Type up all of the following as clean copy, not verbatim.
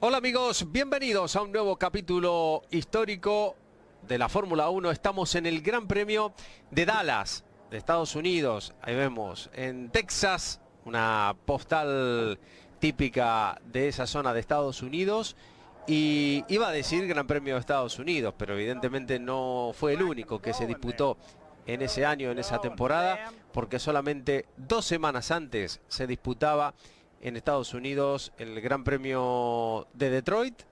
Hola amigos, bienvenidos a un nuevo capítulo histórico de la Fórmula 1. Estamos en el Gran Premio de Dallas, de Estados Unidos. Ahí vemos en Texas, una postal típica de esa zona de Estados Unidos. Y iba a decir Gran Premio de Estados Unidos, pero evidentemente no fue el único que se disputó en ese año, en esa temporada, porque solamente 2 semanas antes se disputaba en Estados Unidos el Gran Premio de Detroit,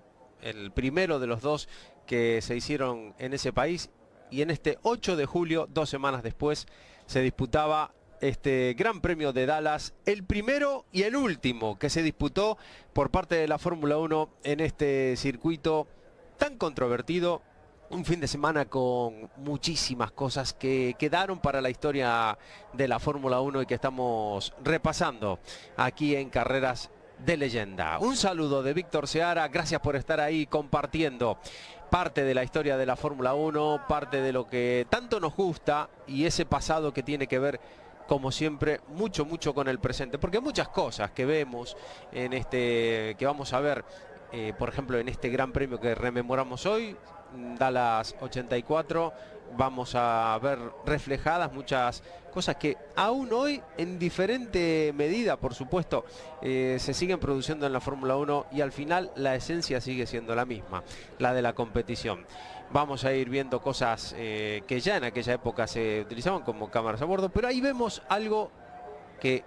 el primero de los 2 que se hicieron en ese país, y en este 8 de julio, 2 semanas después, se disputaba este Gran Premio de Dallas, el primero y el último que se disputó por parte de la Fórmula 1 en este circuito tan controvertido. Un fin de semana con muchísimas cosas que quedaron para la historia de la Fórmula 1 y que estamos repasando aquí en Carreras de Leyenda. Un saludo de Víctor Seara, gracias por estar ahí compartiendo parte de la historia de la Fórmula 1, parte de lo que tanto nos gusta y ese pasado que tiene que ver, como siempre, mucho con el presente, porque muchas cosas que vemos en que vamos a ver, por ejemplo, en este Gran Premio que rememoramos hoy, Dallas 84, vamos a ver reflejadas muchas cosas que aún hoy, en diferente medida, por supuesto, se siguen produciendo en la Fórmula 1 y al final la esencia sigue siendo la misma, la de la competición. Vamos a ir viendo cosas que ya en aquella época se utilizaban como cámaras a bordo, pero ahí vemos algo que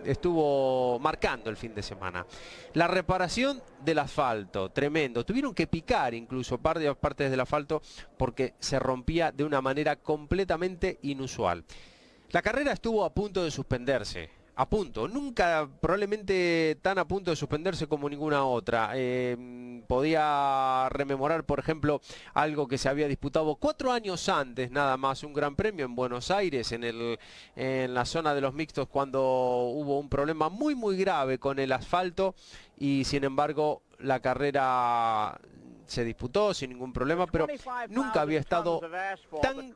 estuvo marcando el fin de semana. La reparación del asfalto, tremendo. Tuvieron que picar incluso partes del asfalto porque se rompía de una manera completamente inusual. La carrera estuvo a punto de suspenderse. A punto, nunca probablemente tan a punto de suspenderse como ninguna otra. Podía rememorar, por ejemplo, algo que se había disputado 4 años antes, nada más, un Gran Premio en Buenos Aires, en la zona de los mixtos, cuando hubo un problema muy grave con el asfalto y sin embargo la carrera se disputó sin ningún problema, pero nunca había estado tan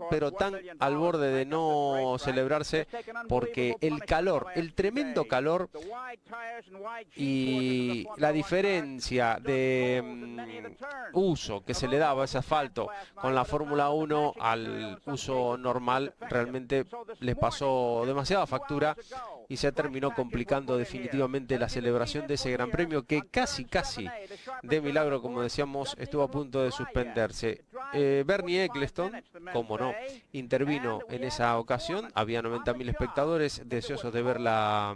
al borde de no celebrarse, porque el calor, el tremendo calor y la diferencia de uso que se le daba a ese asfalto con la Fórmula 1 al uso normal, realmente le pasó demasiada factura y se terminó complicando definitivamente la celebración de ese Gran Premio que casi de milagro, como decíamos, estuvo a punto de suspenderse. Bernie Ecclestone, como no, intervino en esa ocasión. Había 90.000 espectadores deseosos de ver la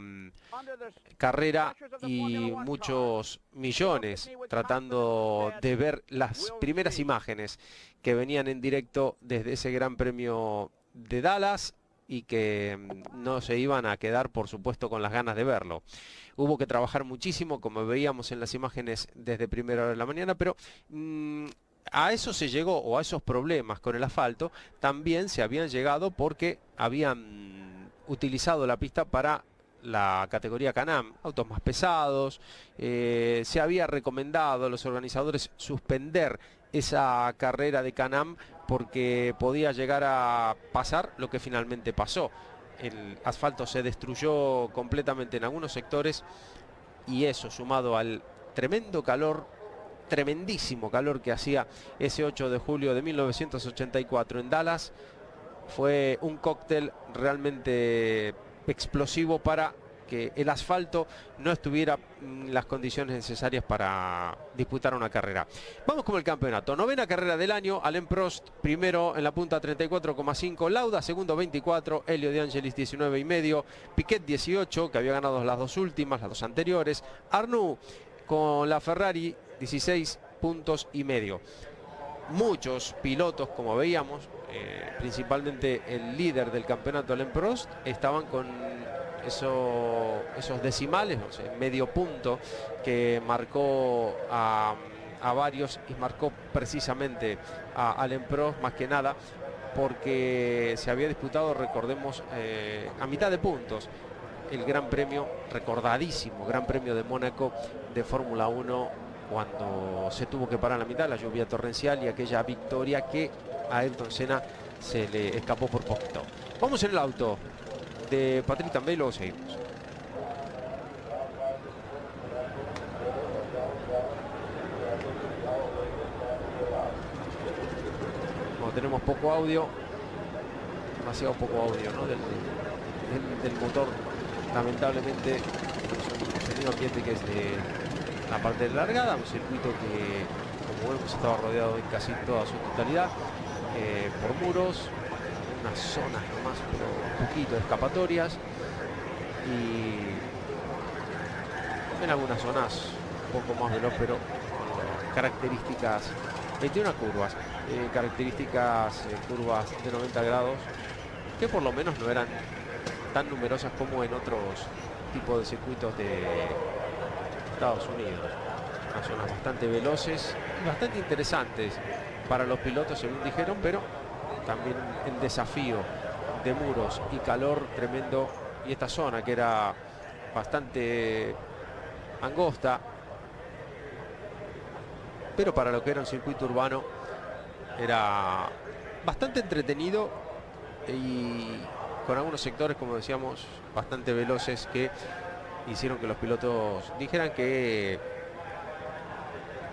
carrera y muchos millones tratando de ver las primeras imágenes que venían en directo desde ese Gran Premio de Dallas y que no se iban a quedar, por supuesto, con las ganas de verlo. Hubo que trabajar muchísimo, como veíamos en las imágenes desde primera hora de la mañana, pero a eso se llegó, o a esos problemas con el asfalto, también se habían llegado porque habían utilizado la pista para la categoría Can-Am, autos más pesados. Se había recomendado a los organizadores suspender esa carrera de Can-Am porque podía llegar a pasar lo que finalmente pasó. El asfalto se destruyó completamente en algunos sectores y eso, sumado al tremendo calor, tremendísimo calor que hacía ese 8 de julio de 1984 en Dallas, fue un cóctel realmente explosivo para que el asfalto no estuviera en las condiciones necesarias para disputar una carrera. Vamos con el campeonato. 9ª carrera del año. Alain Prost primero en la punta, 34,5. Lauda segundo, 24. Elio De Angelis 19,5. Piquet 18, que había ganado las 2 últimas, las 2 anteriores. Arnoux con la Ferrari 16,5 puntos. Muchos pilotos, como veíamos, principalmente el líder del campeonato, Alain Prost, estaban con esos decimales, no sé, medio punto, que marcó a varios y marcó precisamente a Alain Prost más que nada porque se había disputado, recordemos, a mitad de puntos el Gran Premio, recordadísimo Gran Premio de Mónaco de Fórmula 1, cuando se tuvo que parar a la mitad, la lluvia torrencial y aquella victoria que a Ayrton Senna se le escapó por poquito. Vamos en el auto de Patrick Tambay, luego seguimos. tenemos poco audio, demasiado poco audio, ¿no? del motor, lamentablemente. Es un sonido ambiente que es de la parte de la largada, un circuito que, como vemos, estaba rodeado en casi toda su totalidad por muros, unas zonas nomás, pero un poquito de escapatorias, y en algunas zonas un poco más veloz, pero características, 21 curvas, características curvas de 90 grados, que por lo menos no eran tan numerosas como en otros tipos de circuitos de Estados Unidos. Unas zonas bastante veloces y bastante interesantes para los pilotos, según dijeron, pero también el desafío de muros y calor tremendo, y esta zona que era bastante angosta, pero para lo que era un circuito urbano era bastante entretenido y con algunos sectores, como decíamos, bastante veloces, que hicieron que los pilotos dijeran que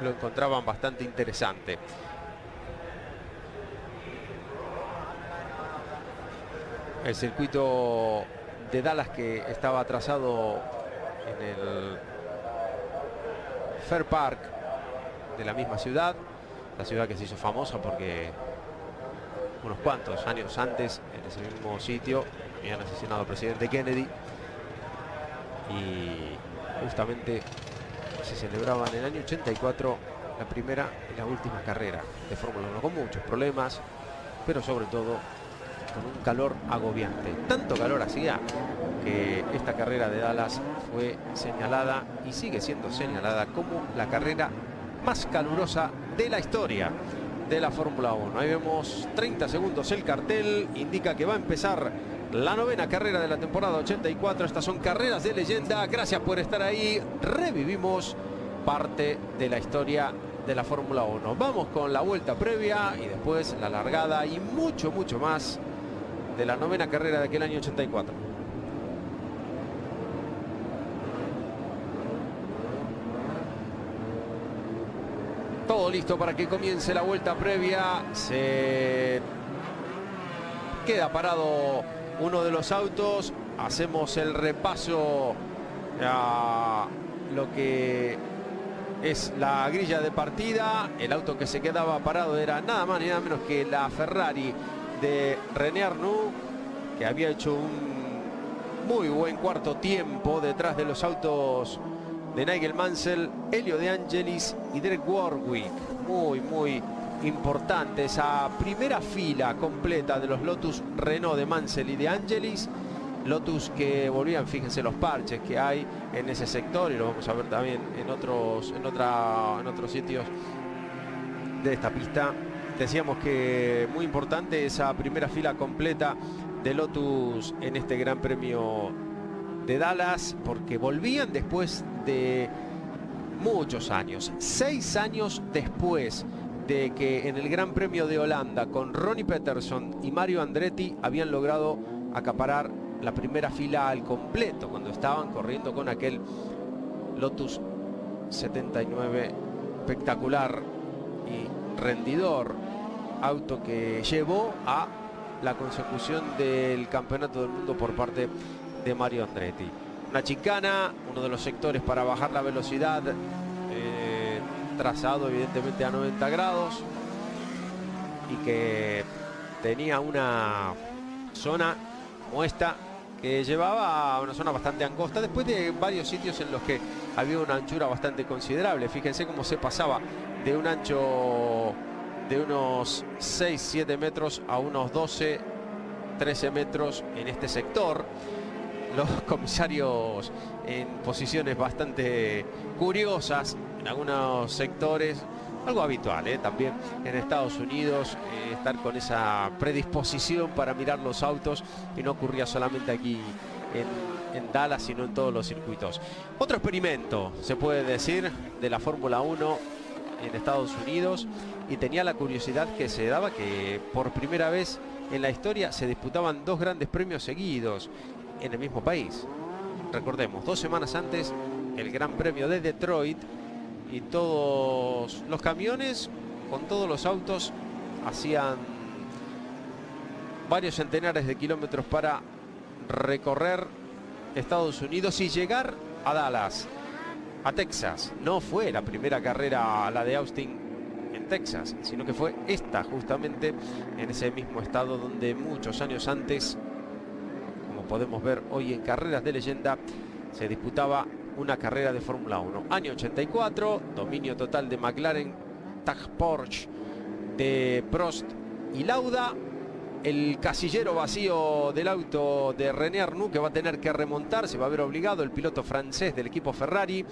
lo encontraban bastante interesante. El circuito de Dallas, que estaba trazado en el Fair Park de la misma ciudad, la ciudad que se hizo famosa porque unos cuantos años antes, en ese mismo sitio, habían asesinado al presidente Kennedy, y justamente se celebraba en el año 84 la primera y la última carrera de Fórmula 1, con muchos problemas, pero sobre todo con un calor agobiante. Tanto calor hacía que esta carrera de Dallas fue señalada y sigue siendo señalada como la carrera más calurosa de la historia de la Fórmula 1. Ahí vemos 30 segundos el cartel, indica que va a empezar la 9ª carrera de la temporada 84. Estas son carreras de leyenda. Gracias por estar ahí. Revivimos parte de la historia de la Fórmula 1. Vamos con la vuelta previa y después la largada y mucho más de la 9ª carrera de aquel año 84. Todo listo para que comience la vuelta previa. Se queda parado uno de los autos. Hacemos el repaso a lo que es la grilla de partida. El auto que se quedaba parado era nada más ni nada menos que la Ferrari de René Arnoux, que había hecho un muy buen cuarto tiempo detrás de los autos de Nigel Mansell, Elio De Angelis y Derek Warwick. Muy importante esa primera fila completa de los Lotus Renault de Mansell y De Angelis. Lotus que volvían, fíjense los parches que hay en ese sector, y lo vamos a ver también en otros sitios de esta pista. Decíamos que muy importante esa primera fila completa de Lotus en este Gran Premio de Dallas, porque volvían después de muchos años, 6 años después de que en el Gran Premio de Holanda, con Ronnie Peterson y Mario Andretti, habían logrado acaparar la primera fila al completo, cuando estaban corriendo con aquel Lotus 79, espectacular y rendidor auto que llevó a la consecución del campeonato del mundo por parte de Mario Andretti. Una chicana, uno de los sectores para bajar la velocidad, trazado evidentemente a 90 grados, y que tenía una zona como esta que llevaba a una zona bastante angosta, después de varios sitios en los que había una anchura bastante considerable. Fíjense cómo se pasaba de un ancho de unos 6-7 metros a unos 12-13 metros en este sector. Los comisarios en posiciones bastante curiosas en algunos sectores, algo habitual también en Estados Unidos, estar con esa predisposición para mirar los autos, y no ocurría solamente aquí en Dallas, sino en todos los circuitos. Otro experimento, se puede decir, de la Fórmula 1 en Estados Unidos, y tenía la curiosidad que se daba que por primera vez en la historia se disputaban 2 grandes premios seguidos en el mismo país. Recordemos, 2 semanas antes el Gran Premio de Detroit, y todos los camiones con todos los autos hacían varios centenares de kilómetros para recorrer Estados Unidos y llegar a Dallas, a Texas. No fue la primera carrera, la de Austin, en Texas, sino que fue esta justamente en ese mismo estado donde muchos años antes, como podemos ver hoy en Carreras de Leyenda, se disputaba una carrera de Fórmula 1. Año 84, dominio total de McLaren, Tag Porsche de Prost y Lauda. El casillero vacío del auto de René Arnoux, que va a tener que remontar, se va a ver obligado el piloto francés del equipo Ferrari,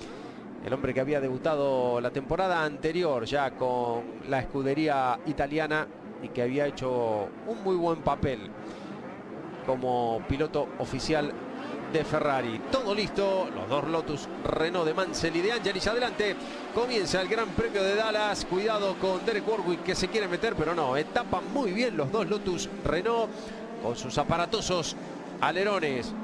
el hombre que había debutado la temporada anterior ya con la escudería italiana y que había hecho un muy buen papel como piloto oficial de Ferrari. Todo listo, los dos Lotus Renault de Mansell y de Angelis adelante. Comienza el Gran Premio de Dallas. Cuidado con Derek Warwick, que se quiere meter, pero no, tapan muy bien los dos Lotus Renault con sus aparatosos alerones,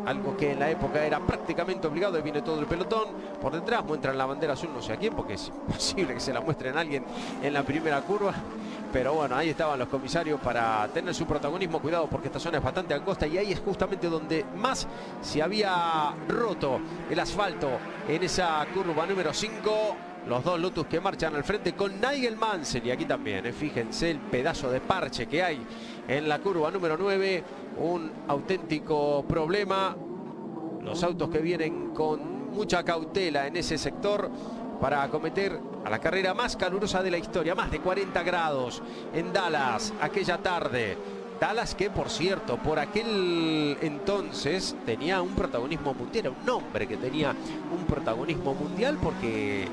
algo que en la época era prácticamente obligado. Y viene todo el pelotón por detrás, muestran la bandera azul no sé a quién, porque es imposible que se la muestren a alguien en la primera curva. Pero bueno, ahí estaban los comisarios para tener su protagonismo. Cuidado porque esta zona es bastante angosta y ahí es justamente donde más se había roto el asfalto en esa curva número 5. Los dos Lotus que marchan al frente con Nigel Mansell. Y aquí también, fíjense el pedazo de parche que hay en la curva número 9. Un auténtico problema. Los autos que vienen con mucha cautela en ese sector para acometer a la carrera más calurosa de la historia. Más de 40 grados en Dallas aquella tarde. Dallas que, por cierto, por aquel entonces tenía un protagonismo mundial. Era un nombre que tenía un protagonismo mundial porque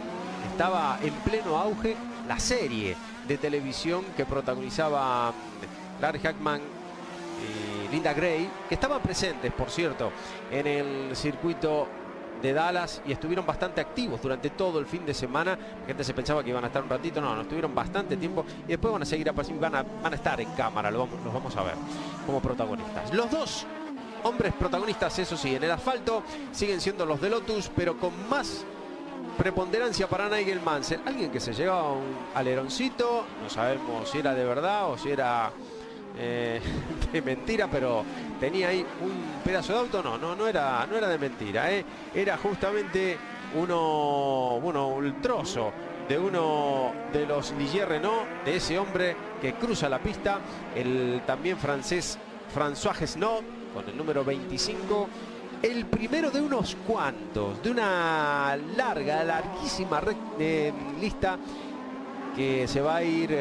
estaba en pleno auge la serie de televisión que protagonizaba Larry Hagman y Linda Gray, que estaban presentes, por cierto, en el circuito de Dallas y estuvieron bastante activos durante todo el fin de semana. La gente se pensaba que iban a estar un ratito, no estuvieron bastante tiempo y después van a seguir van a estar en cámara, los vamos a ver como protagonistas. Los dos hombres protagonistas, eso sí, en el asfalto siguen siendo los de Lotus, pero con más preponderancia para Nigel Mansell, alguien que se llevaba un aleroncito, no sabemos si era de verdad o si era de mentira, pero tenía ahí un pedazo de auto. No era de mentira, era justamente el trozo de uno de los Ligier Renault, de ese hombre que cruza la pista, el también francés François Gesnot, con el número 25, el primero de unos cuantos, de una larguísima lista que se va a ir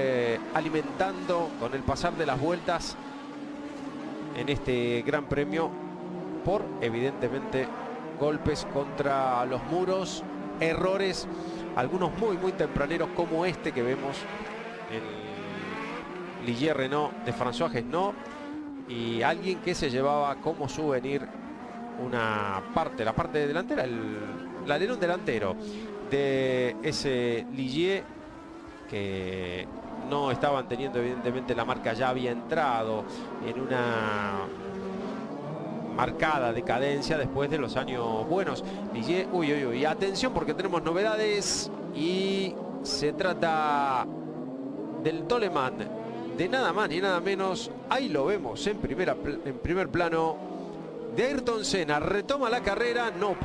alimentando con el pasar de las vueltas en este Gran Premio por, evidentemente, golpes contra los muros, errores, algunos muy tempraneros como este que vemos, el Ligier Renault de François Gesnot, y alguien que se llevaba como souvenir la parte delantera, el alerón delantero de ese Ligier, que no estaban teniendo, evidentemente la marca ya había entrado en una marcada decadencia después de los años buenos. Ligier, uy, atención porque tenemos novedades y se trata del Toleman de nada más ni nada menos, ahí lo vemos en primer plano, de Ayrton Senna. Retoma la carrera, no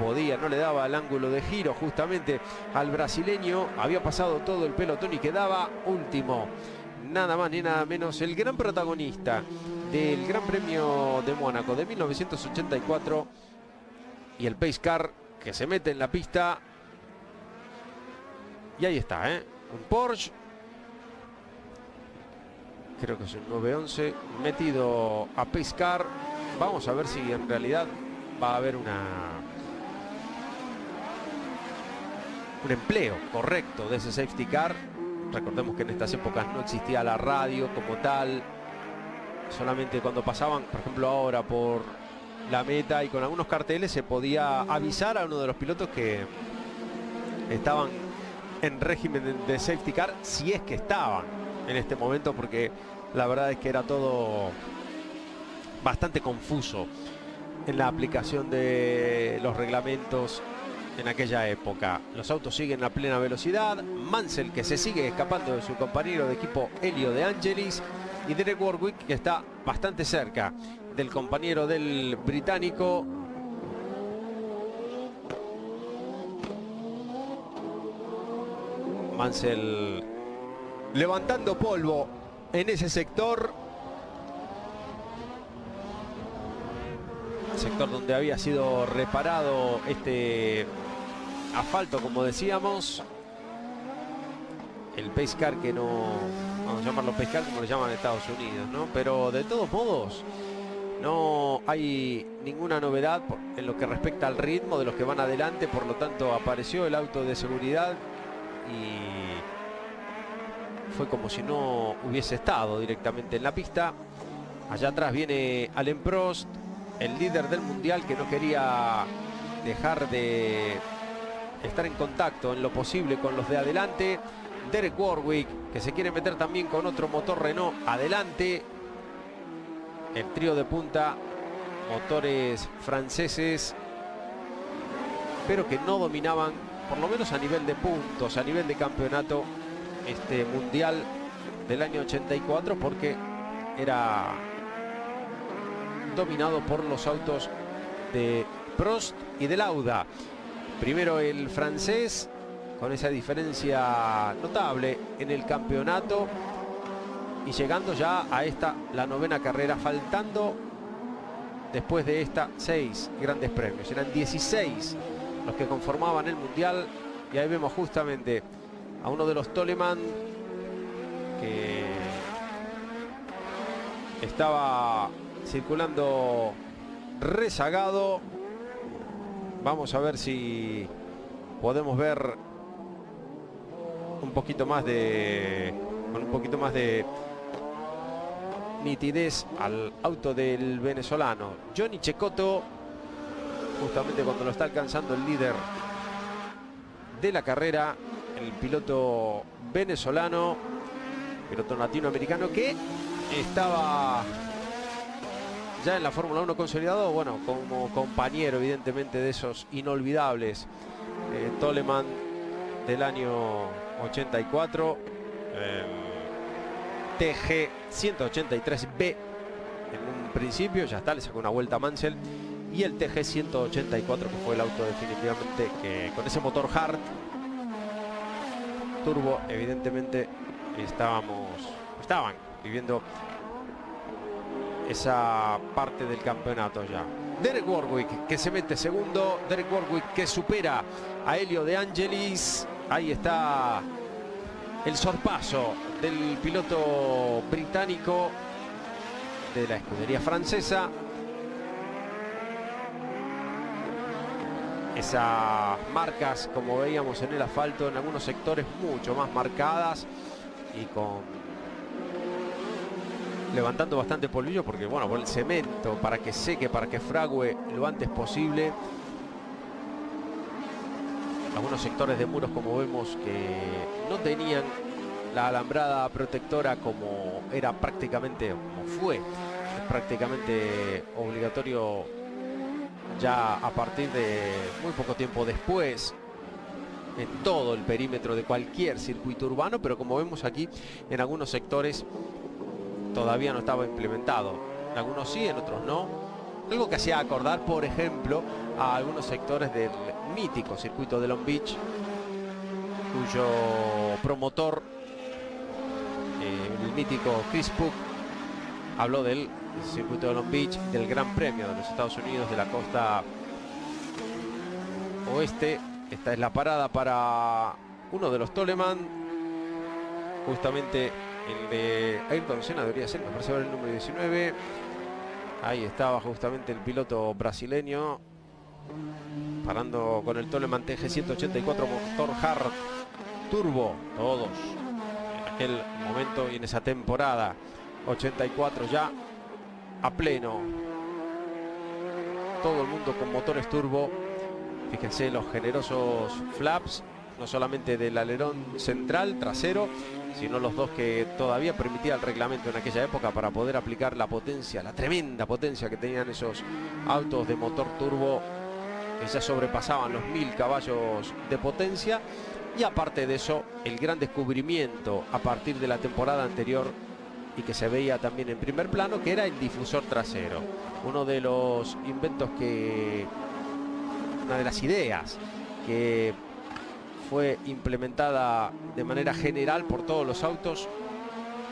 le daba el ángulo de giro justamente al brasileño, había pasado todo el pelotón y quedaba último. Nada más ni nada menos el gran protagonista del Gran Premio de Mónaco de 1984 y el Pace Car que se mete en la pista. Y ahí está, un Porsche, creo que es un 911 metido a Pace Car. Vamos a ver si en realidad va a haber un empleo correcto de ese safety car. Recordemos que en estas épocas no existía la radio como tal. Solamente cuando pasaban, por ejemplo ahora por la meta y con algunos carteles, se podía avisar a uno de los pilotos que estaban en régimen de safety car, si es que estaban en este momento, porque la verdad es que era todo bastante confuso en la aplicación de los reglamentos en aquella época. Los autos siguen a plena velocidad. Mansell, que se sigue escapando de su compañero de equipo Elio De Angelis, y Derek Warwick, que está bastante cerca del compañero del británico. Mansell levantando polvo en ese sector. Sector donde había sido reparado este asfalto, como decíamos. El pace car, que no vamos a llamarlo pace car como lo llaman en Estados Unidos, ¿no? Pero de todos modos no hay ninguna novedad en lo que respecta al ritmo de los que van adelante. Por lo tanto, apareció el auto de seguridad y fue como si no hubiese estado directamente en la pista. Allá atrás viene Alain Prost, el líder del mundial, que no quería dejar de estar en contacto en lo posible con los de adelante. Derek Warwick, que se quiere meter también con otro motor Renault adelante. El trío de punta, motores franceses, pero que no dominaban, por lo menos a nivel de puntos, a nivel de campeonato, este mundial del año 84, porque era dominado por los autos de Prost y de Lauda. Primero el francés, con esa diferencia notable en el campeonato, y llegando ya a esta, la 9ª carrera, faltando después de esta 6 grandes premios. Eran 16 los que conformaban el mundial, y ahí vemos justamente a uno de los Toleman que estaba circulando rezagado. Vamos a ver si podemos ver un poquito más de, con un poquito más de nitidez al auto del venezolano Johnny Cecotto, justamente cuando lo está alcanzando el líder de la carrera, el piloto venezolano, piloto latinoamericano, que estaba ya en la Fórmula 1 consolidado, bueno, como compañero evidentemente de esos inolvidables Toleman del año 84, TG 183B en un principio, ya está, le sacó una vuelta a Mansell, y el TG 184, que fue el auto definitivamente que con ese motor hard turbo, evidentemente estaban viviendo esa parte del campeonato ya. Derek Warwick, que se mete segundo. Derek Warwick, que supera a Elio De Angelis. Ahí está el sorpaso del piloto británico de la escudería francesa. Esas marcas, como veíamos en el asfalto, en algunos sectores mucho más marcadas, y con levantando bastante polvillo, porque bueno, por el cemento, para que seque, para que frague lo antes posible. Algunos sectores de muros, como vemos, que no tenían la alambrada protectora como era prácticamente, como fue prácticamente obligatorio ya a partir de muy poco tiempo después en todo el perímetro de cualquier circuito urbano, pero como vemos aquí, en algunos sectores todavía no estaba implementado. En algunos sí, en otros no. Algo que hacía acordar, por ejemplo, a algunos sectores del mítico circuito de Long Beach, cuyo promotor, el mítico Chris Puck, habló del circuito de Long Beach, del Gran Premio de los Estados Unidos, de la costa oeste. Esta es la parada para uno de los Toleman, justamente el de Ayrton Senna debería ser, me parece ahora el número 19. Ahí estaba justamente el piloto brasileño parando con el Toleman TG 184 motor hard turbo, todos en aquel momento y en esa temporada 84 ya a pleno, todo el mundo con motores turbo. Fíjense los generosos flaps, no solamente del alerón central trasero, sino los dos que todavía permitía el reglamento en aquella época para poder aplicar la potencia, la tremenda potencia que tenían esos autos de motor turbo, que ya sobrepasaban los 1000 caballos de potencia. Y aparte de eso, el gran descubrimiento a partir de la temporada anterior y que se veía también en primer plano, que era el difusor trasero. Uno de los inventos una de las ideas que fue implementada de manera general por todos los autos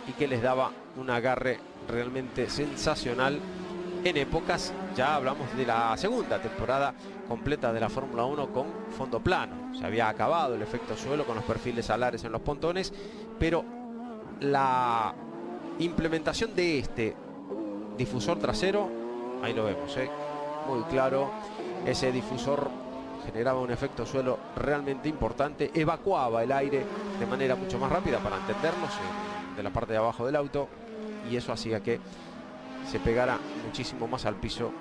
y que les daba un agarre realmente sensacional en épocas, ya hablamos de la segunda temporada completa de la Fórmula 1 con fondo plano. Se había acabado el efecto suelo con los perfiles alares en los pontones, pero la implementación de este difusor trasero, ahí lo vemos, muy claro. Ese difusor generaba un efecto suelo realmente importante, evacuaba el aire de manera mucho más rápida, para entendernos, de la parte de abajo del auto, y eso hacía que se pegara muchísimo más al piso.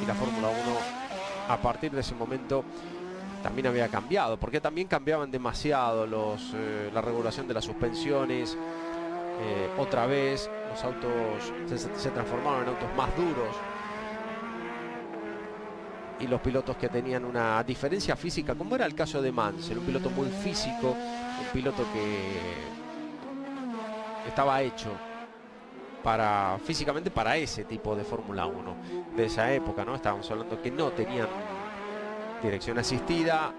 Y la Fórmula 1 a partir de ese momento también había cambiado, porque también cambiaban demasiado la regulación de las suspensiones. Otra vez los autos se transformaron en autos más duros, y los pilotos que tenían una diferencia física, como era el caso de Mansell, un piloto muy físico, un piloto que estaba hecho físicamente para ese tipo de Fórmula 1 de esa época, ¿no? Estábamos hablando que no tenían dirección asistida,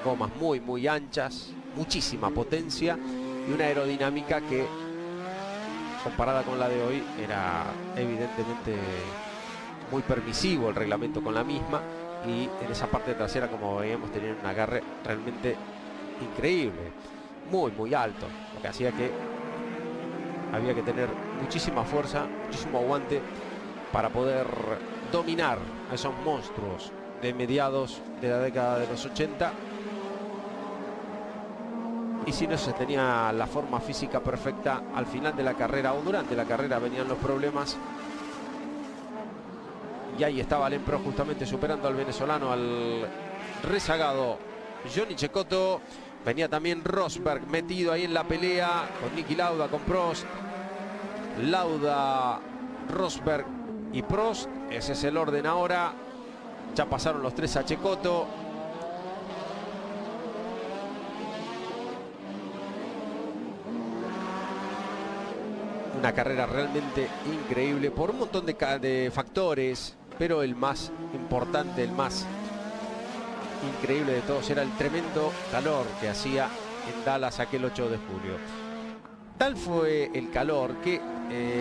gomas muy anchas, muchísima potencia y una aerodinámica que, comparada con la de hoy, era evidentemente muy permisivo el reglamento con la misma, y en esa parte trasera, como veíamos, tenían un agarre realmente increíble, muy alto, lo que hacía que había que tener muchísima fuerza, muchísimo aguante para poder dominar a esos monstruos de mediados de la década de los 80. Y si no se tenía la forma física perfecta al final de la carrera o durante la carrera, venían los problemas. Y ahí estaba Alain Prost justamente superando al venezolano, al rezagado Johnny Cecotto. Venía también Rosberg metido ahí en la pelea con Niki Lauda, con Prost. Lauda, Rosberg y Prost. Ese es el orden ahora. Ya pasaron los tres a Cecotto. Una carrera realmente increíble por un montón de factores, pero el más importante, el más increíble de todos, era el tremendo calor que hacía en Dallas aquel 8 de julio. Tal fue el calor que,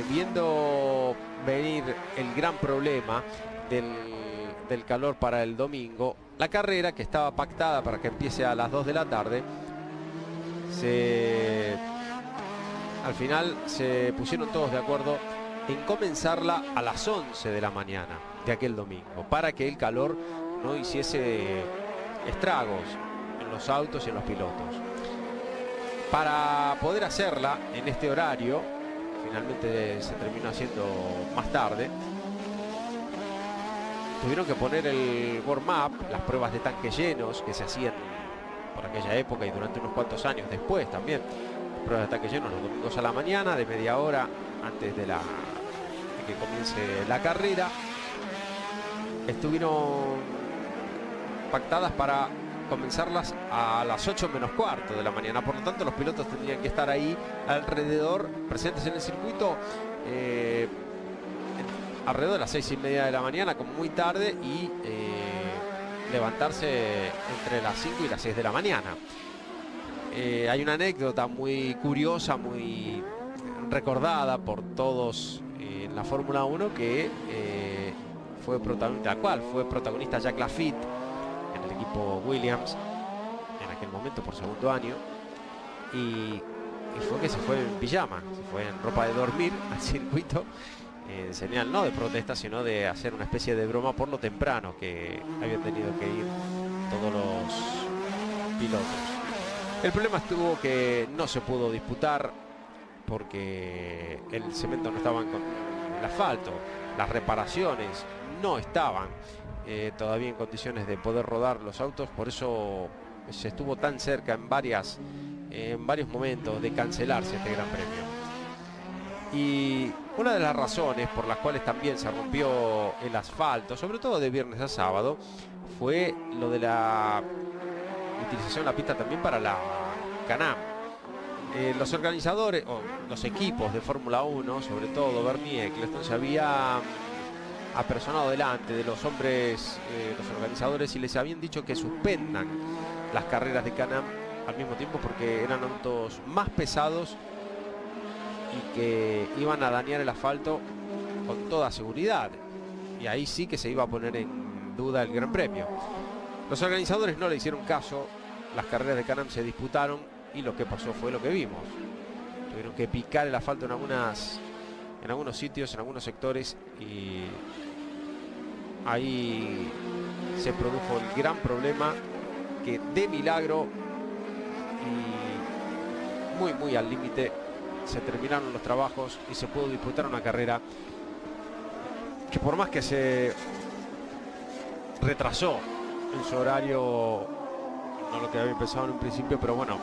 viendo venir el gran problema del calor para el domingo, la carrera, que estaba pactada para que empiece a las 2 de la tarde, al final se pusieron todos de acuerdo en comenzarla a las 11 de la mañana de aquel domingo, para que el calor no hiciese estragos en los autos y en los pilotos. Para poder hacerla en este horario, finalmente se terminó haciendo más tarde, tuvieron que poner el warm-up, las pruebas de tanques llenos que se hacían por aquella época y durante unos cuantos años después también. Pruebas de tanque llenos los domingos a la mañana, de media hora antes de que comience la carrera. Estuvieron pactadas para comenzarlas a las 8 menos cuarto de la mañana. Por lo tanto, los pilotos tendrían que estar ahí alrededor, presentes en el circuito, alrededor de las 6:30 de la mañana, como muy tarde, y levantarse entre las 5 y las 6 de la mañana. Hay una anécdota muy curiosa, muy recordada por todos en la Fórmula 1, que fue protagonista Jacques Laffite en el equipo Williams en aquel momento por segundo año, y fue que se fue en pijama, se fue en ropa de dormir al circuito, en señal no de protesta, sino de hacer una especie de broma por lo temprano que habían tenido que ir todos los pilotos. El problema estuvo que no se pudo disputar porque el cemento no estaba con el asfalto, las reparaciones no estaban todavía en condiciones de poder rodar los autos, por eso se estuvo tan cerca en varios momentos de cancelarse este Gran Premio. Y una de las razones por las cuales también se rompió el asfalto, sobre todo de viernes a sábado, fue lo de la utilización de la pista también para la Can-Am. los organizadores, o los equipos de Fórmula 1, sobre todo Bernie Ecclestone, se había apersonado delante de los hombres, los organizadores, y les habían dicho que suspendan las carreras de Can-Am al mismo tiempo porque eran autos más pesados y que iban a dañar el asfalto con toda seguridad, y ahí sí que se iba a poner en duda el Gran Premio. Los organizadores no le hicieron caso, las carreras de Can-Am se disputaron y lo que pasó fue lo que vimos. Tuvieron que picar el asfalto en algunos sitios, en algunos sectores, y ahí se produjo el gran problema que de milagro y muy al límite se terminaron los trabajos y se pudo disputar una carrera que, por más que se retrasó en su horario, no lo que había pensado en un principio, pero bueno,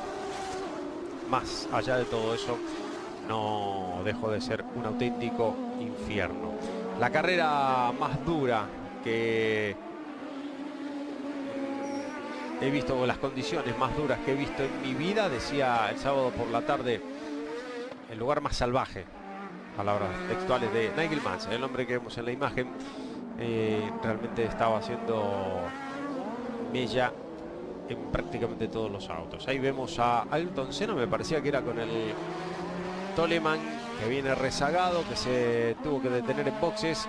más allá de todo eso, no dejó de ser un auténtico infierno. La carrera más dura que he visto, o las condiciones más duras que he visto en mi vida, decía el sábado por la tarde, el lugar más salvaje, palabras textuales de Nigel Mansell, el hombre que vemos en la imagen. Realmente estaba haciendo mella en prácticamente todos los autos. Ahí vemos a Ayrton Senna, me parecía que era con el Toleman, que viene rezagado, que se tuvo que detener en boxes,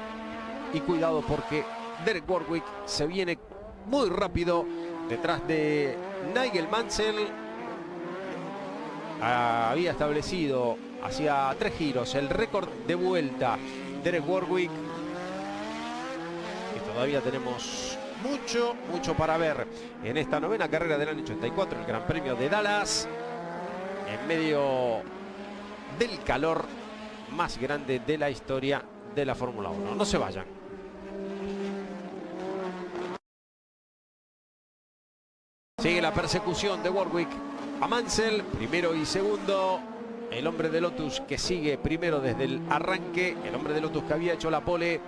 y cuidado porque Derek Warwick se viene muy rápido detrás de Nigel Mansell. Había establecido hacía 3 giros el récord de vuelta Derek Warwick, y todavía tenemos mucho para ver en esta novena carrera del año 84, el Gran Premio de Dallas, en medio del calor más grande de la historia de la Fórmula 1. No se vayan. Sigue la persecución de Warwick a Mansell, primero y segundo. El hombre de Lotus que sigue primero desde el arranque, el hombre de Lotus que había hecho la pole.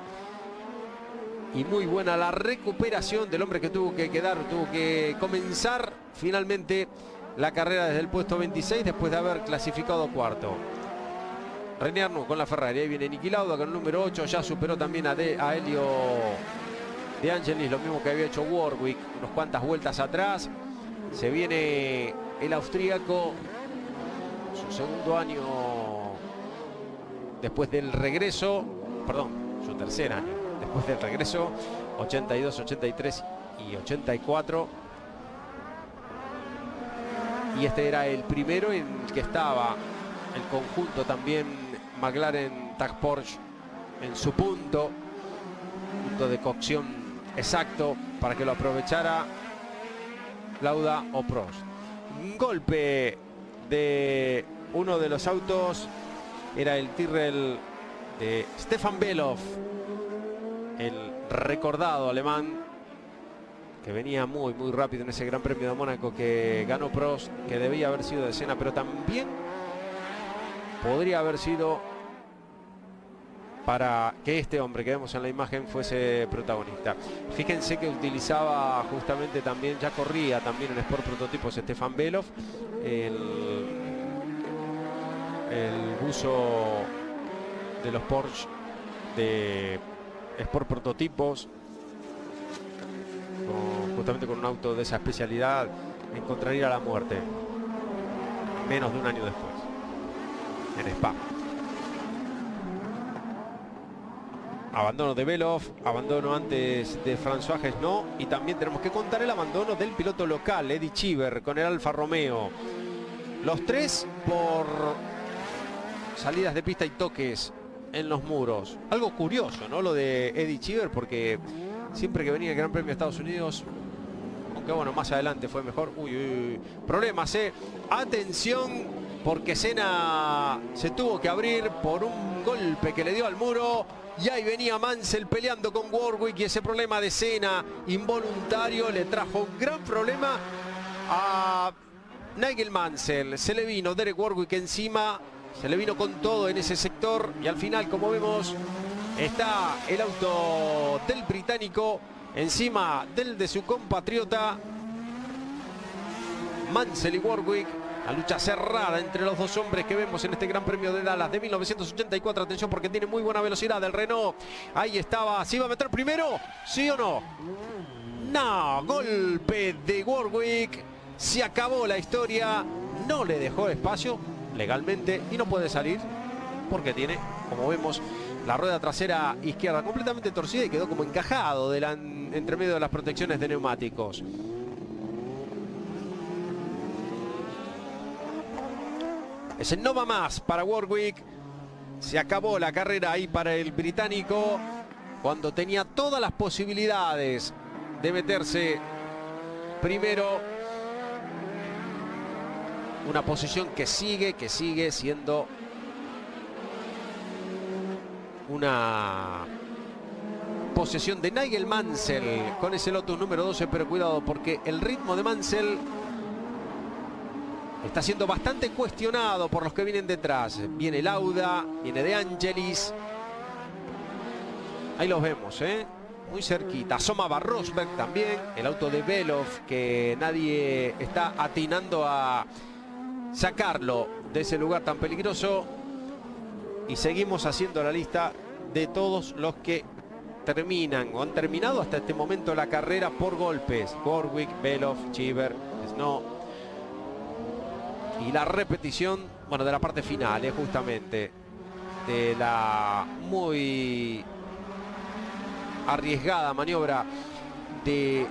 Y muy buena la recuperación del hombre que tuvo que comenzar finalmente la carrera desde el puesto 26 después de haber clasificado cuarto. René Arnoux con la Ferrari. Ahí viene Niki Lauda con el número 8. Ya superó también a Elio De Angelis, lo mismo que había hecho Warwick unas cuantas vueltas atrás. Se viene el austríaco, su segundo año después del regreso, perdón, su tercer año después del regreso, 82, 83 y 84. Y este era el primero en el que estaba el conjunto también McLaren Tag Porsche en su punto de cocción exacto para que lo aprovechara Lauda o Prost. Un golpe de uno de los autos era el Tyrrell de Stefan Belov, el recordado alemán que venía muy rápido en ese Gran Premio de Mónaco que ganó Prost, que debía haber sido de Senna, pero también podría haber sido para que este hombre que vemos en la imagen fuese protagonista. Fíjense que utilizaba justamente también, ya corría también en Sport Prototipos Stefan Belov, el buzo de los Porsche de Sport Prototipos, justamente con un auto de esa especialidad, encontraría la muerte menos de un año después en Spa. Abandono de Belov, abandono antes de François Gesnot, y también tenemos que contar el abandono del piloto local, Eddie Cheever, con el Alfa Romeo. Los tres por salidas de pista y toques en los muros. Algo curioso, ¿no? Lo de Eddie Cheever, porque siempre que venía el Gran Premio de Estados Unidos, aunque bueno, más adelante fue mejor. Problemas, atención, porque Senna se tuvo que abrir por un golpe que le dio al muro. Y ahí venía Mansell peleando con Warwick, y ese problema de Senna involuntario le trajo un gran problema a Nigel Mansell. Se le vino Derek Warwick encima, se le vino con todo en ese sector, y al final, como vemos, está el auto del británico encima del de su compatriota. Mansell y Warwick La lucha cerrada entre los dos hombres que vemos en este Gran Premio de Dallas de 1984. Atención porque tiene muy buena velocidad el Renault. Ahí estaba. ¿Se iba a meter primero? ¿Sí o no? No. Golpe de Warwick. Se acabó la historia. No le dejó espacio legalmente y no puede salir porque tiene, como vemos, la rueda trasera izquierda completamente torcida y quedó como encajado entre medio de las protecciones de neumáticos. Ese no va más para Warwick. Se acabó la carrera ahí para el británico cuando tenía todas las posibilidades de meterse primero. Una posición que sigue siendo una posesión de Nigel Mansell con ese Lotus número 12, pero cuidado porque el ritmo de Mansell está siendo bastante cuestionado por los que vienen detrás. Viene Lauda, viene De Angelis. Ahí los vemos, muy cerquita. Asoma Rosberg también. El auto de Belov que nadie está atinando a sacarlo de ese lugar tan peligroso. Y seguimos haciendo la lista de todos los que terminan o han terminado hasta este momento la carrera por golpes. Warwick, Belov, Cheever, Snow. Y la repetición, bueno, de la parte final, justamente, de la muy arriesgada maniobra de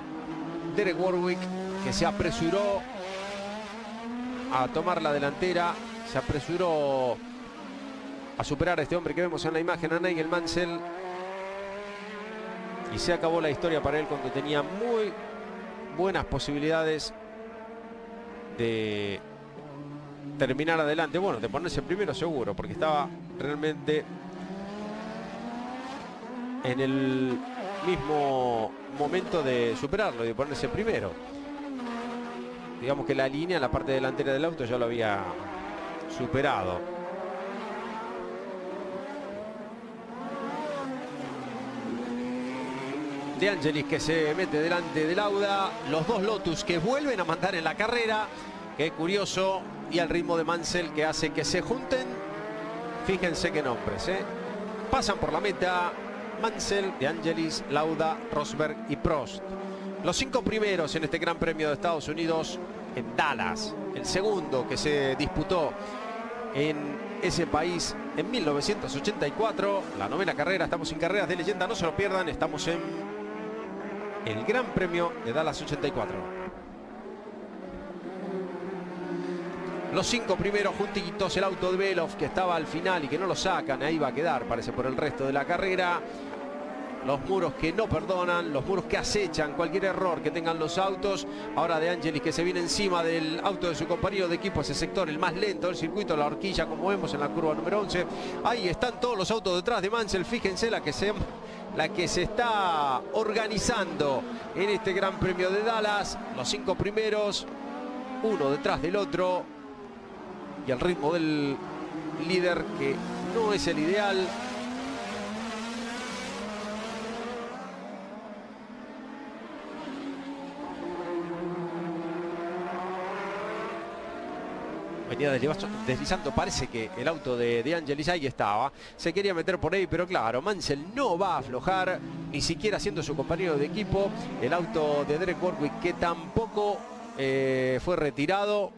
Derek Warwick, que se apresuró a tomar la delantera, se apresuró a superar a este hombre que vemos en la imagen, a Nigel Mansell, y se acabó la historia para él cuando tenía muy buenas posibilidades de terminar adelante, bueno, de ponerse primero seguro, porque estaba realmente en el mismo momento de superarlo y de ponerse primero. Digamos que la línea en la parte delantera del auto ya lo había superado. De Angelis que se mete delante de Lauda. Los dos Lotus que vuelven a mandar en la carrera. Qué curioso. Y al ritmo de Mansell que hace que se junten. Fíjense qué nombres, pasan por la meta Mansell, De Angelis, Lauda, Rosberg y Prost. Los 5 primeros en este Gran Premio de Estados Unidos en Dallas. El segundo que se disputó en ese país en 1984. La 9ª carrera. Estamos en Carreras de Leyenda. No se lo pierdan. Estamos en el Gran Premio de Dallas 84. Los 5 primeros juntitos, el auto de Belov que estaba al final y que no lo sacan, ahí va a quedar, parece, por el resto de la carrera. Los muros que no perdonan, los muros que acechan cualquier error que tengan los autos. Ahora De Angelis que se viene encima del auto de su compañero de equipo, ese sector, el más lento del circuito, la horquilla, como vemos en la curva número 11. Ahí están todos los autos detrás de Mansell, fíjense la que se está organizando en este Gran Premio de Dallas. Los 5 primeros, uno detrás del otro. Y el ritmo del líder que no es el ideal. Venía deslizando, parece que el auto de De Angelis ahí estaba. Se quería meter por ahí, pero claro, Mansell no va a aflojar, ni siquiera siendo su compañero de equipo. El auto de Derek Warwick que tampoco fue retirado.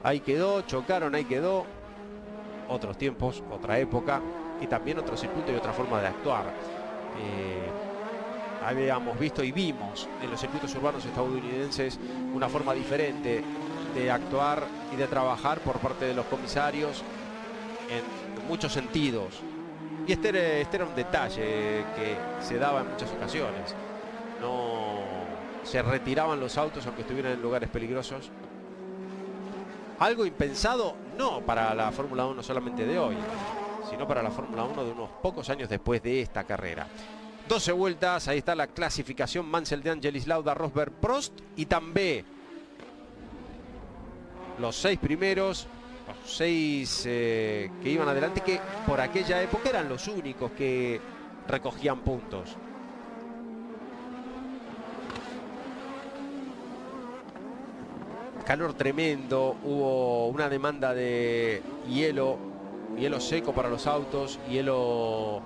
Ahí quedó, chocaron, ahí quedó. Otros tiempos, otra época y también otro circuito y otra forma de actuar. Habíamos visto y vimos en los circuitos urbanos estadounidenses una forma diferente de actuar y de trabajar por parte de los comisarios en muchos sentidos. Y este era un detalle que se daba en muchas ocasiones. No se retiraban los autos aunque estuvieran en lugares peligrosos. Algo impensado, no para la Fórmula 1 solamente de hoy, sino para la Fórmula 1 de unos pocos años después de esta carrera. 12 vueltas, ahí está la clasificación. Mansell, De Angelis, Lauda, Rosberg, Prost y Tambay. Los 6 primeros, los 6 que iban adelante, que por aquella época eran los únicos que recogían puntos. calor tremendo, hubo una demanda de hielo seco para los autos, hielo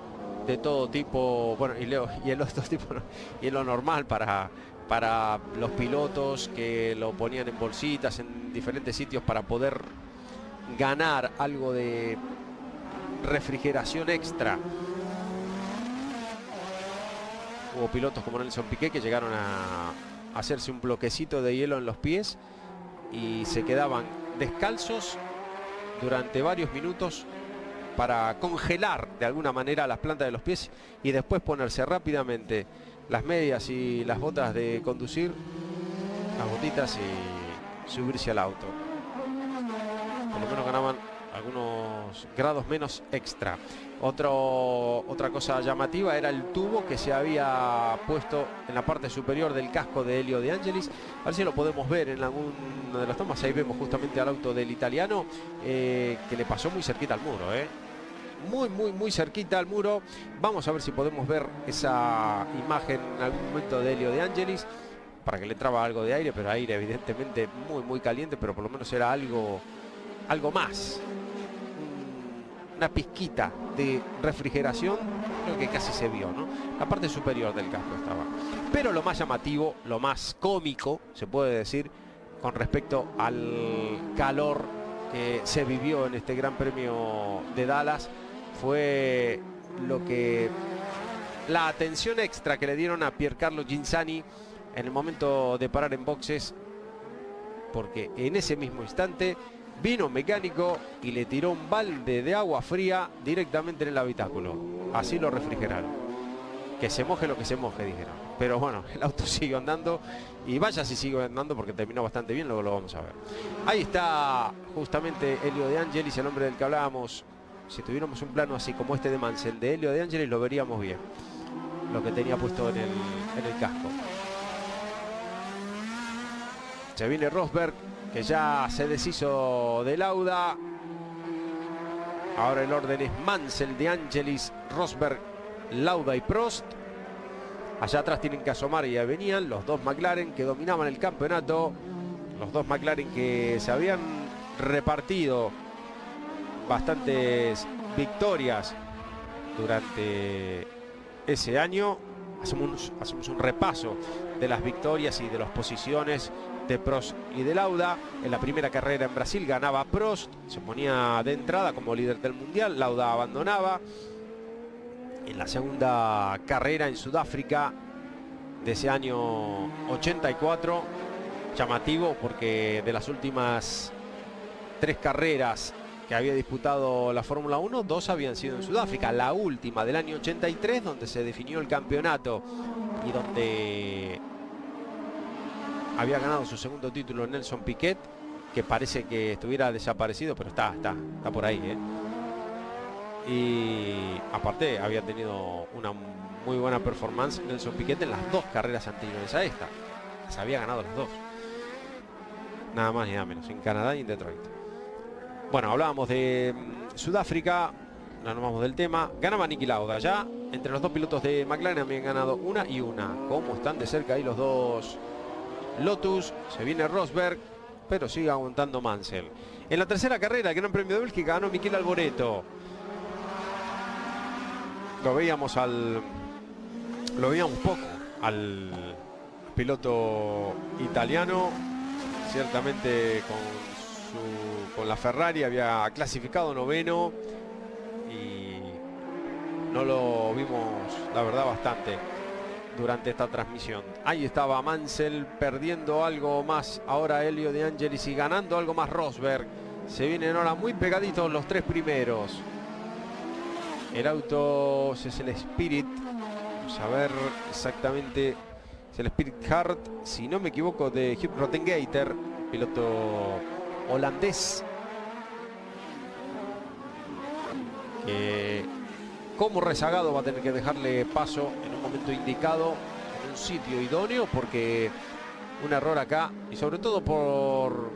de todo tipo, bueno, hielo de todo tipo, no, hielo normal para los pilotos, que lo ponían en bolsitas en diferentes sitios para poder ganar algo de refrigeración extra. Hubo pilotos como Nelson Piquet que llegaron a hacerse un bloquecito de hielo en los pies y se quedaban descalzos durante varios minutos para congelar de alguna manera las plantas de los pies y después ponerse rápidamente las medias y las botas de conducir, las botitas, y subirse al auto. Por lo menos ganaban algunos grados menos extra. Otra cosa llamativa era el tubo que se había puesto en la parte superior del casco de Elio De Angelis. A ver si lo podemos ver en alguna de las tomas. Ahí vemos justamente al auto del italiano, que le pasó muy cerquita al muro, muy cerquita al muro. Vamos a ver si podemos ver esa imagen en algún momento de Elio De Angelis, para que le traba algo de aire, pero aire evidentemente muy caliente, pero por lo menos era algo más, una pizquita de refrigeración. Creo que casi se vio, ¿no? La parte superior del casco estaba. Pero lo más llamativo, lo más cómico, se puede decir, con respecto al calor que se vivió en este Gran Premio de Dallas, fue la atención extra que le dieron a Piercarlo Ghinzani en el momento de parar en boxes, porque en ese mismo instante vino un mecánico y le tiró un balde de agua fría directamente en el habitáculo. Así lo refrigeraron. Que se moje lo que se moje, dijeron. Pero bueno, el auto siguió andando, y vaya si sigue andando, porque terminó bastante bien, luego lo vamos a ver. Ahí está justamente Elio De Angelis, el hombre del que hablábamos. Si tuviéramos un plano así como este de Mansell, de Elio De Angelis, lo veríamos bien, lo que tenía puesto en el casco. Se viene Rosberg, que ya se deshizo de Lauda. Ahora el orden es Mansell, De Angelis, Rosberg, Lauda y Prost. Allá atrás tienen que asomar, y ya venían los dos McLaren que dominaban el campeonato. Los dos McLaren que se habían repartido bastantes victorias durante ese año. Hacemos un repaso de las victorias y de las posiciones de Prost y de Lauda. En la primera carrera en Brasil ganaba Prost, se ponía de entrada como líder del mundial. Lauda abandonaba. En la segunda carrera en Sudáfrica de ese año 84, llamativo porque de las últimas 3 carreras que había disputado la Fórmula 1, 2 habían sido en Sudáfrica. La última del año 83, donde se definió el campeonato y donde había ganado su segundo título Nelson Piquet, que parece que estuviera desaparecido, pero está por ahí, Y aparte había tenido una muy buena performance Nelson Piquet en las 2 carreras anteriores a esta. Se había ganado las 2. Nada más ni nada menos, en Canadá y en Detroit. Bueno, hablábamos de Sudáfrica, no nos vamos del tema. Ganaba Niki Lauda. Ya entre los dos pilotos de McLaren habían ganado una y una. Cómo están de cerca ahí los dos Lotus. Se viene Rosberg, pero sigue aguantando Mansell. En la tercera carrera, el Gran Premio de Bélgica, ganó Michele Alboreto. Lo veíamos poco al piloto italiano. Ciertamente con la Ferrari había clasificado noveno y no lo vimos, la verdad, bastante durante esta transmisión. Ahí estaba Mansell perdiendo algo más ahora Elio De Angelis, y ganando algo más Rosberg. Se vienen ahora muy pegaditos los 3 primeros. El auto es el Spirit, vamos a ver exactamente, es el Spirit Hart, si no me equivoco, de Hugh Rottengater, piloto holandés, que como rezagado va a tener que dejarle paso en un momento indicado, en un sitio idóneo, porque un error acá, y sobre todo por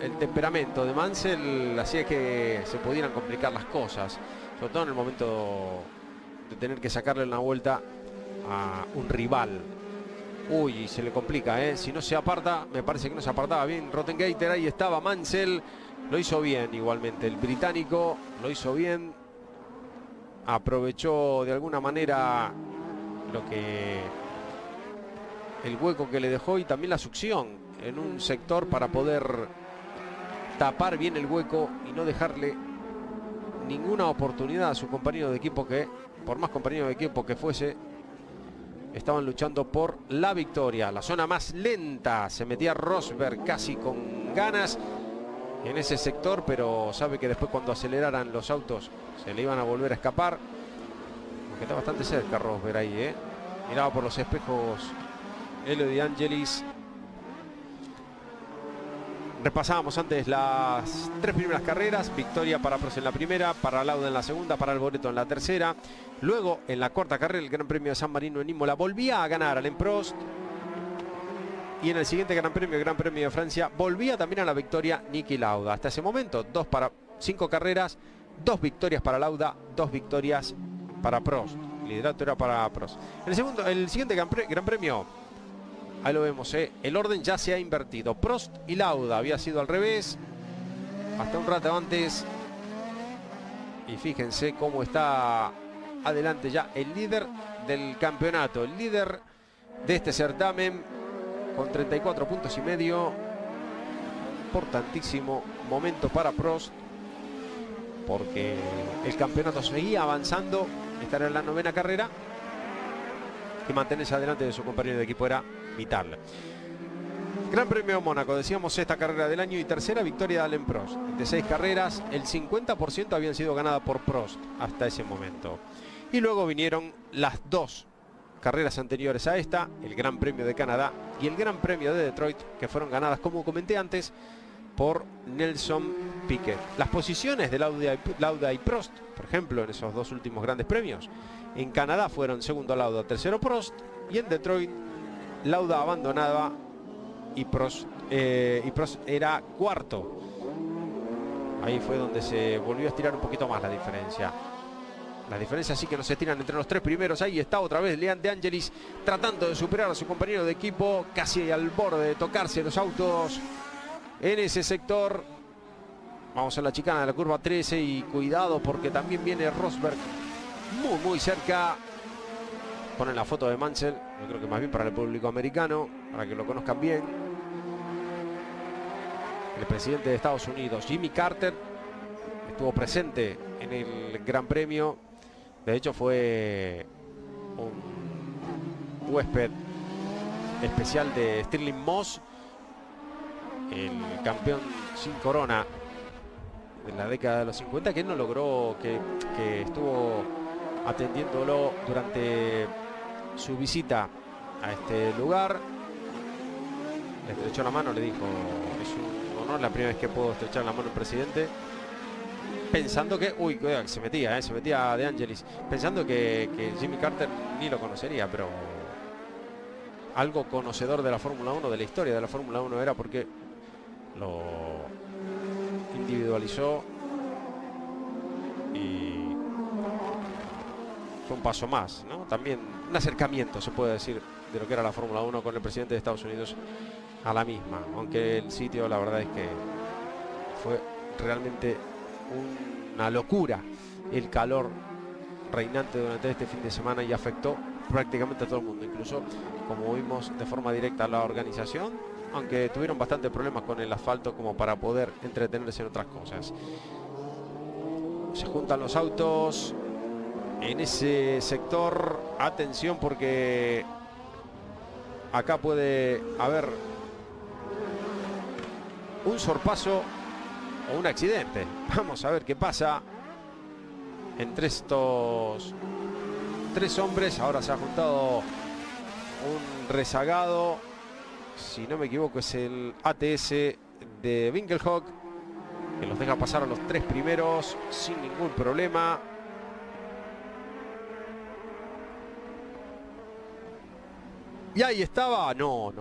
el temperamento de Mansell, hacía que se pudieran complicar las cosas, sobre todo en el momento de tener que sacarle una vuelta a un rival. Uy, se le complica, ¿eh? Si no se aparta, me parece que no se apartaba bien Rottengater. Ahí estaba Mansell. Lo hizo bien igualmente. El británico lo hizo bien. Aprovechó de alguna manera el hueco que le dejó y también la succión en un sector para poder tapar bien el hueco y no dejarle ninguna oportunidad a su compañero de equipo, que por más compañero de equipo que fuese, estaban luchando por la victoria. La zona más lenta se metía Rosberg casi con ganas en ese sector, pero sabe que después cuando aceleraran los autos se le iban a volver a escapar. Está bastante cerca Rosberg ahí, ¿eh? Miraba por los espejos Elio De Angelis. Repasábamos antes las 3 primeras carreras. Victoria para Prost en la primera, para Lauda en la segunda, para Alboreto en la tercera. Luego en la cuarta carrera el Gran Premio de San Marino en Imola volvía a ganar Alain Prost. Y en el siguiente Gran Premio, el Gran Premio de Francia, volvía también a la victoria Niki Lauda. Hasta ese momento 5 carreras, 2 victorias para Lauda, 2 victorias para Prost. El liderato era para Prost. El siguiente Gran Premio, ahí lo vemos, el orden ya se ha invertido. Prost y Lauda había sido al revés hasta un rato antes. Y fíjense cómo está adelante ya el líder del campeonato, el líder de este certamen, con 34 puntos y medio. Importantísimo momento para Prost, porque el campeonato seguía avanzando. Estar en la 9ª carrera y mantenerse adelante de su compañero de equipo era vital. Gran Premio de Mónaco, decíamos, 6ª carrera del año y tercera victoria de Alain Prost. De 6 carreras, el 50% habían sido ganadas por Prost hasta ese momento. Y luego vinieron las 2 carreras anteriores a esta, el Gran Premio de Canadá y el Gran Premio de Detroit, que fueron ganadas, como comenté antes, por Nelson Piquet. Las posiciones de Lauda y Prost, por ejemplo, en esos 2 últimos grandes premios, en Canadá fueron segundo Lauda, tercero Prost, y en Detroit Lauda abandonaba y Prost era cuarto. Ahí fue donde se volvió a estirar un poquito más la diferencia. Las diferencias sí que no se estiran entre los 3 primeros. Ahí está otra vez Leon De Angelis tratando de superar a su compañero de equipo, casi al borde de tocarse los autos en ese sector. Vamos a la chicana de la curva 13 y cuidado porque también viene Rosberg muy cerca. Ponen la foto de Mansell, yo creo que más bien para el público americano, para que lo conozcan bien. El presidente de Estados Unidos, Jimmy Carter, estuvo presente en el Gran Premio. De hecho fue un huésped especial de Stirling Moss, el campeón sin corona de la década de los 50, que él no logró, que estuvo atendiéndolo durante su visita a este lugar. Le estrechó la mano, le dijo: es un honor, la primera vez que puedo estrechar la mano al presidente. Pensando que, uy, se metía De Angelis, pensando que Jimmy Carter ni lo conocería, pero algo conocedor de la Fórmula 1, de la historia de la Fórmula 1 era, porque lo individualizó y fue un paso más, ¿no? También un acercamiento, se puede decir, de lo que era la Fórmula 1 con el presidente de Estados Unidos a la misma, aunque el sitio, la verdad es que fue realmente una locura el calor reinante durante este fin de semana y afectó prácticamente a todo el mundo, incluso, como vimos, de forma directa a la organización, aunque tuvieron bastantes problemas con el asfalto como para poder entretenerse en otras cosas. Se juntan los autos en ese sector. Atención, porque acá puede haber un sorpaso o un accidente. Vamos a ver qué pasa entre estos 3 hombres. Ahora se ha juntado un rezagado, si no me equivoco es el ATS de Winkelhock, que los deja pasar a los 3 primeros sin ningún problema. Y ahí estaba, no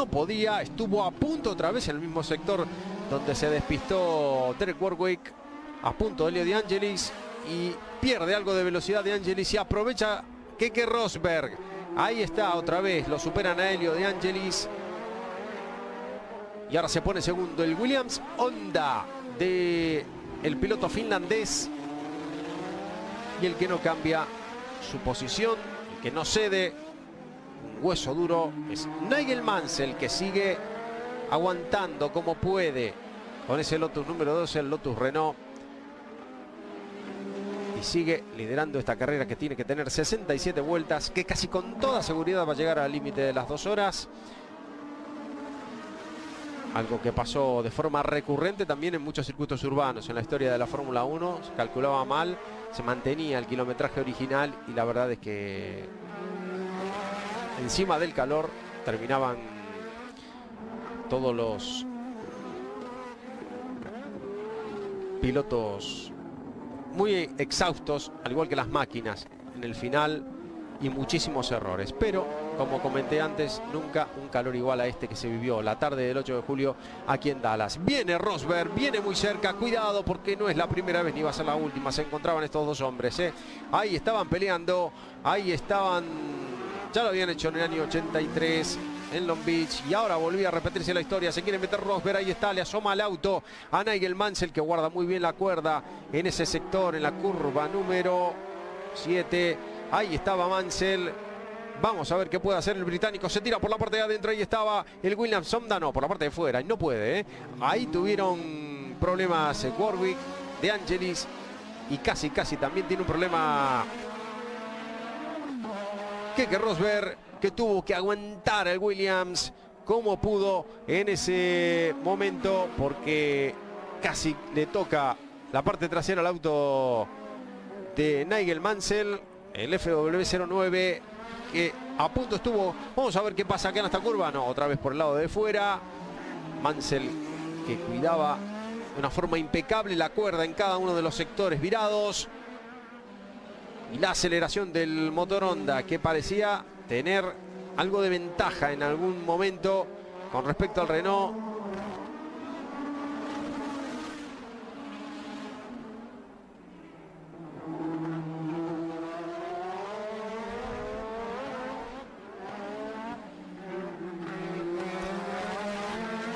podía, estuvo a punto otra vez en el mismo sector donde se despistó Derek Warwick, a punto Elio De Angelis, y pierde algo de velocidad De Angelis y aprovecha Keke Rosberg Ahí está otra vez, lo superan a Elio De Angelis. Y ahora se pone segundo el Williams Honda de el piloto finlandés. Y el que no cambia su posición, el que no cede, un hueso duro, es Nigel Mansell, que sigue aguantando como puede con ese Lotus número 12, el Lotus Renault. Y sigue liderando esta carrera que tiene que tener 67 vueltas, que casi con toda seguridad va a llegar al límite de las 2 horas. Algo que pasó de forma recurrente también en muchos circuitos urbanos en la historia de la Fórmula 1. Se calculaba mal, se mantenía el kilometraje original y la verdad es que encima del calor terminaban todos los pilotos muy exhaustos, al igual que las máquinas en el final, y muchísimos errores. Pero, como comenté antes, nunca un calor igual a este que se vivió la tarde del 8 de julio aquí en Dallas. Viene Rosberg, viene muy cerca, cuidado porque no es la primera vez ni va a ser la última. Se encontraban estos dos hombres, ahí estaban peleando, ahí estaban, ya lo habían hecho en el año 83 en Long Beach, y ahora volvía a repetirse la historia. Se quiere meter Rosberg, ahí está, le asoma al auto a Nigel Mansell, que guarda muy bien la cuerda en ese sector, en la curva número 7. Ahí estaba Mansell. Vamos a ver qué puede hacer el británico. Se tira por la parte de adentro. Ahí estaba el Williams Honda, no, por la parte de fuera, y no puede, Ahí tuvieron problemas Warwick, De Angelis, y casi también tiene un problema Keke Rosberg, que tuvo que aguantar el Williams como pudo en ese momento, porque casi le toca la parte trasera al auto de Nigel Mansell, el FW09, que a punto estuvo. Vamos a ver qué pasa acá en esta curva. No, otra vez por el lado de fuera. Mansell, que cuidaba de una forma impecable la cuerda en cada uno de los sectores virados. Y la aceleración del motor Honda, que parecía tener algo de ventaja en algún momento con respecto al Renault.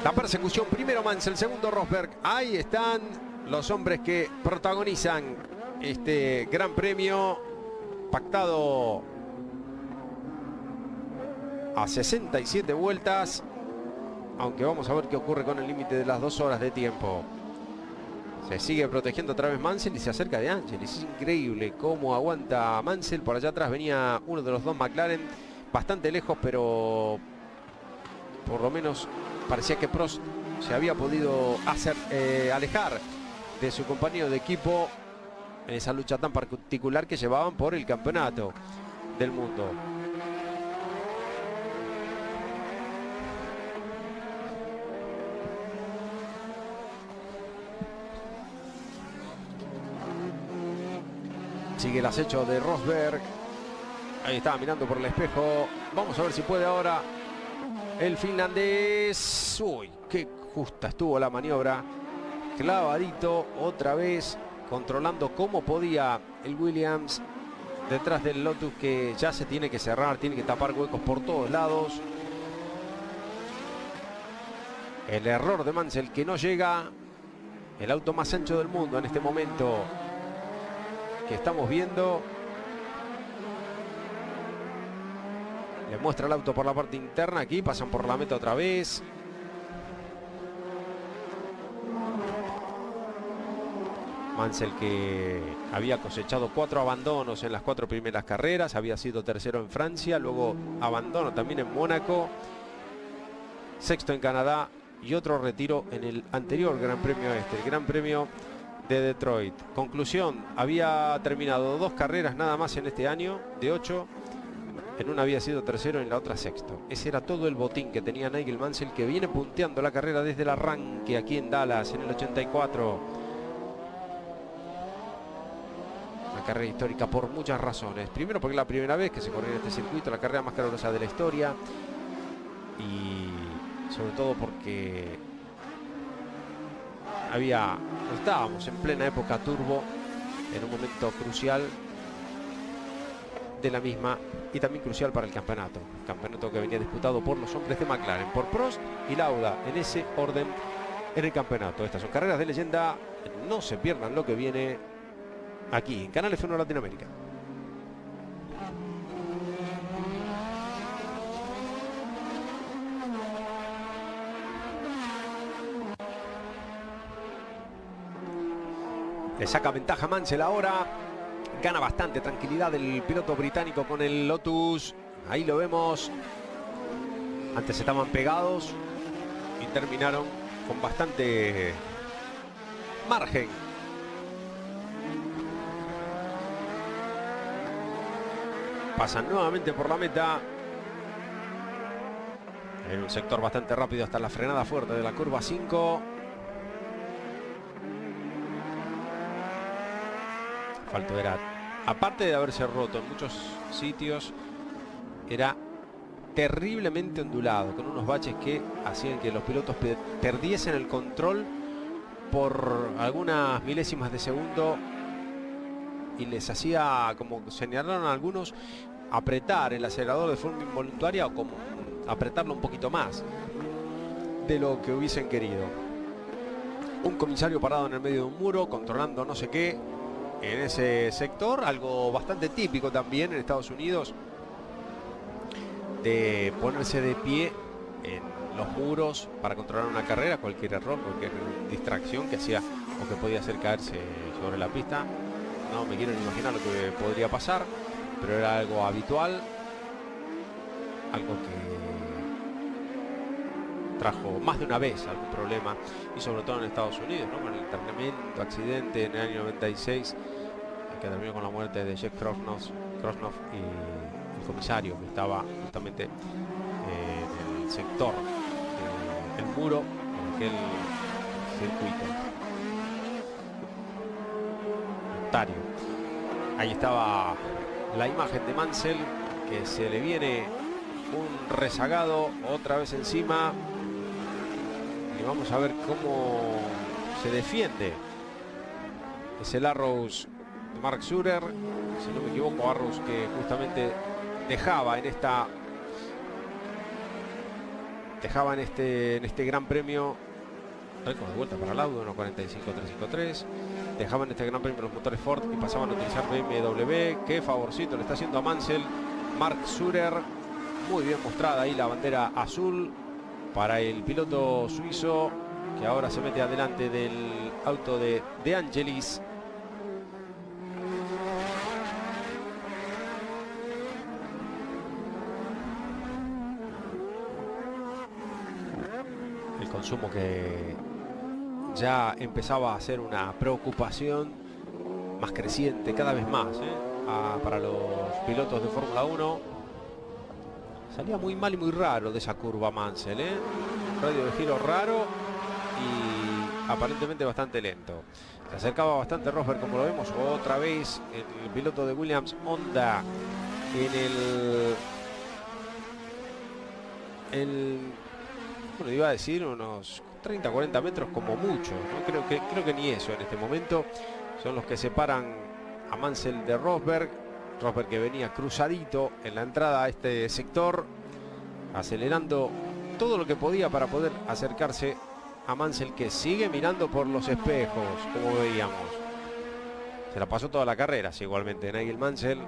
La persecución, primero Mansell, segundo Rosberg. Ahí están los hombres que protagonizan este gran premio pactado a 67 vueltas, aunque vamos a ver qué ocurre con el límite de las 2 horas de tiempo. Se sigue protegiendo otra vez Mansell y se acerca De Angelis. Es increíble cómo aguanta Mansell. Por allá atrás venía uno de los dos McLaren, bastante lejos, pero por lo menos parecía que Prost se había podido alejar de su compañero de equipo en esa lucha tan particular que llevaban por el campeonato del mundo. Sigue el acecho de Rosberg. Ahí estaba mirando por el espejo. Vamos a ver si puede ahora el finlandés. Uy, qué justa estuvo la maniobra. Clavadito otra vez, controlando como podía el Williams detrás del Lotus, que ya se tiene que cerrar, tiene que tapar huecos por todos lados. El error de Mansell, que no llega. El auto más ancho del mundo en este momento que estamos viendo. Le muestra el auto por la parte interna. Aquí pasan por la meta otra vez. Mansell, que había cosechado 4 abandonos en las 4 primeras carreras, había sido tercero en Francia, luego abandono también en Mónaco, sexto en Canadá y otro retiro en el anterior Gran Premio el Gran Premio de Detroit. Conclusión, había terminado 2 carreras nada más en este año, de 8. En una había sido tercero y en la otra sexto. Ese era todo el botín que tenía Nigel Mansell, que viene punteando la carrera desde el arranque aquí en Dallas en el 84. Una carrera histórica por muchas razones. Primero porque es la primera vez que se corre en este circuito, la carrera más calurosa de la historia. Y sobre todo porque estábamos en plena época turbo, en un momento crucial de la misma y también crucial para el campeonato que venía disputado por los hombres de McLaren, por Prost y Lauda, en ese orden en el campeonato. Estas son carreras de leyenda, no se pierdan lo que viene aquí en Canal F1 Latinoamérica. Le saca ventaja Mansell ahora. Gana bastante tranquilidad el piloto británico con el Lotus. Ahí lo vemos. Antes estaban pegados y terminaron con bastante margen. Pasan nuevamente por la meta. En un sector bastante rápido hasta la frenada fuerte de la curva 5. Asfalto era, aparte de haberse roto en muchos sitios, era terriblemente ondulado, con unos baches que hacían que los pilotos perdiesen el control por algunas milésimas de segundo y les hacía, como señalaron algunos, apretar el acelerador de forma involuntaria o como apretarlo un poquito más de lo que hubiesen querido. Un comisario parado en el medio de un muro, controlando no sé qué en ese sector, algo bastante típico también en Estados Unidos, de ponerse de pie en los muros para controlar una carrera, cualquier error, cualquier distracción que hacía o que podía hacer caerse sobre la pista. No me quiero ni imaginar lo que podría pasar, pero era algo habitual, algo que trajo más de una vez algún problema, y sobre todo en Estados Unidos, ¿no? Con el tremendo accidente en el año 96 que terminó con la muerte de Jeff Krosnoff y el comisario que estaba justamente en el sector del muro en aquel circuito. Ontario. Ahí estaba la imagen de Mansell, que se le viene un rezagado otra vez encima, y vamos a ver cómo se defiende. Es el Arrows de Mark Surer, si no me equivoco, Arrows que justamente dejaba en este gran premio récord de vuelta para Lauda, 1.45.353. Dejaban este gran premio los motores Ford y pasaban a utilizar BMW. Qué favorcito le está haciendo a Mansell Mark Surer. Muy bien mostrada ahí la bandera azul para el piloto suizo, que ahora se mete adelante del auto de De Angelis. El consumo que ya empezaba a ser una preocupación más creciente, cada vez más, para los pilotos de Fórmula 1. Salía muy mal y muy raro de esa curva Mansell, radio de giro raro y aparentemente bastante lento. Se acercaba bastante Rosberg, como lo vemos otra vez, el piloto de Williams Honda bueno, iba a decir unos 30-40 metros como mucho, ¿no? Creo que ni eso en este momento son los que separan a Mansell de Rosberg. Rosberg, que venía cruzadito en la entrada a este sector, acelerando todo lo que podía para poder acercarse a Mansell, que sigue mirando por los espejos, como veíamos. Se la pasó toda la carrera, sí, igualmente Nigel Mansell.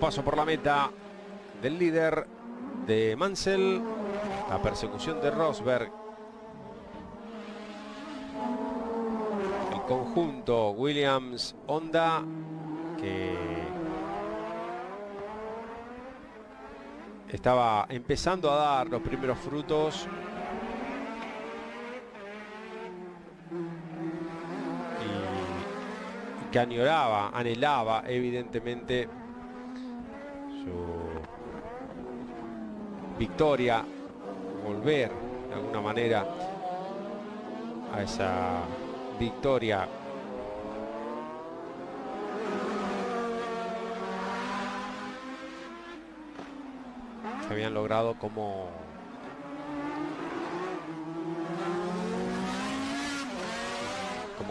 Paso por la meta del líder de Mansell, la persecución de Rosberg. El conjunto Williams Honda, que estaba empezando a dar los primeros frutos y que anhelaba evidentemente su victoria volver de alguna manera a esa victoria. Que habían logrado como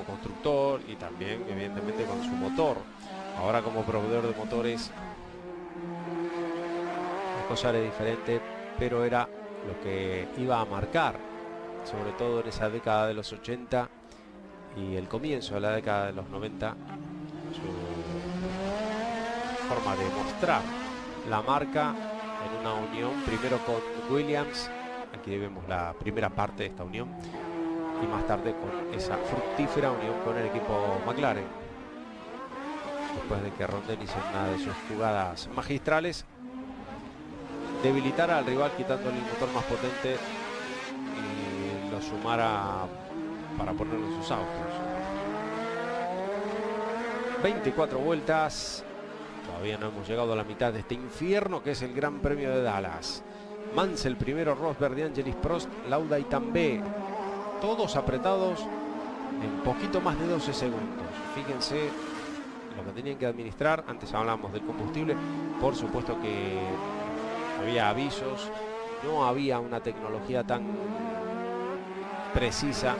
constructor y también evidentemente con su motor. Ahora como proveedor de motores la cosa era diferente, pero era lo que iba a marcar, sobre todo en esa década de los 80 y el comienzo de la década de los 90, su forma de mostrar la marca en una unión primero con Williams. Aquí vemos la primera parte de esta unión y más tarde con esa fructífera unión con el equipo McLaren, después de que Ron Dennis en una de sus jugadas magistrales debilitara al rival quitándole el motor más potente y lo sumara para ponerlo en sus autos. 24 vueltas, todavía no hemos llegado a la mitad de este infierno que es el Gran Premio de Dallas. Mansell primero, Rosberg, De Angelis, Prost, Lauda y Tambay, todos apretados en poquito más de 12 segundos. Fíjense lo que tenían que administrar. Antes hablábamos del combustible, por supuesto que había avisos, no había una tecnología tan precisa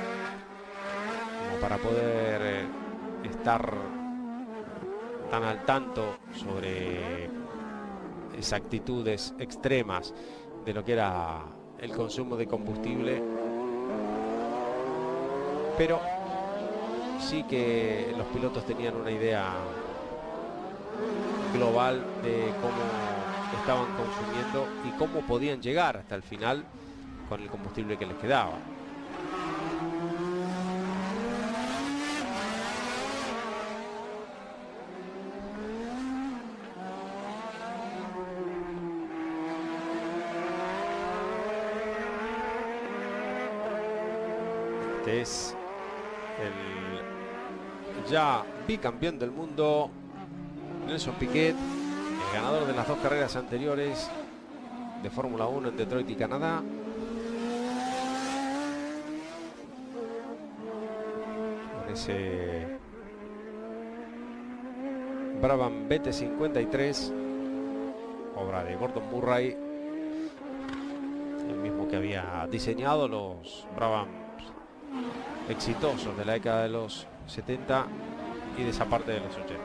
como para poder estar tan al tanto sobre exactitudes extremas de lo que era el consumo de combustible, pero sí que los pilotos tenían una idea global de cómo estaban consumiendo y cómo podían llegar hasta el final con el combustible que les quedaba. Este es el ya bicampeón del mundo, Nelson Piquet, el ganador de las dos carreras anteriores de Fórmula 1 en Detroit y Canadá. Con ese Brabham BT53, obra de Gordon Murray, el mismo que había diseñado los Brabham exitosos de la década de los 70 y de esa parte de los 80.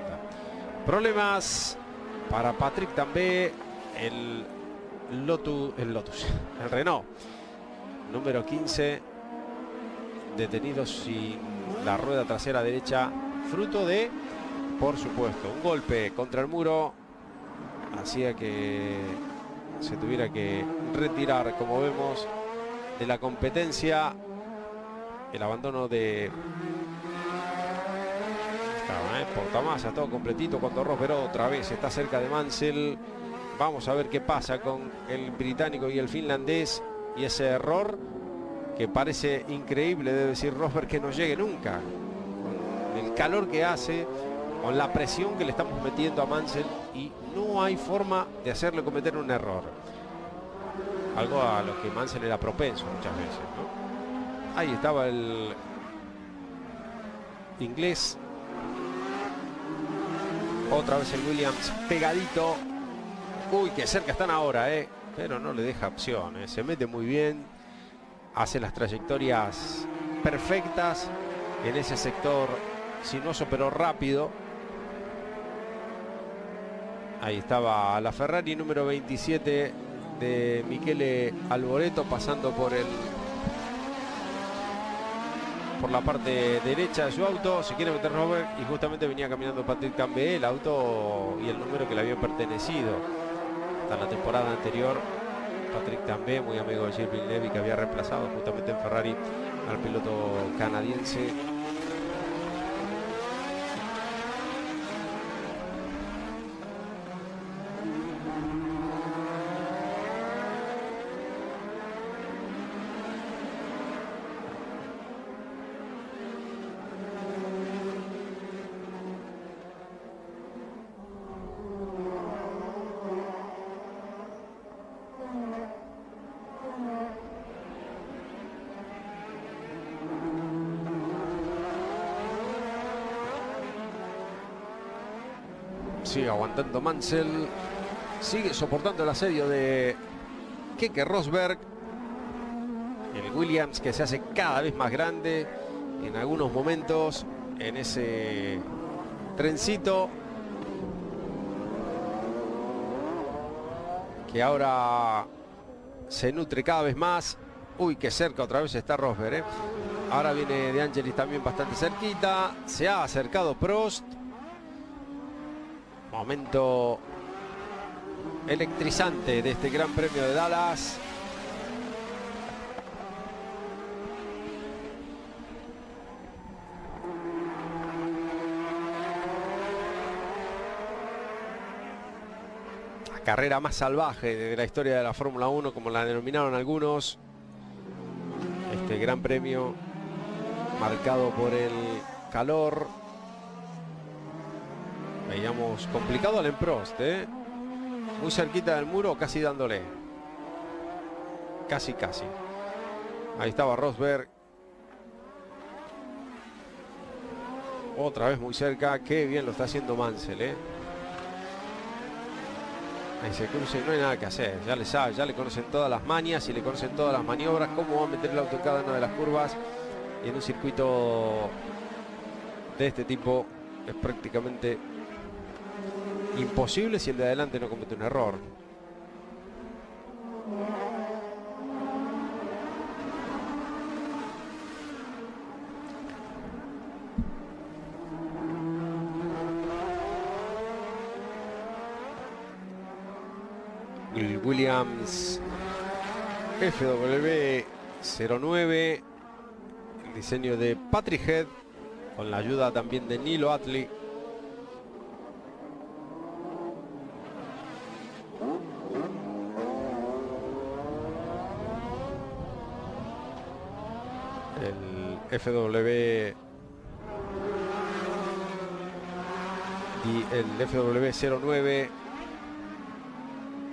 Problemas para Patrick Tambay, el Renault número 15, detenido sin la rueda trasera derecha, fruto de, por supuesto, un golpe contra el muro, hacía que se tuviera que retirar, como vemos, de la competencia. El abandono de Portamasa, todo completito, cuando Rosberg otra vez está cerca de Mansell. Vamos a ver qué pasa con el británico y el finlandés y ese error que parece increíble, debe decir Rosberg, que no llegue nunca, con el calor que hace, con la presión que le estamos metiendo a Mansell, y no hay forma de hacerle cometer un error, algo a lo que Mansell era propenso muchas veces, ¿no? Ahí estaba el inglés. Otra vez el Williams pegadito. Uy, qué cerca están ahora, pero no le deja opción, se mete muy bien, hace las trayectorias perfectas en ese sector sinuoso pero rápido. Ahí estaba la Ferrari número 27 de Michele Alboreto, pasando por la parte derecha de su auto. Se quiere meter Robert y justamente venía caminando Patrick Tambay, el auto y el número que le había pertenecido hasta la temporada anterior. Patrick Tambay, muy amigo de Gilles Villeneuve, que había reemplazado justamente en Ferrari al piloto canadiense. Sigue aguantando Mansell. Sigue soportando el asedio de Keke Rosberg. El Williams que se hace cada vez más grande en algunos momentos en ese trencito, que ahora se nutre cada vez más. Uy, qué cerca otra vez está Rosberg, ¿eh? Ahora viene De Angelis también bastante cerquita. Se ha acercado Prost. Momento electrizante de este Gran Premio de Dallas. La carrera más salvaje de la historia de la Fórmula 1, como la denominaron algunos. Este Gran Premio marcado por el calor. Veíamos complicado al Alain Prost, muy cerquita del muro, casi dándole. Casi. Ahí estaba Rosberg. Otra vez muy cerca. Qué bien lo está haciendo Mansell, Ahí se cruza y no hay nada que hacer. Ya le sabe, ya le conocen todas las mañas y le conocen todas las maniobras. Cómo va a meter el auto en cada una de las curvas. Y en un circuito de este tipo es prácticamente imposible si el de adelante no comete un error. El Williams FW09, el diseño de Patrick Head, con la ayuda también de Nilo Atli. El FW09,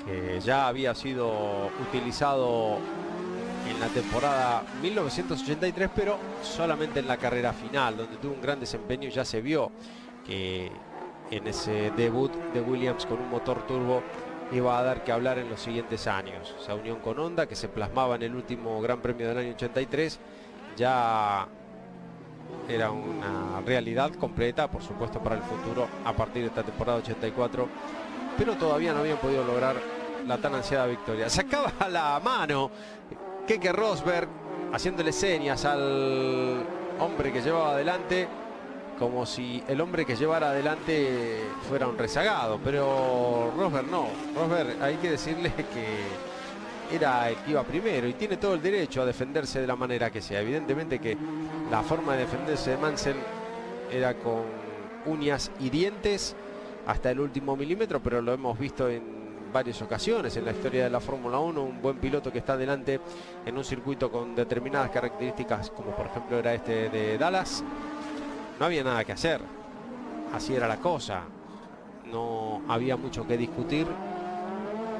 que ya había sido utilizado en la temporada 1983, pero solamente en la carrera final, donde tuvo un gran desempeño. Ya se vio que en ese debut de Williams con un motor turbo iba a dar que hablar en los siguientes años. Esa unión con Honda, que se plasmaba en el último Gran Premio del año 83, ya era una realidad completa, por supuesto, para el futuro a partir de esta temporada 84, pero todavía no habían podido lograr la tan ansiada victoria. Sacaba la mano Keke Rosberg, haciéndole señas al hombre que llevaba adelante, como si el hombre que llevara adelante fuera un rezagado, pero Rosberg no. Rosberg, hay que decirle que era el que iba primero y tiene todo el derecho a defenderse de la manera que sea. Evidentemente que la forma de defenderse de Mansell era con uñas y dientes hasta el último milímetro, pero lo hemos visto en varias ocasiones en la historia de la Fórmula 1. Un buen piloto que está adelante en un circuito con determinadas características, como por ejemplo era este de Dallas, no había nada que hacer. Así era la cosa. No había mucho que discutir,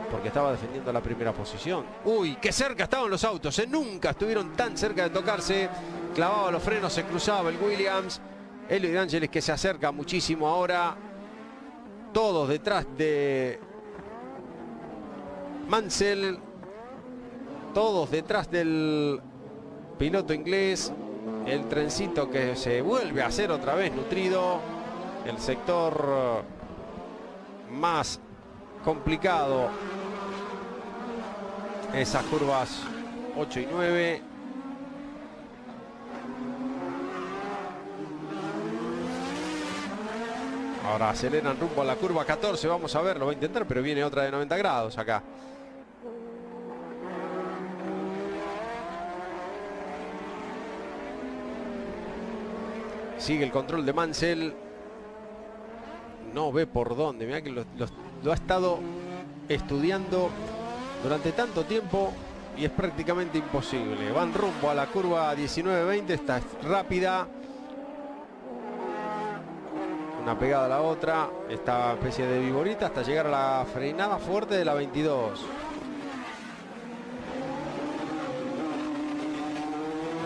porque estaba defendiendo la primera posición. Uy, qué cerca estaban los autos, nunca estuvieron tan cerca de tocarse. Clavaba los frenos, se cruzaba el Williams. Elio De Angelis, que se acerca muchísimo ahora. Todos detrás de Mansell, todos detrás del piloto inglés. El trencito que se vuelve a hacer otra vez nutrido. El sector más complicado, esas curvas 8 y 9. Ahora aceleran rumbo a la curva 14. Vamos a ver, lo va a intentar, pero viene otra de 90 grados acá. Sigue el control de Mansell. No ve por dónde. Mirá que lo ha estado estudiando durante tanto tiempo y es prácticamente imposible. Van rumbo a la curva 19-20. Esta es rápida. Una pegada a la otra. Esta especie de viborita hasta llegar a la frenada fuerte de la 22.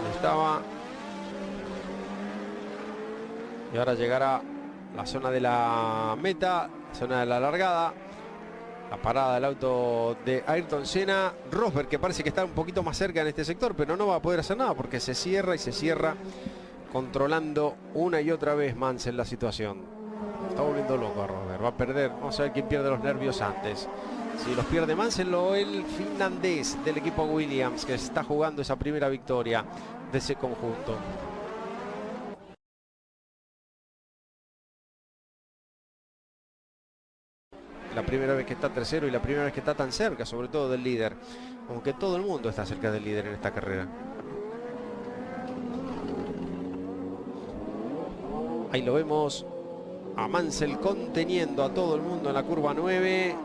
Ahí estaba. Y ahora llegará la zona de la meta. zona de la largada. La parada del auto de Ayrton Senna. Rosberg, que parece que está un poquito más cerca en este sector, pero no va a poder hacer nada porque se cierra y se cierra, controlando una y otra vez Mansell la situación. Está volviendo loco a Rosberg. Va a perder. Vamos a ver quién pierde los nervios antes. Si los pierde Mansell o el finlandés del equipo Williams, que está jugando esa primera victoria de ese conjunto. La primera vez que está tercero y la primera vez que está tan cerca, sobre todo del líder. Como que todo el mundo está cerca del líder en esta carrera. Ahí lo vemos a Mansell conteniendo a todo el mundo en la curva 9.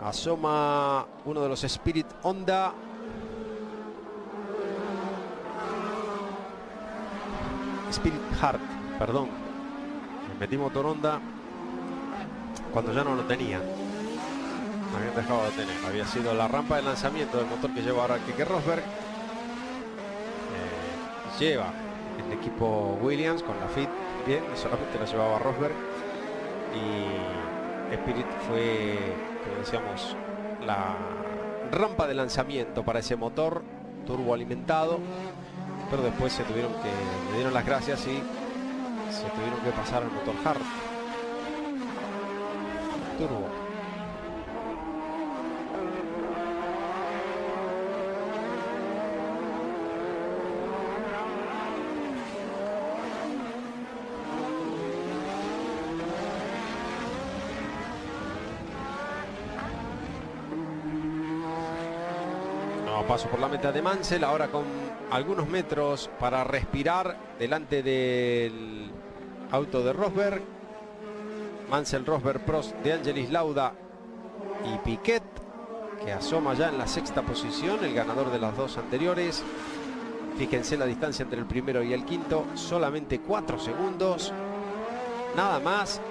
Asoma uno de los Spirit Honda. Spirit Heart, perdón. Metí motor Honda cuando ya no lo tenía. Habían dejado de tener. Había sido la rampa de lanzamiento del motor que lleva ahora Keke Rosberg. Lleva el equipo Williams con la FIT. Bien, solamente la llevaba Rosberg. Y Spirit fue, como decíamos, la rampa de lanzamiento para ese motor turbo alimentado. Pero después le dieron las gracias y se tuvieron que pasar al motor Hard turbo. Paso por la meta de Mansell, ahora con algunos metros para respirar delante del auto de Rosberg. Mansell, Rosberg, Prost, De Angelis, Lauda y Piquet, que asoma ya en la sexta posición, el ganador de las dos anteriores. Fíjense la distancia entre el primero y el quinto, solamente 4 segundos, nada más.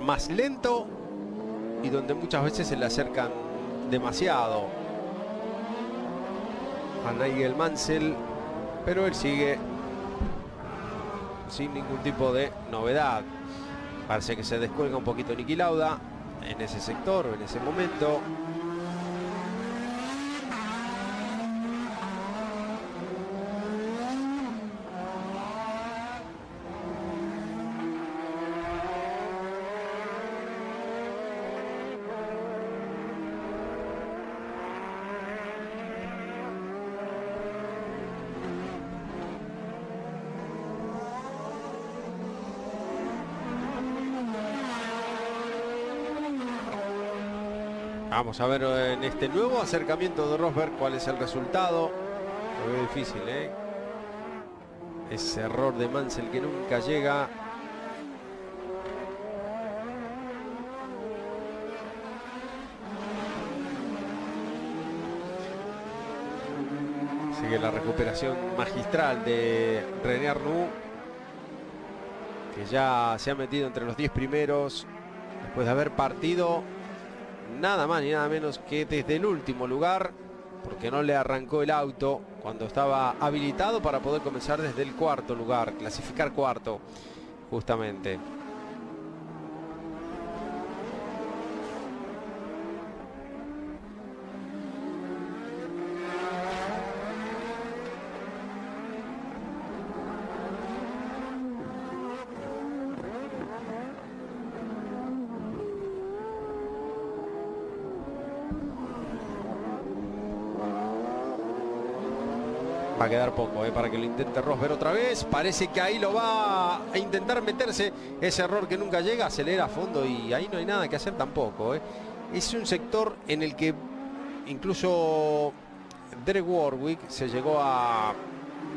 Más lento y donde muchas veces se le acercan demasiado a Nigel Mansell, pero él sigue sin ningún tipo de novedad. Parece que se descuelga un poquito Niki Lauda en ese sector o en ese momento. Vamos a ver en este nuevo acercamiento de Rosberg cuál es el resultado. Lo veo difícil, ¿eh? Ese error de Mansell que nunca llega. Sigue la recuperación magistral de René Arnoux, que ya se ha metido entre los 10 primeros después de haber partido nada más ni nada menos que desde el último lugar, porque no le arrancó el auto cuando estaba habilitado para poder comenzar desde el cuarto lugar, clasificar cuarto justamente. Va a quedar poco para que lo intente Rosberg otra vez. Parece que ahí lo va a intentar meterse. Ese error que nunca llega, acelera a fondo y ahí no hay nada que hacer tampoco. Es un sector en el que incluso Derek Warwick se llegó a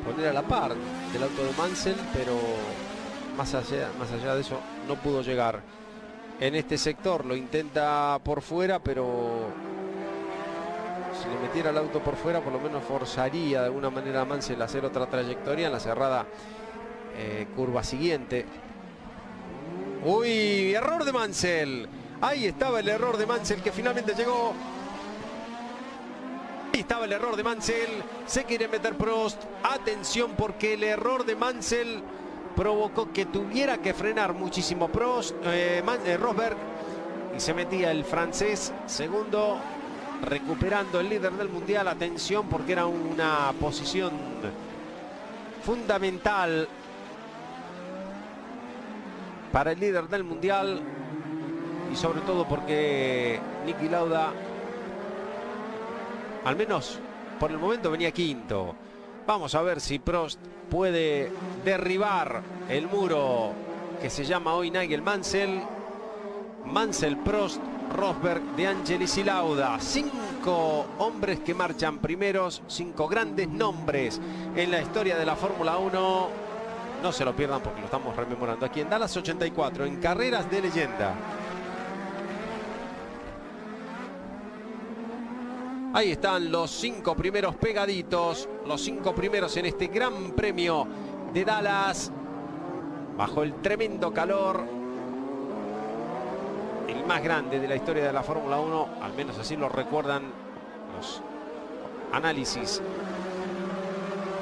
poner a la par del auto de Mansell, pero más allá de eso no pudo llegar. En este sector lo intenta por fuera, pero si le metiera el auto por fuera, por lo menos forzaría de alguna manera a Mansell a hacer otra trayectoria en la cerrada curva siguiente. Uy, error de Mansell. Ahí estaba el error de Mansell que finalmente llegó. Ahí estaba el error de Mansell. Se quiere meter Prost. Atención porque el error de Mansell provocó que tuviera que frenar muchísimo Prost, Rosberg. Y se metía el francés segundo, recuperando el líder del mundial. Atención porque era una posición fundamental para el líder del mundial. Y sobre todo porque Niki Lauda, al menos por el momento, venía quinto. Vamos a ver si Prost puede derribar el muro que se llama hoy Nigel Mansell. Mansell, Prost, Rosberg, De Angelis y Lauda. 5 hombres que marchan primeros, 5 grandes nombres en la historia de la Fórmula 1. No se lo pierdan porque lo estamos rememorando aquí en Dallas 84, en Carreras de Leyenda. Ahí están los 5 primeros pegaditos, los 5 primeros en este Gran Premio de Dallas, bajo el tremendo calor, el más grande de la historia de la Fórmula 1, al menos así lo recuerdan los análisis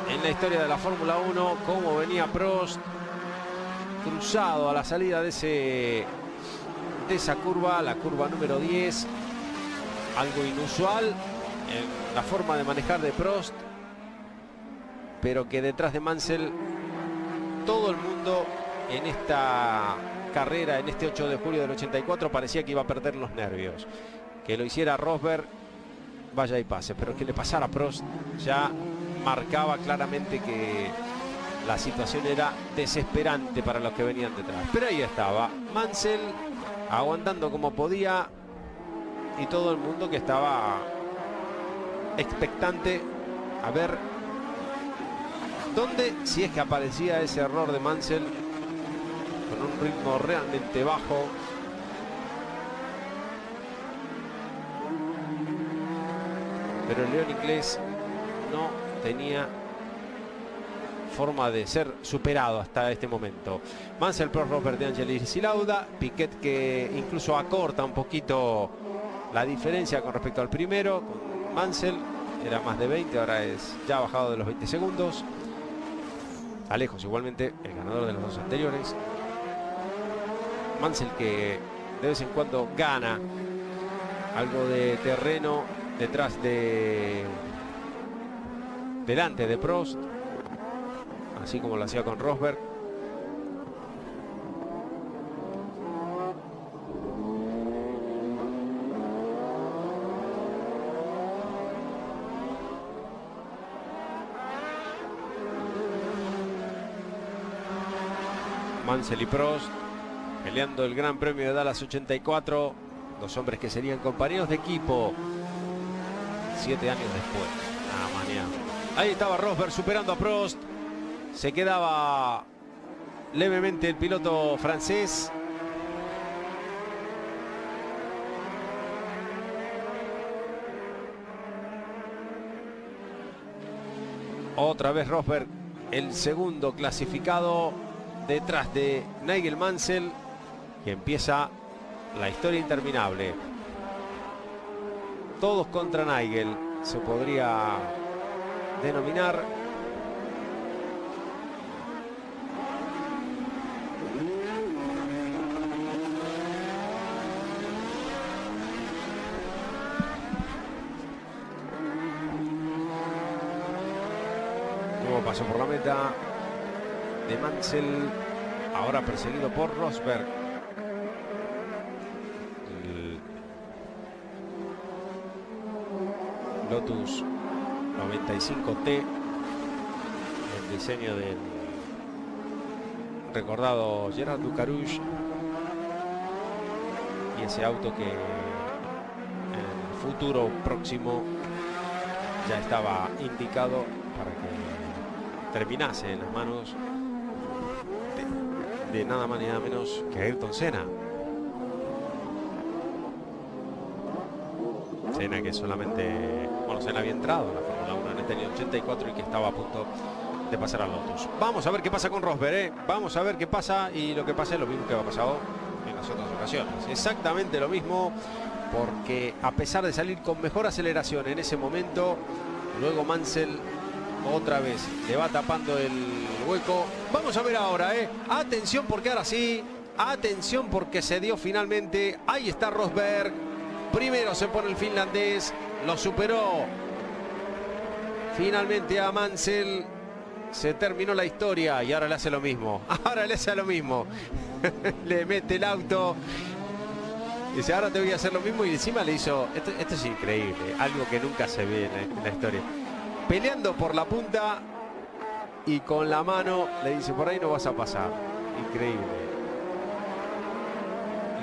en la historia de la Fórmula 1, cómo venía Prost cruzado a la salida de esa curva, la curva número 10, algo inusual en la forma de manejar de Prost, pero que detrás de Mansell todo el mundo en esta carrera, en este 8 de julio del 84, parecía que iba a perder los nervios. Que lo hiciera Rosberg, vaya y pase, pero que le pasara a Prost ya marcaba claramente que la situación era desesperante para los que venían detrás. Pero ahí estaba Mansell aguantando como podía y todo el mundo que estaba expectante a ver dónde, si es que aparecía ese error de Mansell con un ritmo realmente bajo. Pero el león inglés no tenía forma de ser superado hasta este momento. Mansell, Prost, Rosberg, De Angelis y Lauda. Piquet que incluso acorta un poquito la diferencia con respecto al primero. Con Mansell era más de 20, ahora es ya bajado de los 20 segundos. A lejos igualmente el ganador de los dos anteriores. Mansell que de vez en cuando gana algo de terreno delante de Prost, así como lo hacía con Rosberg. Mansell y Prost peleando el Gran Premio de Dallas 84, dos hombres que serían compañeros de equipo 7 años después. Mañana. Ahí estaba Rosberg superando a Prost. Se quedaba levemente el piloto francés. Otra vez Rosberg, el segundo clasificado, detrás de Nigel Mansell, y empieza la historia interminable. Todos contra Nigel, se podría denominar. Nuevo paso por la meta de Mansell, ahora perseguido por Rosberg. Lotus 95T, el diseño del recordado Gerard Ducarouche, y ese auto que en el futuro próximo ya estaba indicado para que terminase en las manos de nada más ni nada menos que Ayrton Senna. Senna que solamente, bueno, Senna había entrado a la Fórmula 1 en este año 84 y que estaba a punto de pasar al Lotus. Vamos a ver qué pasa con Rosberg, ¿eh? Vamos a ver qué pasa, y lo que pasa es lo mismo que ha pasado en las otras ocasiones. Exactamente lo mismo, porque a pesar de salir con mejor aceleración en ese momento, luego Mansell otra vez le va tapando el hueco. Vamos a ver ahora, atención, porque ahora sí, atención, porque se dio finalmente. Ahí está Rosberg. Primero se pone el finlandés, lo superó finalmente a Mansell. Se terminó la historia y ahora le hace lo mismo. Ahora le hace lo mismo. Le mete el auto. Dice, ahora te voy a hacer lo mismo, y encima le hizo... Esto es increíble, algo que nunca se ve en la historia. Peleando por la punta y con la mano le dice, por ahí no vas a pasar. Increíble.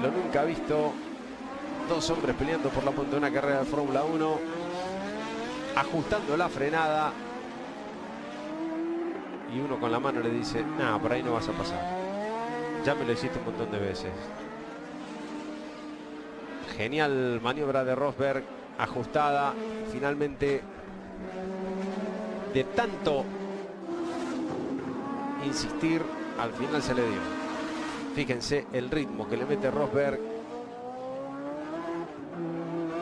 Lo nunca visto. Dos hombres peleando por la punta de una carrera de Fórmula 1. Ajustando la frenada. Y uno con la mano le dice, nada, por ahí no vas a pasar. Ya me lo hiciste un montón de veces. Genial maniobra de Rosberg, ajustada. Finalmente, de tanto insistir, al final se le dio. Fíjense el ritmo que le mete Rosberg.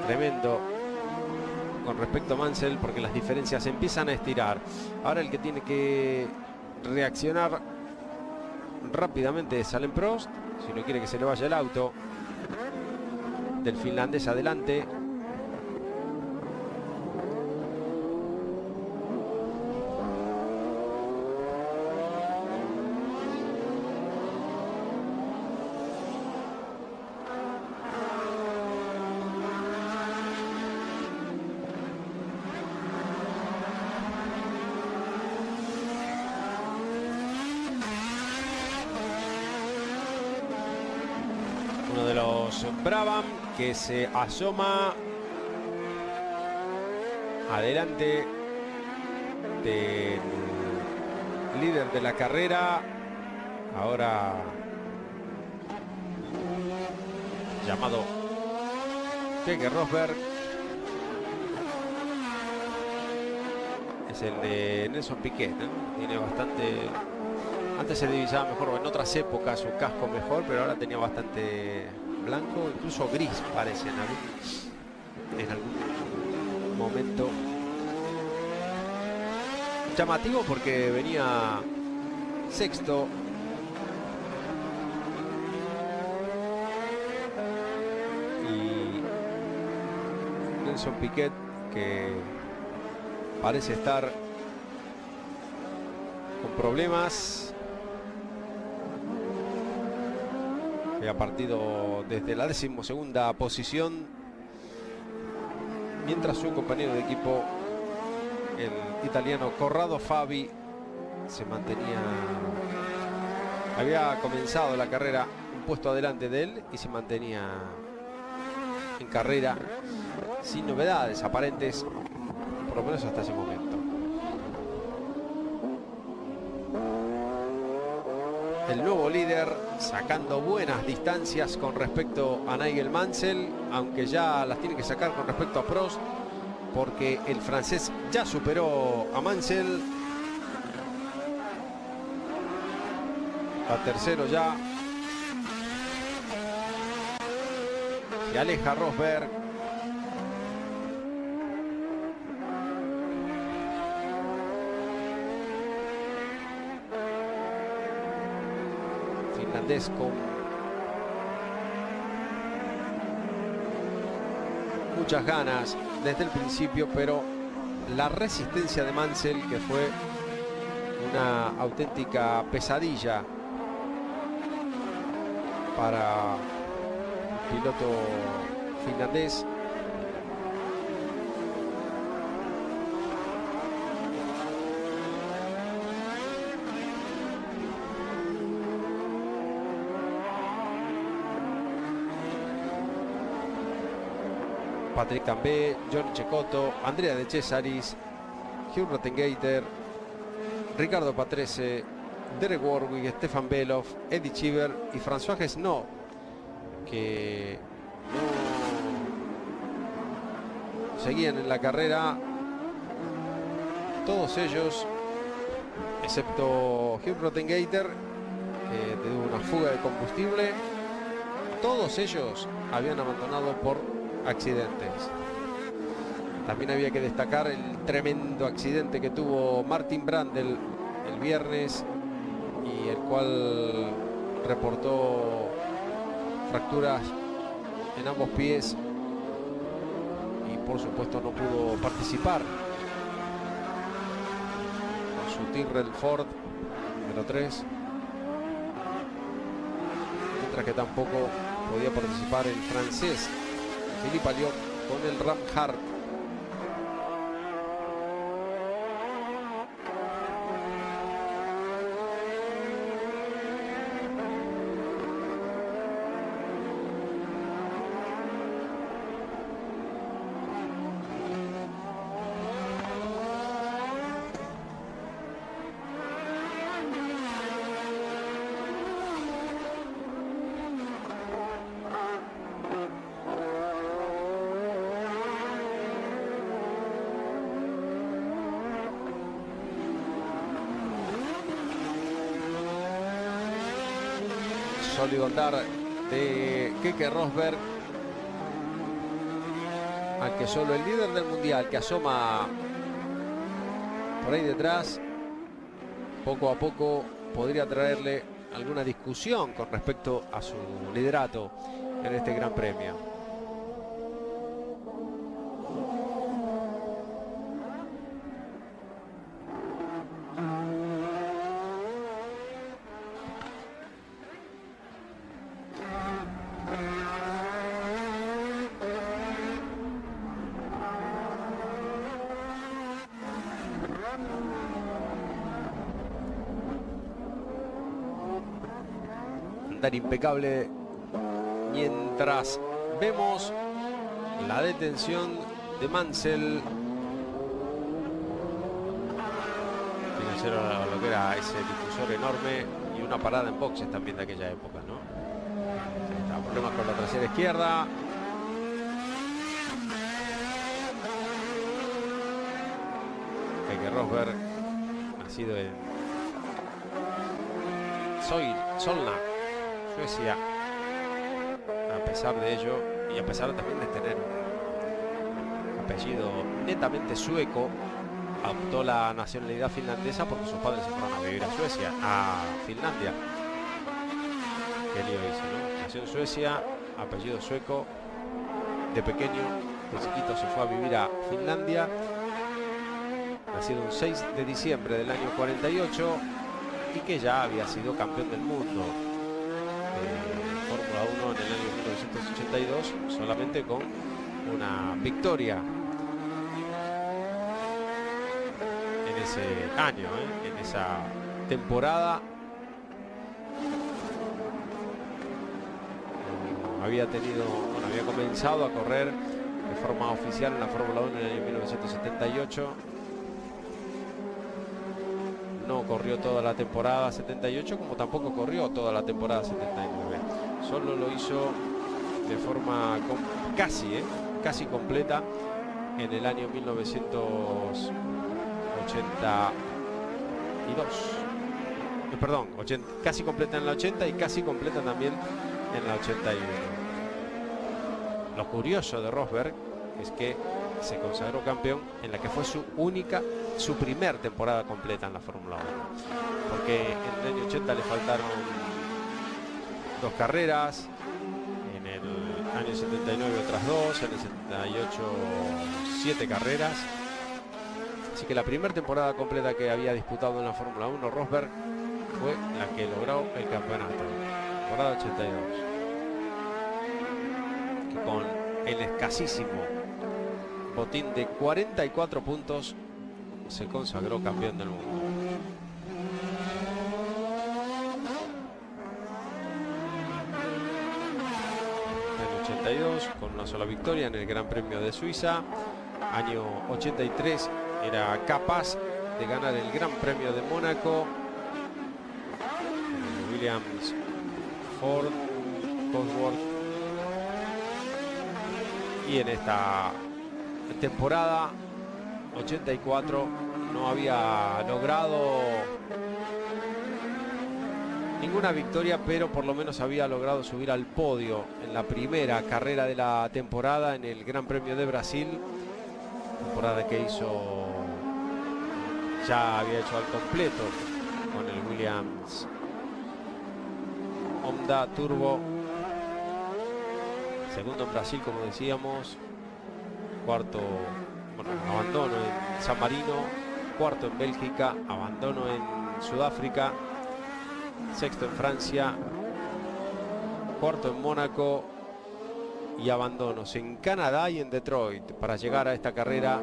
Tremendo con respecto a Mansell, porque las diferencias se empiezan a estirar. Ahora el que tiene que reaccionar rápidamente es Alain Prost, si no quiere que se le vaya el auto del finlandés adelante. Uno de los Brabham que se asoma adelante del líder de la carrera, ahora llamado Keke Rosberg. Es el de Nelson Piquet, ¿no? Tiene bastante... Antes se divisaba mejor, o en otras épocas su casco mejor, pero ahora tenía bastante blanco, incluso gris parece en algún momento. Llamativo porque venía sexto. Y Nelson Piquet, que parece estar con problemas. Ha partido desde la 12ª posición, mientras su compañero de equipo, el italiano Corrado Fabi, se mantenía, había comenzado la carrera un puesto adelante de él y se mantenía en carrera sin novedades aparentes, por lo menos hasta ese momento. El nuevo líder sacando buenas distancias con respecto a Nigel Mansell, aunque ya las tiene que sacar con respecto a Prost, porque el francés ya superó a Mansell. A tercero ya. Se aleja Rosberg. Con muchas ganas desde el principio, pero la resistencia de Mansell, que fue una auténtica pesadilla para el piloto finlandés. Patrick Tambay, Johnny Cecotto, Andrea De Cesaris, Hugh Rottengater, Ricardo Patrese, Derek Warwick, Stefan Belov, Eddie Cheever y François Gesnot, que no seguían en la carrera. Todos ellos excepto Hugh Rottengater, que tuvo una fuga de combustible. Todos ellos habían abandonado por accidentes. También había que destacar el tremendo accidente que tuvo Martin Brundle el viernes, y el cual reportó fracturas en ambos pies y por supuesto no pudo participar con su Tyrrell Ford número 3, mientras que tampoco podía participar el francés Philippe Alliot con el Ram Hart. Sólido andar de Keke Rosberg, al que solo el líder del mundial, que asoma por ahí detrás, poco a poco podría traerle alguna discusión con respecto a su liderato en este Gran Premio. Impecable, mientras vemos la detención de Mansell, financiero lo que era ese difusor enorme, y una parada en boxes también de aquella época, ¿no? Problemas con la trasera izquierda. Keke Rosberg, nacido en Solna, Suecia. A pesar de ello, y a pesar también de tener un apellido netamente sueco, adoptó la nacionalidad finlandesa porque sus padres se fueron a vivir a Suecia, a Finlandia. Qué lío hizo, ¿no? Nació en Suecia, apellido sueco, de pequeño, de chiquito se fue a vivir a Finlandia. Nacido un 6 de diciembre del año 48, y que ya había sido campeón del mundo Fórmula 1 en el año 1982, solamente con una victoria en ese año, en esa temporada. Había comenzado a correr de forma oficial en la Fórmula 1 en el año 1978. No corrió toda la temporada 78, como tampoco corrió toda la temporada 79. Solo lo hizo de forma casi completa en el año 1982. Perdón, casi completa en la 80 y casi completa también en la 81. Lo curioso de Rosberg es que se consagró campeón en la que fue su primer temporada completa en la Fórmula 1, porque en el año 80 le faltaron 2 carreras, en el año 79 otras 2, en el 78 7 carreras. Así que la primera temporada completa que había disputado en la Fórmula 1 Rosberg fue la que logró el campeonato, temporada 82, que con el escasísimo botín de 44 puntos se consagró campeón del mundo. En el 82, con una sola victoria en el Gran Premio de Suiza. Año 83 era capaz de ganar el Gran Premio de Mónaco. Williams, Ford, Cosworth. Y en esta temporada 84 no había logrado ninguna victoria, pero por lo menos había logrado subir al podio en la primera carrera de la temporada en el Gran Premio de Brasil, temporada que hizo, ya había hecho al completo con el Williams Honda Turbo. Segundo en Brasil, como decíamos. Cuarto, bueno, abandono en San Marino. Cuarto en Bélgica, abandono en Sudáfrica. Sexto en Francia. Cuarto en Mónaco. Y abandonos en Canadá y en Detroit para llegar a esta carrera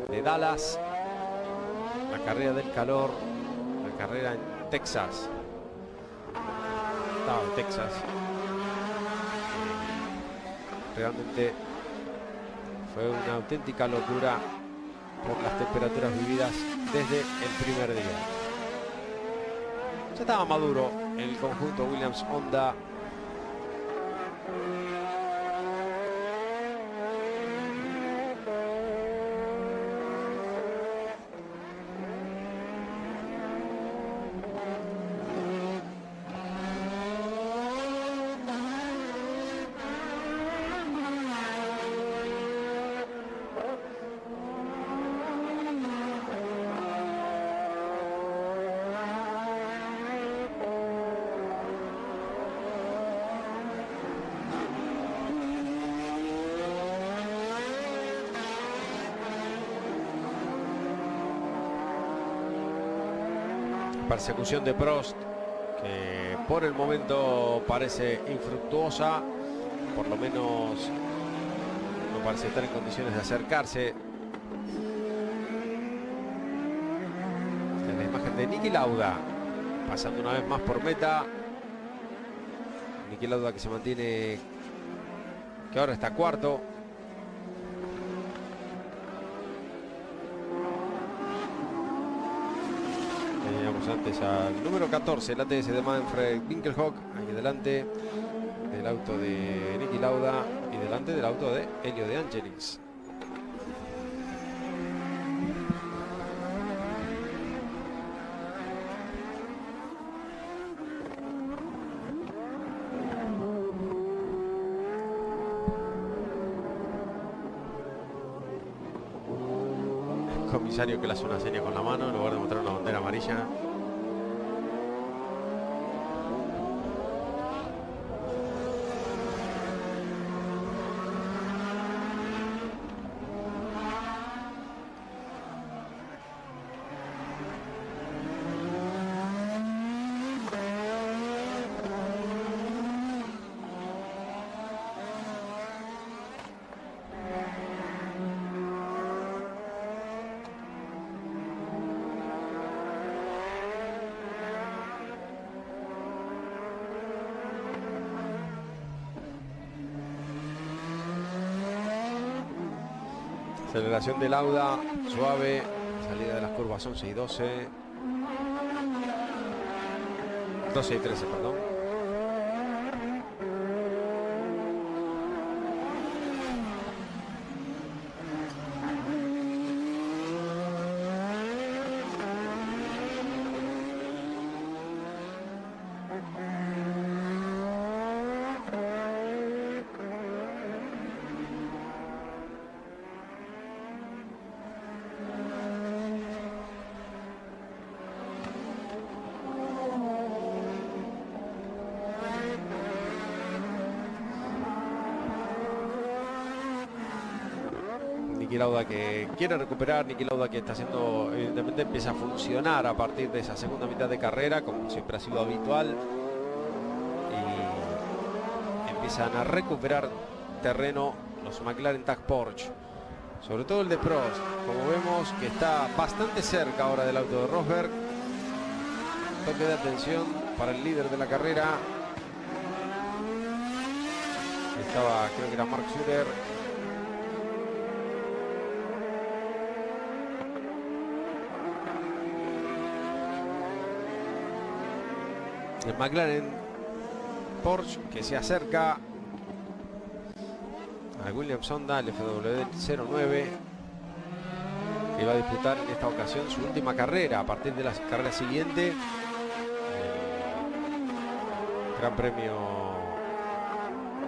de Dallas. La carrera del calor. La carrera en Texas. Estado de Texas. Realmente fue una auténtica locura por las temperaturas vividas desde el primer día. Ya estaba maduro el conjunto Williams Honda. Persecución de Prost, que por el momento parece infructuosa, por lo menos no parece estar en condiciones de acercarse. Esta es la imagen de Niki Lauda pasando una vez más por meta. Niki Lauda que se mantiene, que ahora está cuarto. Antes al número 14, el ATS de Manfred Winkelhock, ahí delante del auto de Niki Lauda y delante del auto de Elio De Angelis. El comisario que le hace una seña con la mano en lugar de mostrar una bandera amarilla. Aceleración de Lauda, suave, salida de las curvas 11 y 12. 12 y 13, perdón. Niki Lauda que quiere recuperar, Niki Lauda que está haciendo, evidentemente empieza a funcionar a partir de esa segunda mitad de carrera, como siempre ha sido habitual, y empiezan a recuperar terreno los McLaren Tag Porsche, sobre todo el de Prost, como vemos que está bastante cerca ahora del auto de Rosberg. Toque de atención para el líder de la carrera, estaba, creo que era Mark Sutter. El McLaren Porsche que se acerca al Williams Honda, el FW09. que iba a disputar en esta ocasión su última carrera. A partir de la carrera siguiente, el Gran Premio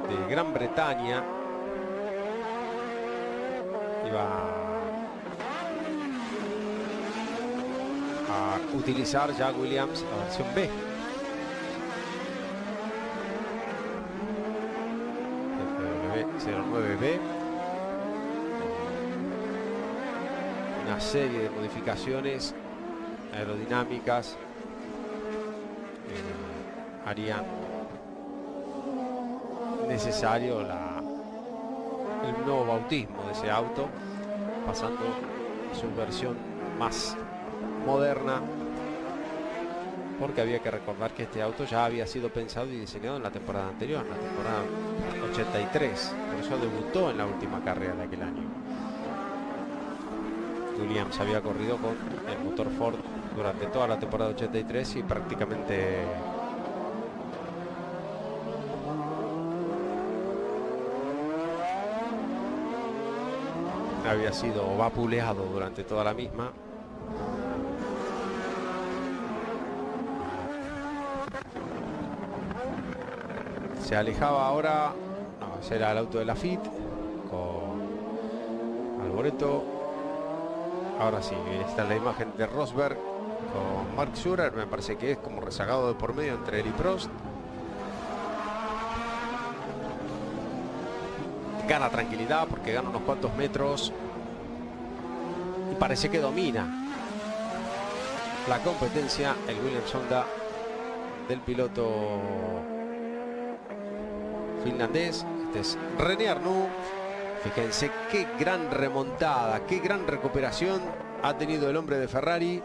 de Gran Bretaña iba a utilizar ya Williams la versión B. FW09B. Una serie de modificaciones aerodinámicas harían necesario el nuevo bautismo de ese auto, pasando a su versión más moderna, porque había que recordar que este auto ya había sido pensado y diseñado en la temporada anterior, en la temporada 83, por eso debutó en la última carrera de aquel año. Williams había corrido con el motor Ford durante toda la temporada 83 y prácticamente había sido vapuleado durante toda la misma. Se alejaba ahora, no, ese era el auto de Laffite con Alboreto. Ahora sí, está la imagen de Rosberg con Mark Schurer. Me parece que es como rezagado de por medio entre él y Prost. Gana tranquilidad porque gana unos cuantos metros y parece que domina la competencia el Williams Honda del piloto finlandés. Este es René Arnoux. Fíjense qué gran remontada, qué gran recuperación ha tenido el hombre de Ferrari.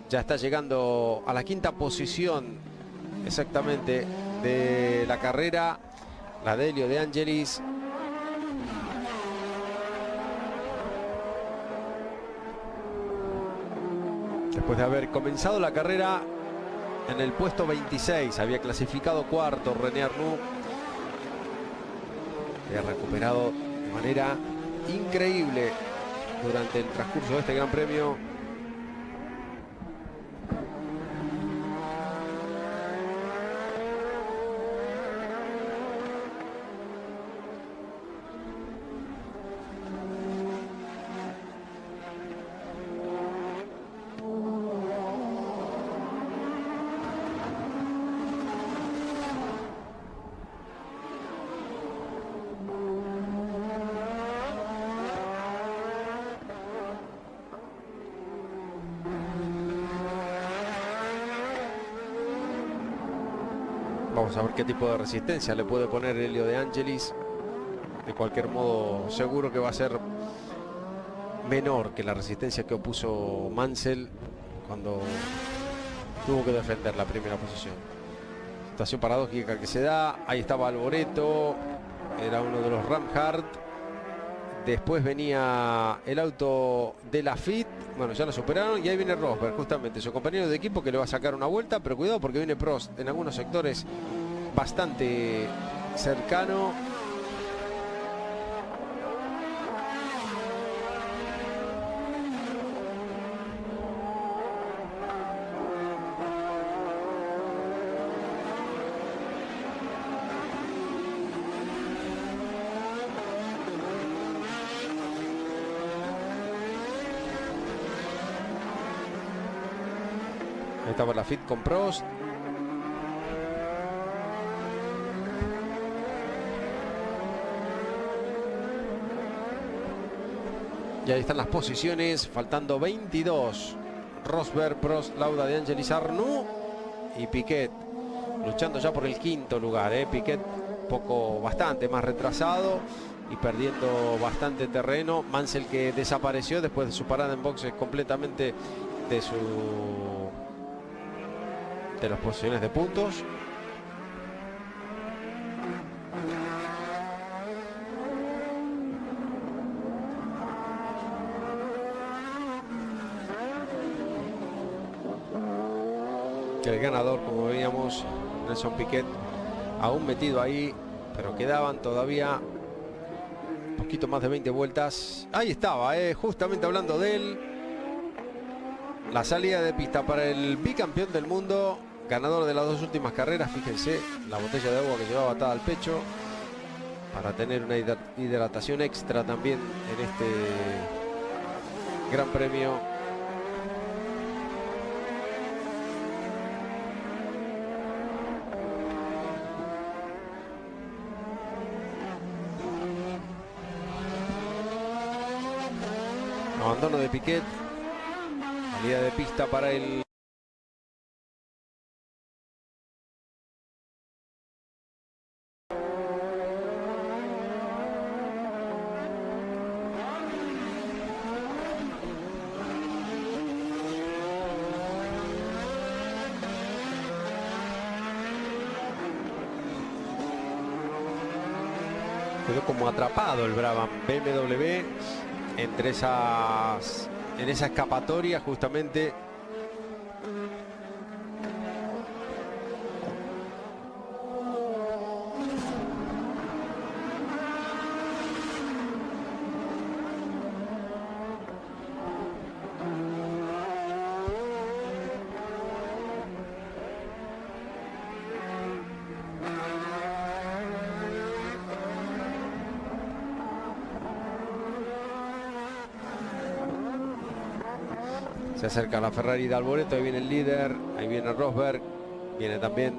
Ya está llegando a la quinta posición exactamente de la carrera, la de Elio De Angelis. Después de haber comenzado la carrera en el puesto 26, había clasificado cuarto René Arnoux. Ha recuperado de manera increíble durante el transcurso de este Gran Premio. Vamos a ver qué tipo de resistencia le puede poner Elio De Angelis. De cualquier modo, seguro que va a ser menor que la resistencia que opuso Mansell cuando tuvo que defender la primera posición. Situación paradójica que se da. Ahí estaba Alboreto, era uno de los Ramhart. Después venía el auto de Laffite. Bueno, ya lo superaron y ahí viene Rosberg, justamente su compañero de equipo, que le va a sacar una vuelta, pero cuidado porque viene Prost en algunos sectores bastante cercano. Ahí estaba Laffite con Prost. Y ahí están las posiciones, faltando 22. Rosberg, Prost, Lauda, De Angelis, Arnoux y Piquet luchando ya por el quinto lugar. Piquet bastante más retrasado y perdiendo bastante terreno. Mansell, que desapareció después de su parada en boxes completamente de las posiciones de puntos. El ganador, como veíamos, Nelson Piquet, aún metido ahí, pero quedaban todavía poquito más de 20 vueltas. Ahí estaba, justamente hablando de él. La salida de pista para el bicampeón del mundo, ganador de las 2 últimas carreras. Fíjense la botella de agua que llevaba atada al pecho para tener una hidratación extra también en este Gran Premio. Abandono de Piquet, salida de pista para el quedó como atrapado el Brabham BMW entre en esa escapatoria justamente. Se acerca la Ferrari de Alboreto, ahí viene el líder, ahí viene Rosberg, viene también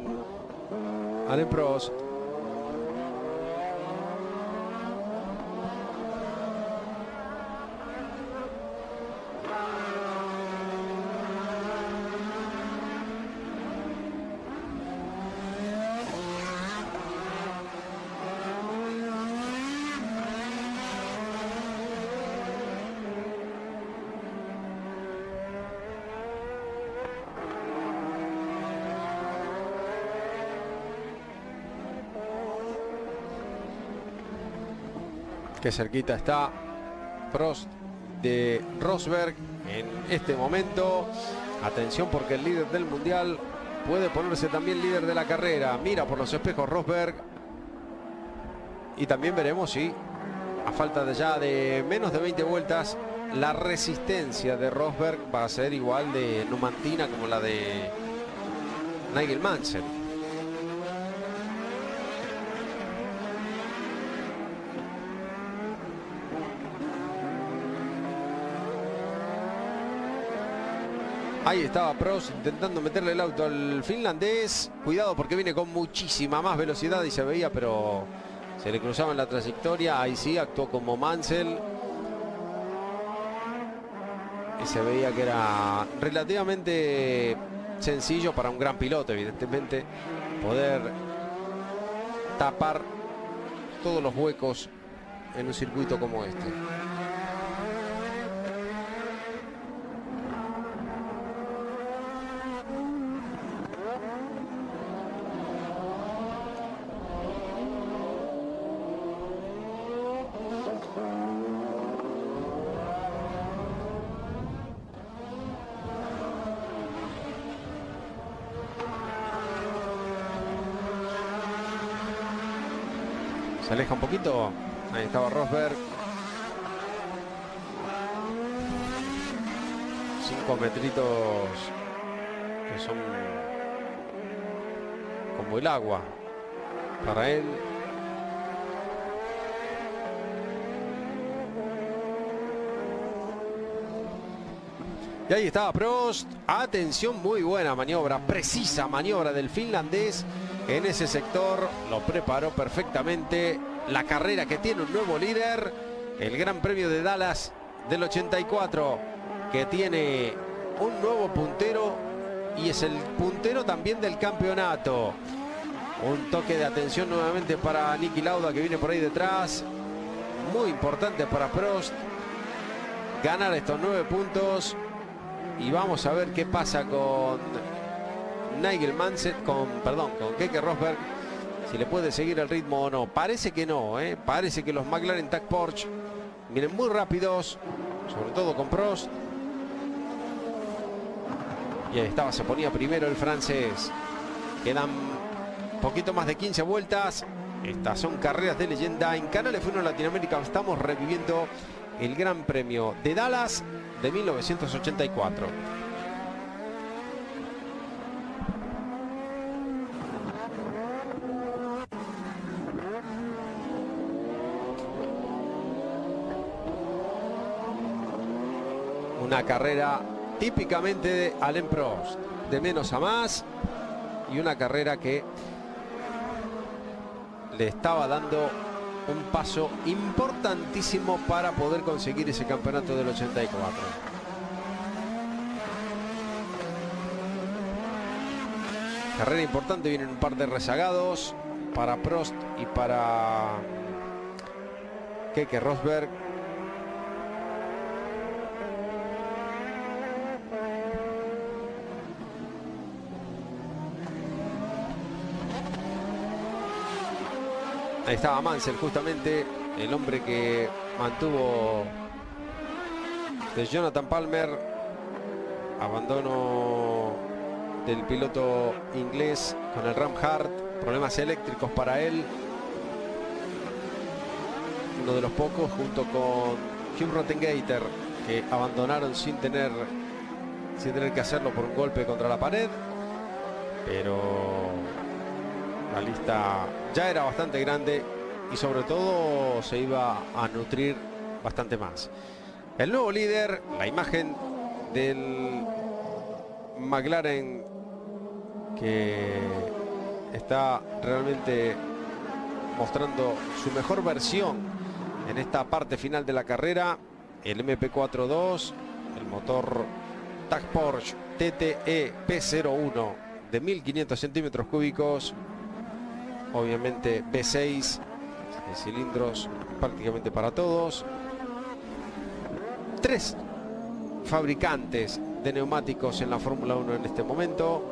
Alain Prost. Qué cerquita está Prost de Rosberg en este momento. Atención porque el líder del mundial puede ponerse también líder de la carrera. Mira por los espejos Rosberg. Y también veremos si a falta de ya de menos de 20 vueltas la resistencia de Rosberg va a ser igual de numantina como la de Nigel Mansell. Ahí estaba Prost intentando meterle el auto al finlandés. Cuidado porque viene con muchísima más velocidad y se veía, pero se le cruzaba en la trayectoria. Ahí sí, actuó como Mansell. Y se veía que era relativamente sencillo para un gran piloto, evidentemente, poder tapar todos los huecos en un circuito como este. Se aleja un poquito. Ahí estaba Rosberg. 5 metritos que son como el agua para él. Y ahí estaba Prost. Atención, muy buena maniobra, precisa maniobra del finlandés. En ese sector lo preparó perfectamente. La carrera que tiene un nuevo líder. El Gran Premio de Dallas del 84, que tiene un nuevo puntero y es el puntero también del campeonato. Un toque de atención nuevamente para Niki Lauda, que viene por ahí detrás. Muy importante para Prost ganar estos 9 puntos. Y vamos a ver qué pasa con Nigel Mansell, con Keke Rosberg, si le puede seguir el ritmo o no. Parece que no, parece que los McLaren TAC Porsche vienen muy rápidos, sobre todo con Prost. Y ahí estaba, se ponía primero el francés. Quedan poquito más de 15 vueltas. Estas son carreras de leyenda. En Canal F1 Latinoamérica estamos reviviendo el Gran Premio de Dallas de 1984. Una carrera típicamente de Alain Prost, de menos a más, y una carrera que le estaba dando un paso importantísimo para poder conseguir ese campeonato del 84. Carrera importante, vienen un par de rezagados para Prost y para Keke Rosberg. Ahí estaba Mansell, justamente el hombre que mantuvo de Jonathan Palmer. Abandono del piloto inglés con el Ram Hart, problemas eléctricos para él. Uno de los pocos, junto con Hugh Rottengater, que abandonaron sin tener que hacerlo por un golpe contra la pared. Pero la lista ya era bastante grande y sobre todo se iba a nutrir bastante más. El nuevo líder, la imagen del McLaren, que está realmente mostrando su mejor versión en esta parte final de la carrera. El MP4-2, el motor TAG Porsche TTE P01 de 1500 centímetros cúbicos. Obviamente V6, cilindros prácticamente para todos. 3 fabricantes de neumáticos en la Fórmula 1 en este momento: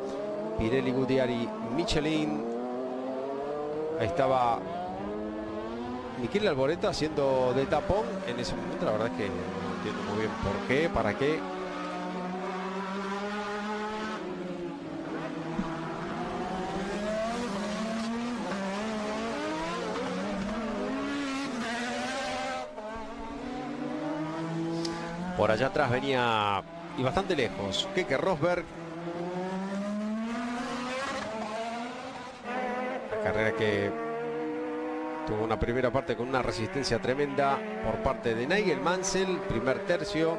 Pirelli, Goodyear y Michelin. Ahí estaba Michele Alboreto haciendo de tapón en ese momento. La verdad es que no entiendo muy bien por qué, para qué. Por allá atrás venía, y bastante lejos, Keke Rosberg. La carrera que tuvo una primera parte con una resistencia tremenda por parte de Nigel Mansell, primer tercio.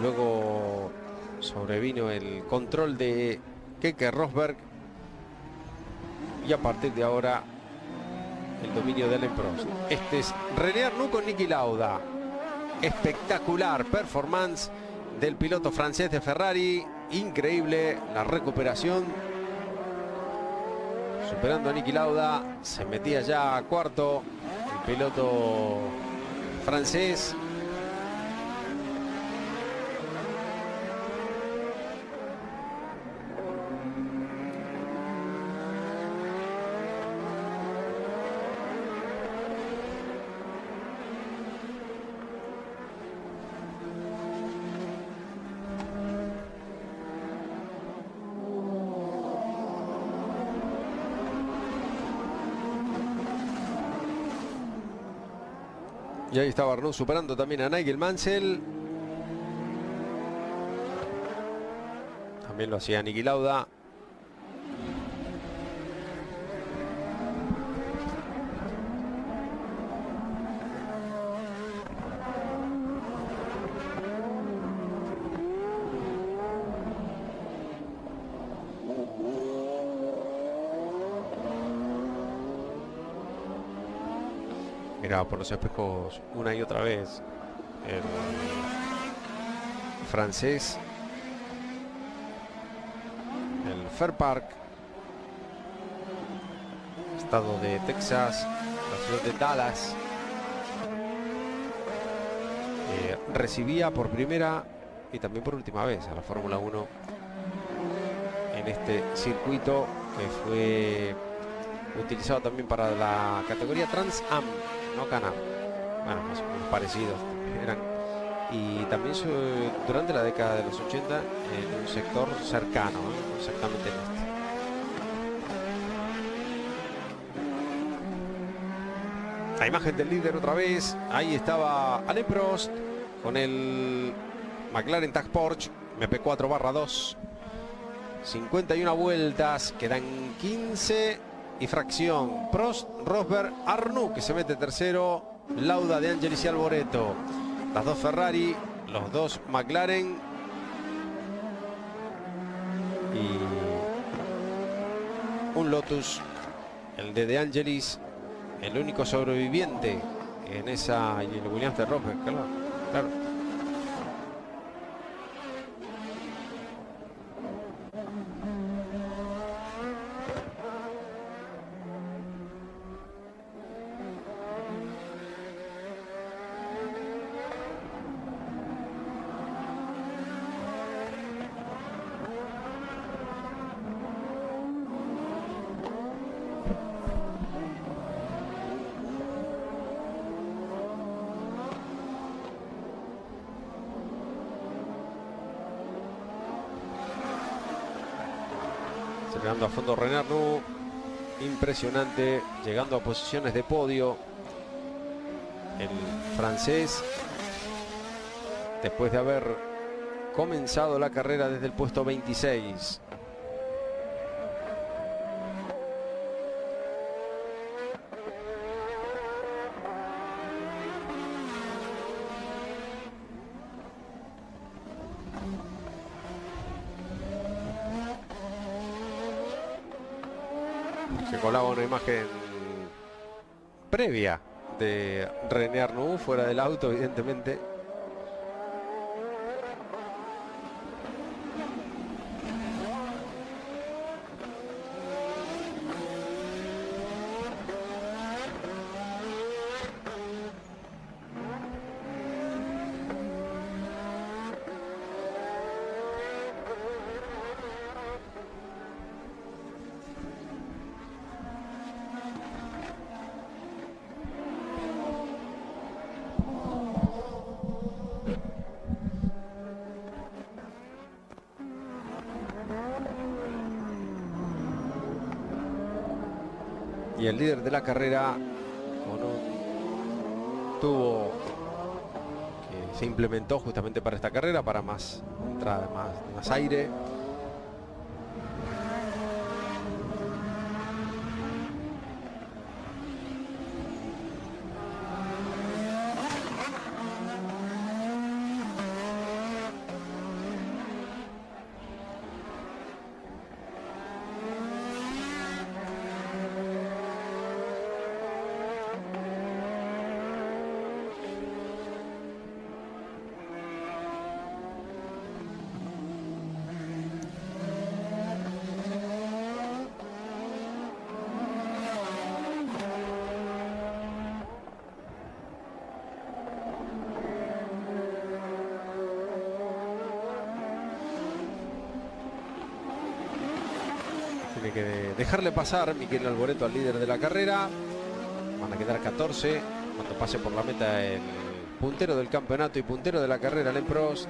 Luego sobrevino el control de Keke Rosberg. Y a partir de ahora, el dominio de Alain Prost. Este es René Arnoux con Niki Lauda. Espectacular performance del piloto francés de Ferrari. Increíble la recuperación. Superando a Niki Lauda. Se metía ya a cuarto el piloto francés. Y ahí estaba Arnoux superando también a Nigel Mansell. También lo hacía Niki Lauda. Miraba por los espejos una y otra vez el francés, el Fair Park, estado de Texas, la ciudad de Dallas. Recibía por primera y también por última vez a la Fórmula 1 en este circuito, que fue utilizado también para la categoría Trans Am, no Can-Am, bueno, más o menos parecidos eran, y también durante la década de los 80 en un sector cercano, exactamente en este. La imagen del líder otra vez. Ahí estaba Alain Prost con el McLaren Tag Porsche MP4/2. 51 vueltas, quedan 15 y fracción. Prost, Rosberg, Arnoux que se mete tercero, Lauda, De Angelis y Alboreto. Las dos Ferrari, los dos McLaren y un Lotus, el de Angelis, el único sobreviviente en esa, y el Williams de Rosberg, claro. Llegando a fondo René Arnoux, impresionante, llegando a posiciones de podio el francés, después de haber comenzado la carrera desde el puesto 26. Se colaba una imagen previa de René Arnoux fuera del auto, evidentemente. Y el líder de la carrera con un tubo que se implementó justamente para esta carrera, para más entrada, más aire. Tiene que dejarle pasar Miquel Alboreto al líder de la carrera. Van a quedar 14 cuando pase por la meta el puntero del campeonato y puntero de la carrera, Alain Prost.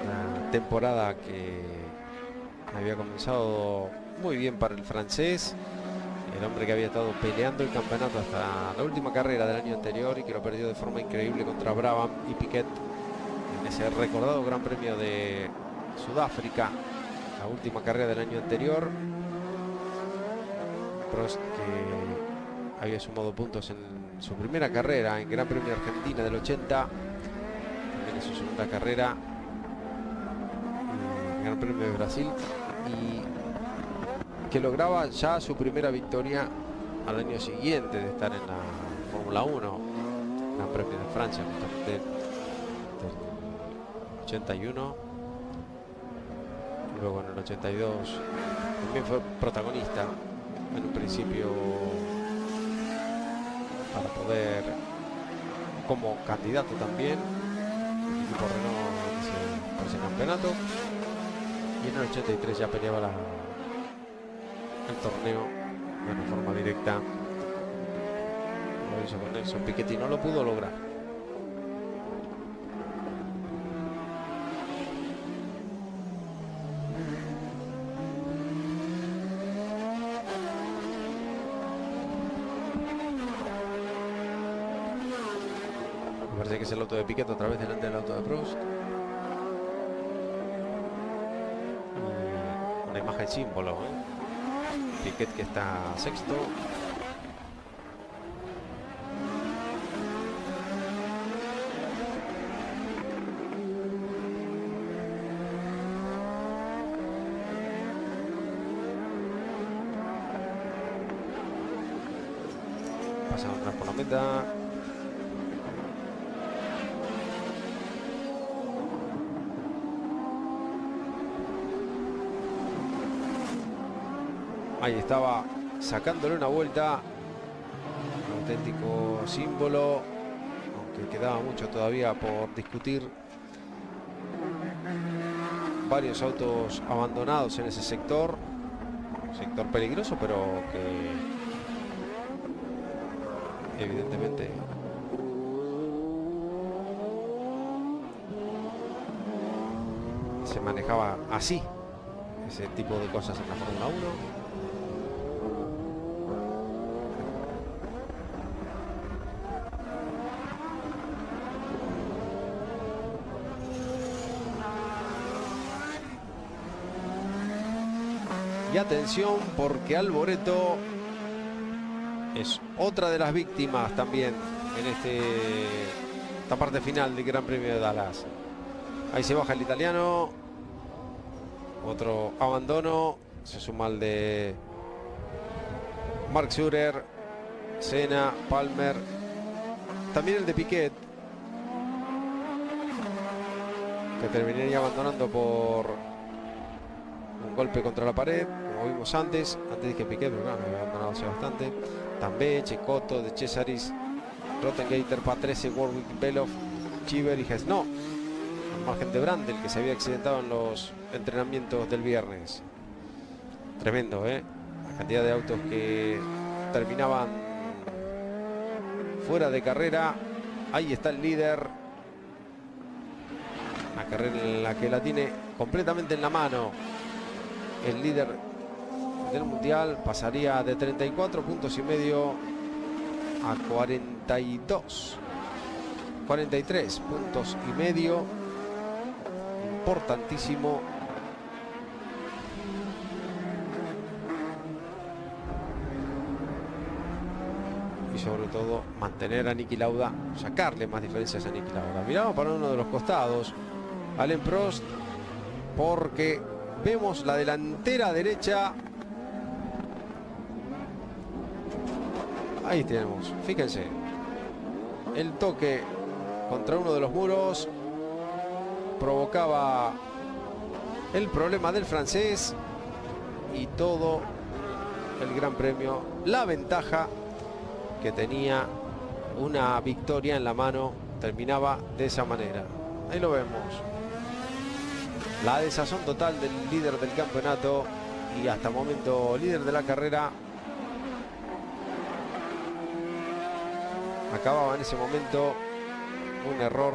Una temporada que había comenzado muy bien para el francés, el hombre que había estado peleando el campeonato hasta la última carrera del año anterior y que lo perdió de forma increíble contra Brabham y Piquet en ese recordado Gran Premio de Sudáfrica, la última carrera del año anterior. Prost, que había sumado puntos en su primera carrera en Gran Premio de Argentina del 80, también en su segunda carrera en Gran Premio de Brasil, y que lograba ya su primera victoria al año siguiente de estar en la Fórmula 1, Gran Premio de Francia, justamente del 81. Luego en el 82 también fue protagonista en un principio para poder, como candidato también, el equipo Renault por ese campeonato, y en el 83 ya peleaba el torneo de una forma directa. Lo hizo con Nelson Piquet y no lo pudo lograr. parece que es el auto de Piquet otra vez delante del auto de Prost. Una imagen símbolo, ¿eh? Piquet que está sexto. Pasan atrás por la meta. Ahí estaba sacándole una vuelta. Un auténtico símbolo, aunque quedaba mucho todavía por discutir. Varios autos abandonados en ese sector. Sector peligroso, pero que evidentemente se manejaba así. Ese tipo de cosas en la Fórmula 1. Y atención, porque Alboreto es otra de las víctimas también en esta parte final del Gran Premio de Dallas. Ahí se baja el italiano. Otro abandono. Se suma el de Mark Surer, Senna, Palmer. También el de Piquet, que terminaría abandonando por un golpe contra la pared, como vimos antes de que Piquet, pero claro, había abandonado hace bastante. També, Cecotto, De Cesaris, Rottengater, Patrese, Warwick, Belov, Chiver y Hess. No, al margen de Brandel, que se había accidentado en los entrenamientos del viernes. Tremendo, la cantidad de autos que terminaban fuera de carrera. Ahí está el líder. Una carrera en la que la tiene completamente en la mano. El líder del mundial pasaría de 34 puntos y medio a 43 puntos y medio. Importantísimo. Y sobre todo mantener a Niki Lauda, sacarle más diferencias a Niki Lauda. Miramos para uno de los costados, Alain Prost, porque vemos la delantera derecha. Ahí tenemos, fíjense, el toque contra uno de los muros provocaba el problema del francés, y todo el Gran Premio, la ventaja que tenía una victoria en la mano, terminaba de esa manera. Ahí lo vemos. La desazón total del líder del campeonato y hasta el momento líder de la carrera. Acababa en ese momento un error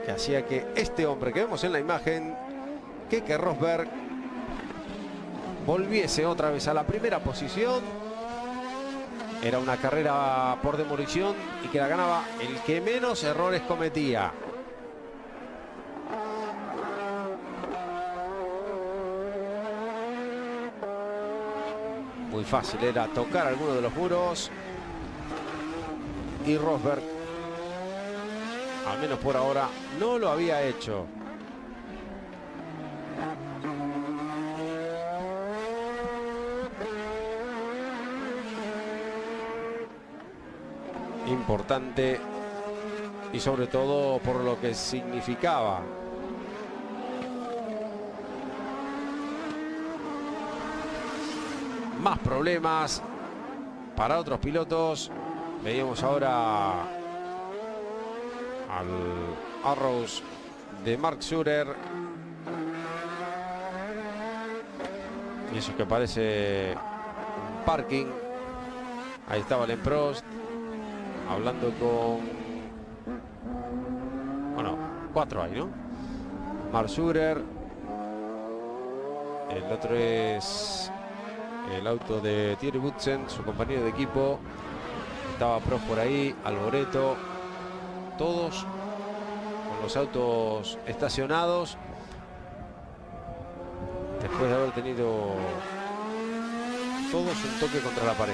que hacía que este hombre que vemos en la imagen, Keke Rosberg, volviese otra vez a la primera posición. Era una carrera por demolición y que la ganaba el que menos errores cometía. Muy fácil era tocar alguno de los muros. Y Rosberg, al menos por ahora, no lo había hecho. Importante, y sobre todo por lo que significaba. Más problemas para otros pilotos. Veíamos ahora al Arrows de Mark Surer. Y eso que parece un parking. Ahí estaba Alain Prost hablando con... Bueno, 4 hay, ¿no? Mark Surer. El otro es el auto de Thierry Boutsen, su compañero de equipo. Estaba Prost por ahí, Alboreto. todos con los autos estacionados después de haber tenido todos un toque contra la pared.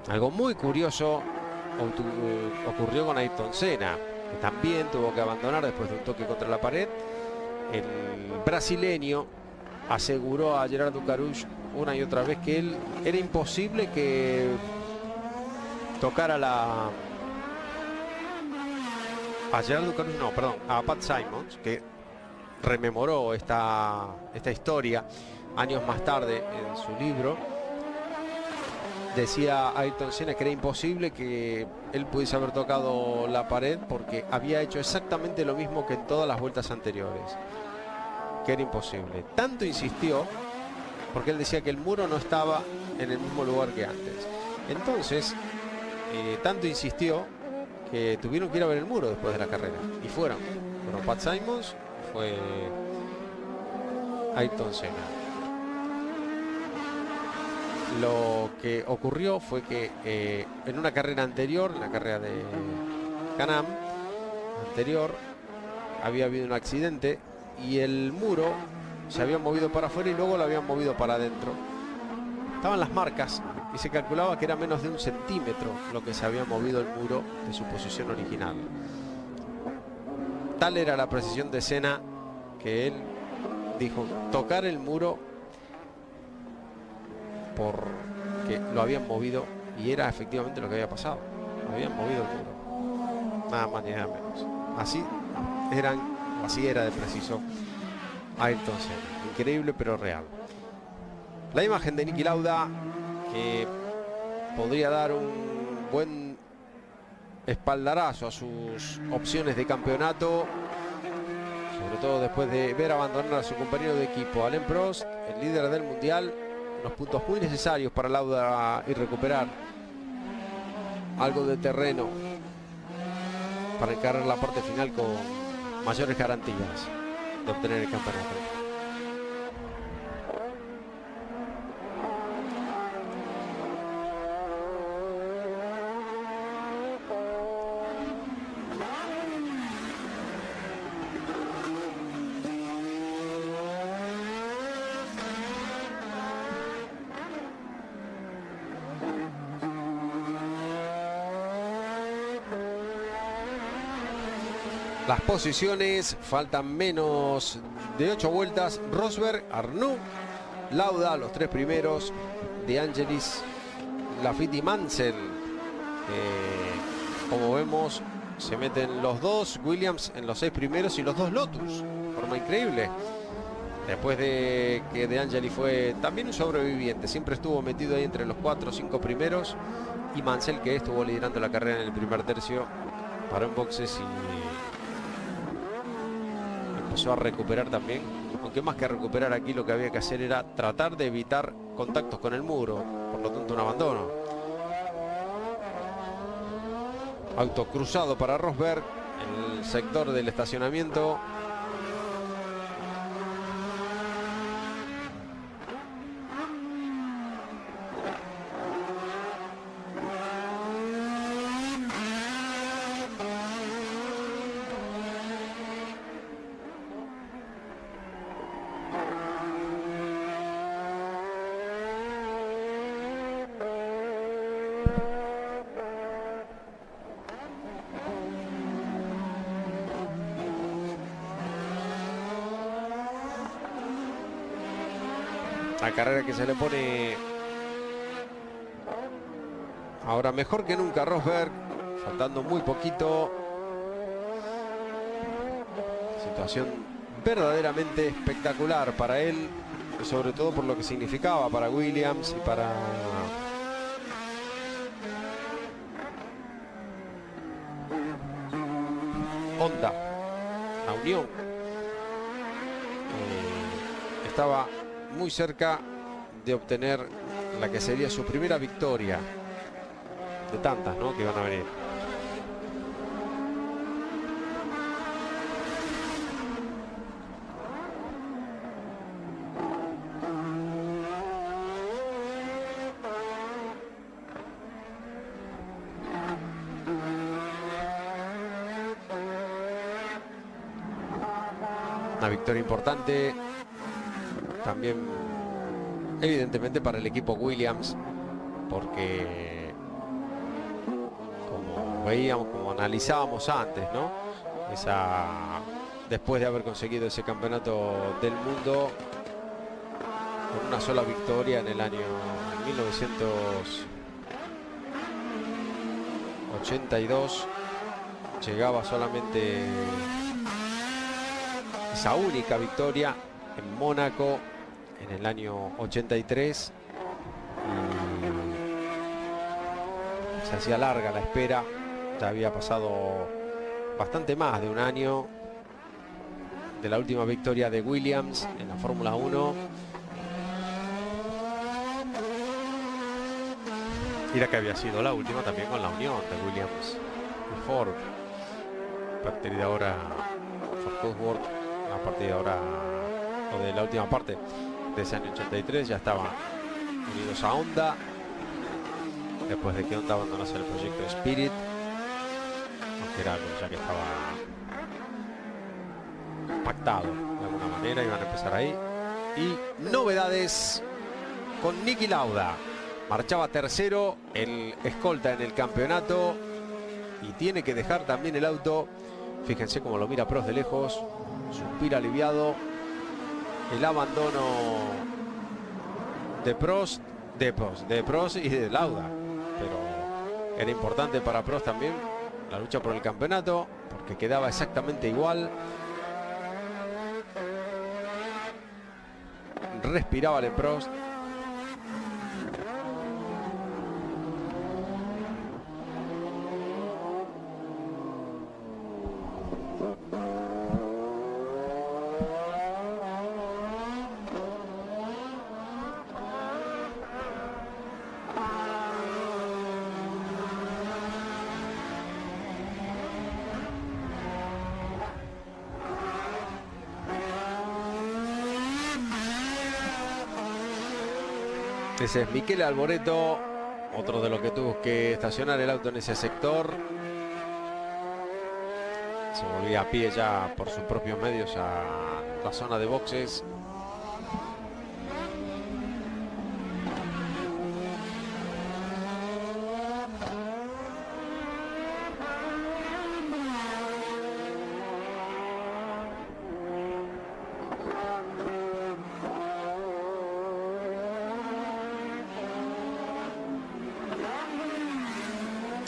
Algo muy curioso ocurrió con Ayrton Senna, que también tuvo que abandonar después de un toque contra la pared. El brasileño aseguró a Gerardo Caruso una y otra vez que él era imposible que tocara a Gerardo Caruso, no, perdón, a Pat Symonds, que rememoró esta historia años más tarde en su libro. Decía Ayrton Senna que era imposible que él pudiese haber tocado la pared porque había hecho exactamente lo mismo que en todas las vueltas anteriores, que era imposible. Tanto insistió, porque él decía que el muro no estaba en el mismo lugar que antes. Entonces, tanto insistió que tuvieron que ir a ver el muro después de la carrera. Y fueron Pat Symonds, fue Ayrton Senna. Lo que ocurrió fue que en una carrera anterior, en la carrera de Can-Am anterior, había habido un accidente y el muro se había movido para afuera y luego lo habían movido para adentro. Estaban las marcas y se calculaba que era menos de 1 centímetro lo que se había movido el muro de su posición original. Tal era la precisión de Senna que él dijo tocar el muro porque lo habían movido, y era efectivamente lo que había pasado. Lo habían movido el muro, nada más ni nada menos. Así era de preciso Ayrton Senna. Increíble pero real. La imagen de Niki Lauda, que podría dar un buen espaldarazo a sus opciones de campeonato, sobre todo después de ver abandonar a su compañero de equipo Alain Prost, el líder del mundial. Unos puntos muy necesarios para Lauda y recuperar algo de terreno para encarar la parte final con mayores garantías de obtener el campeonato. Las posiciones, faltan menos de 8 vueltas. Rosberg, Arnoux, Lauda, los 3 primeros. De Angelis, Laffite y Mansell. Como vemos, se meten los 2 Williams en los 6 primeros y los 2 Lotus. De forma increíble. Después de que De Angelis fue también un sobreviviente. Siempre estuvo metido ahí entre los 4 o 5 primeros. Y Mansell, que estuvo liderando la carrera en el primer tercio, paró en boxes y empezó a recuperar también, aunque más que recuperar aquí lo que había que hacer era tratar de evitar contactos con el muro, por lo tanto un abandono. Auto cruzado para Rosberg en el sector del estacionamiento. La carrera que se le pone ahora mejor que nunca a Rosberg, faltando muy poquito. Situación verdaderamente espectacular para él, y sobre todo por lo que significaba para Williams y para Honda, la unión. Estaba muy cerca de obtener la que sería su primera victoria de tantas, ¿no?, que van a venir. victoria importante también, evidentemente, para el equipo Williams, porque como veíamos, como analizábamos antes, ¿no? Después de haber conseguido ese campeonato del mundo con una sola victoria en el año 1982, llegaba solamente esa única victoria en Mónaco en el año 83 y se hacía larga la espera. Ya había pasado bastante más de un año de la última victoria de Williams en la Fórmula 1 y la que había sido la última también con la unión de Williams y Ford. A partir de ahora, Ford Cosworth, a partir de ahora, o de la última parte de ese año 83, ya estaban unidos a Honda después de que Honda abandonase el proyecto Spirit, aunque era algo ya que estaba pactado de alguna manera, iban a empezar ahí. Y novedades con Niki Lauda. Marchaba tercero, el escolta en el campeonato, y tiene que dejar también el auto. Fíjense cómo lo mira Prost de lejos, suspira aliviado. El abandono de Prost y de Lauda, pero era importante para Prost también la lucha por el campeonato, porque quedaba exactamente igual. Respiraba el Prost. Ese es Michele Alboreto, otro de los que tuvo que estacionar el auto en ese sector. Se volvía a pie ya por sus propios medios a la zona de boxes.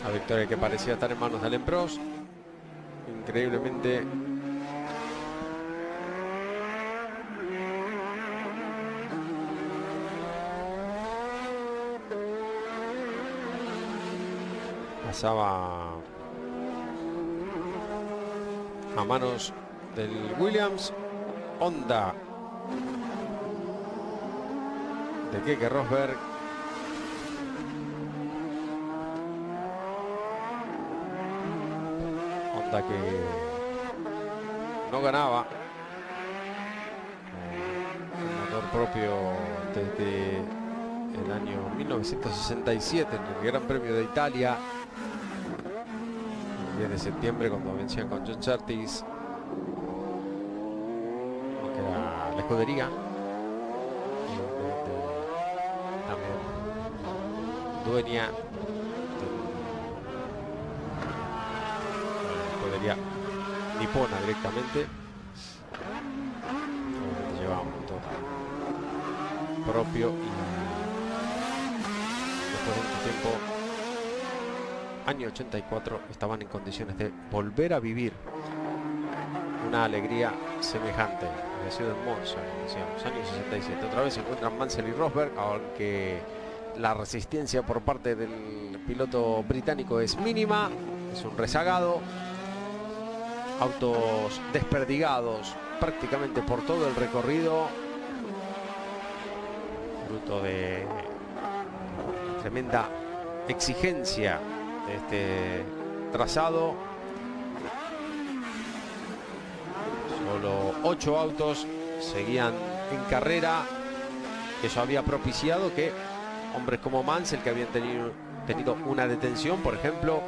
La victoria que parecía estar en manos de Alain Prost, increíblemente pasaba a manos del Williams. Honda de Keke Rosberg. Que no ganaba el motor propio desde el año 1967 en el Gran Premio de Italia, el 10 de septiembre, cuando vencían con John Surtees, que era la escudería también dueña nipona directamente. Llevaba un motor propio y después de mucho tiempo, año 84, estaban en condiciones de volver a vivir una alegría semejante. Había sido en Monza, decíamos, año 67. Otra vez se encuentran Mansell y Rosberg, aunque la resistencia por parte del piloto británico es mínima, es un rezagado. Autos desperdigados prácticamente por todo el recorrido, fruto de tremenda exigencia de este trazado. Solo 8 autos seguían en carrera. Eso había propiciado que hombres como Mansell, que habían tenido una detención, por ejemplo,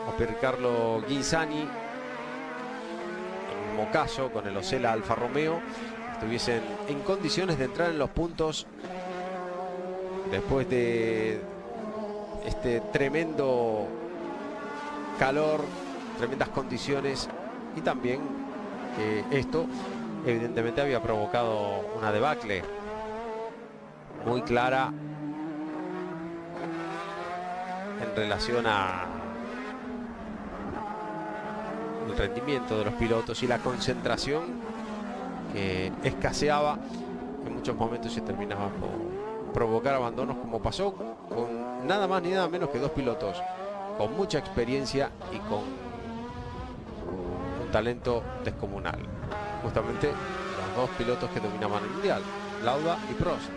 o Piercarlo Ghinzani, mismo caso con el Osella Alfa Romeo, estuviesen en condiciones de entrar en los puntos después de este tremendo calor, tremendas condiciones, y también que esto evidentemente había provocado una debacle muy clara en relación a el rendimiento de los pilotos y la concentración que escaseaba en muchos momentos, se terminaba por provocar abandonos, como pasó con nada más ni nada menos que dos pilotos con mucha experiencia y con un talento descomunal, justamente los dos pilotos que dominaban el mundial, Lauda y Prost.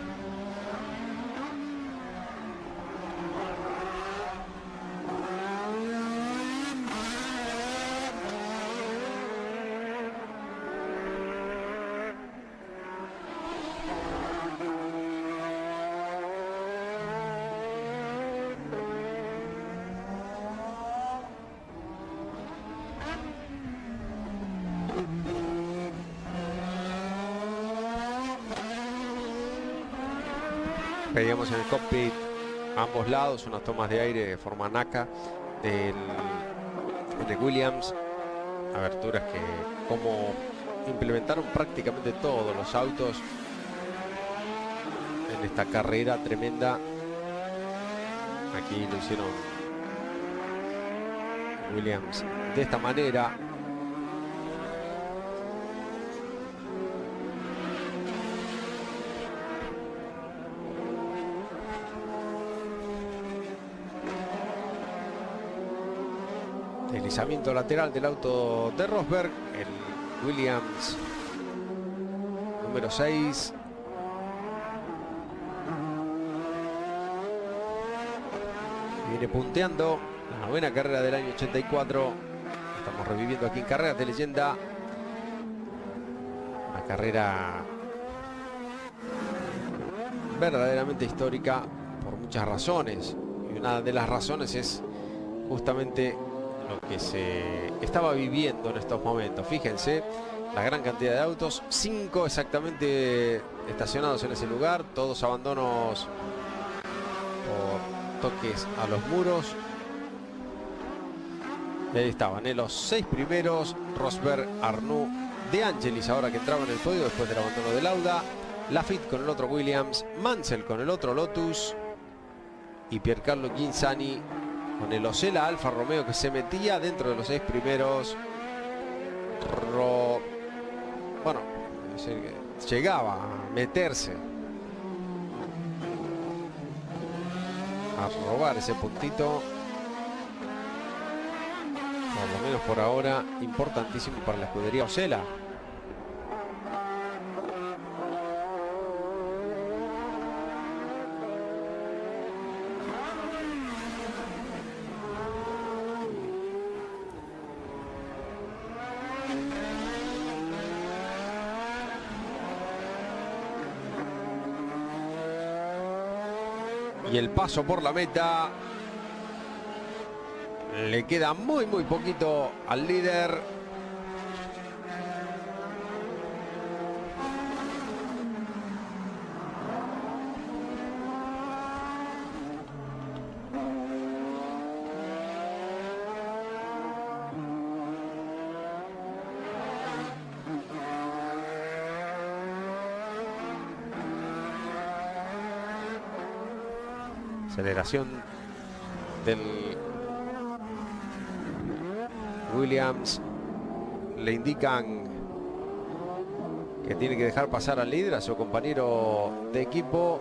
Veíamos en el cockpit a ambos lados unas tomas de aire de forma NACA de Williams, aberturas que, como implementaron prácticamente todos los autos en esta carrera tremenda, aquí lo hicieron Williams de esta manera. Deslizamiento lateral del auto de Rosberg, el Williams número 6. Viene punteando la novena carrera del año 84. Estamos reviviendo aquí en Carreras de Leyenda una carrera verdaderamente histórica por muchas razones, y una de las razones es justamente lo que se estaba viviendo en estos momentos. Fíjense la gran cantidad de autos, 5 exactamente estacionados en ese lugar, todos abandonos por toques a los muros. Y ahí estaban los 6 primeros: Rosberg, Arnoux, De Angelis, ahora que entraba en el podio después del abandono de Lauda, Laffite con el otro Williams, Mansell con el otro Lotus y Piercarlo Ghinzani con el Osella Alfa Romeo, que se metía dentro de los 6 primeros. Bueno, llegaba a meterse, a robar ese puntito, por lo menos por ahora, importantísimo para la escudería Osella. Y el paso por la meta le queda muy poquito al líder. Aceleración del Williams, le indican que tiene que dejar pasar al líder, a su compañero de equipo.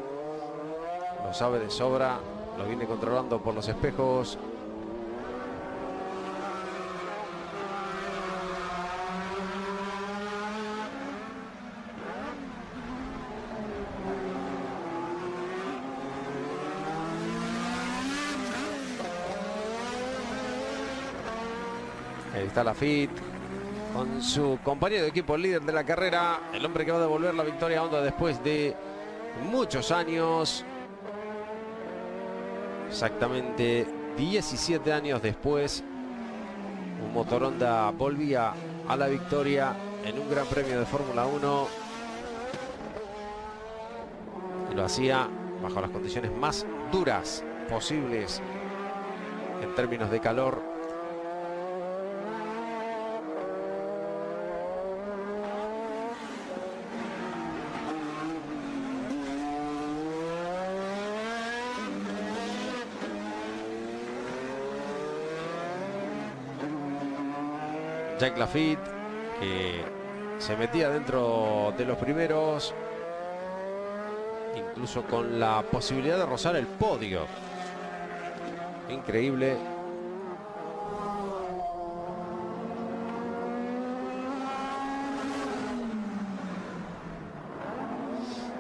Lo sabe de sobra, lo viene controlando por los espejos. Ahí está Laffite con su compañero de equipo, el líder de la carrera, el hombre que va a devolver la victoria a Honda después de muchos años. Exactamente 17 años después, un motor Honda volvía a la victoria en un gran premio de Fórmula 1. Y lo hacía bajo las condiciones más duras posibles en términos de calor. Jack Lafitte, que se metía dentro de los primeros, incluso con la posibilidad de rozar el podio. Increíble.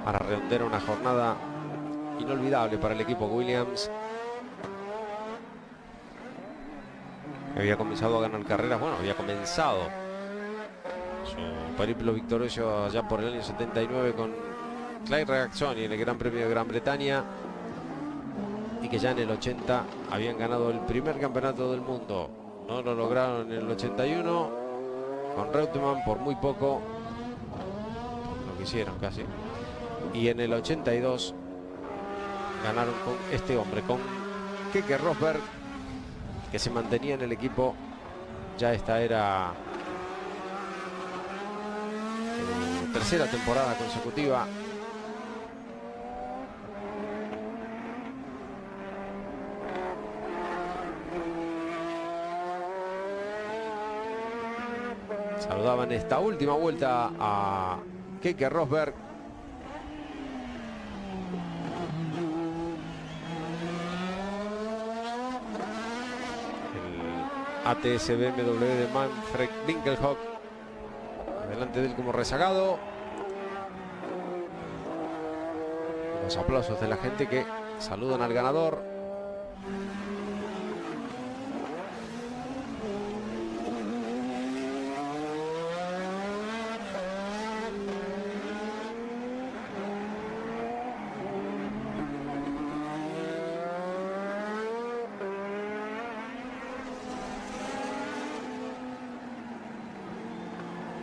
Para redondear una jornada inolvidable para el equipo Williams. Había comenzado a ganar carreras, bueno, había comenzado su periplo victorioso allá por el año 79 con Clay Regazzoni en el Gran Premio de Gran Bretaña, y que ya en el 80 habían ganado el primer campeonato del mundo. No lo lograron en el 81 con Reutemann, por muy poco lo que hicieron casi, y en el 82 ganaron con este hombre, con Keke Rosberg, que se mantenía en el equipo. Ya esta era tercera temporada consecutiva. Saludaban esta última vuelta a Keke Rosberg. ATS BMW de Manfred Winkelhock delante de él como rezagado. Los aplausos de la gente que saludan al ganador.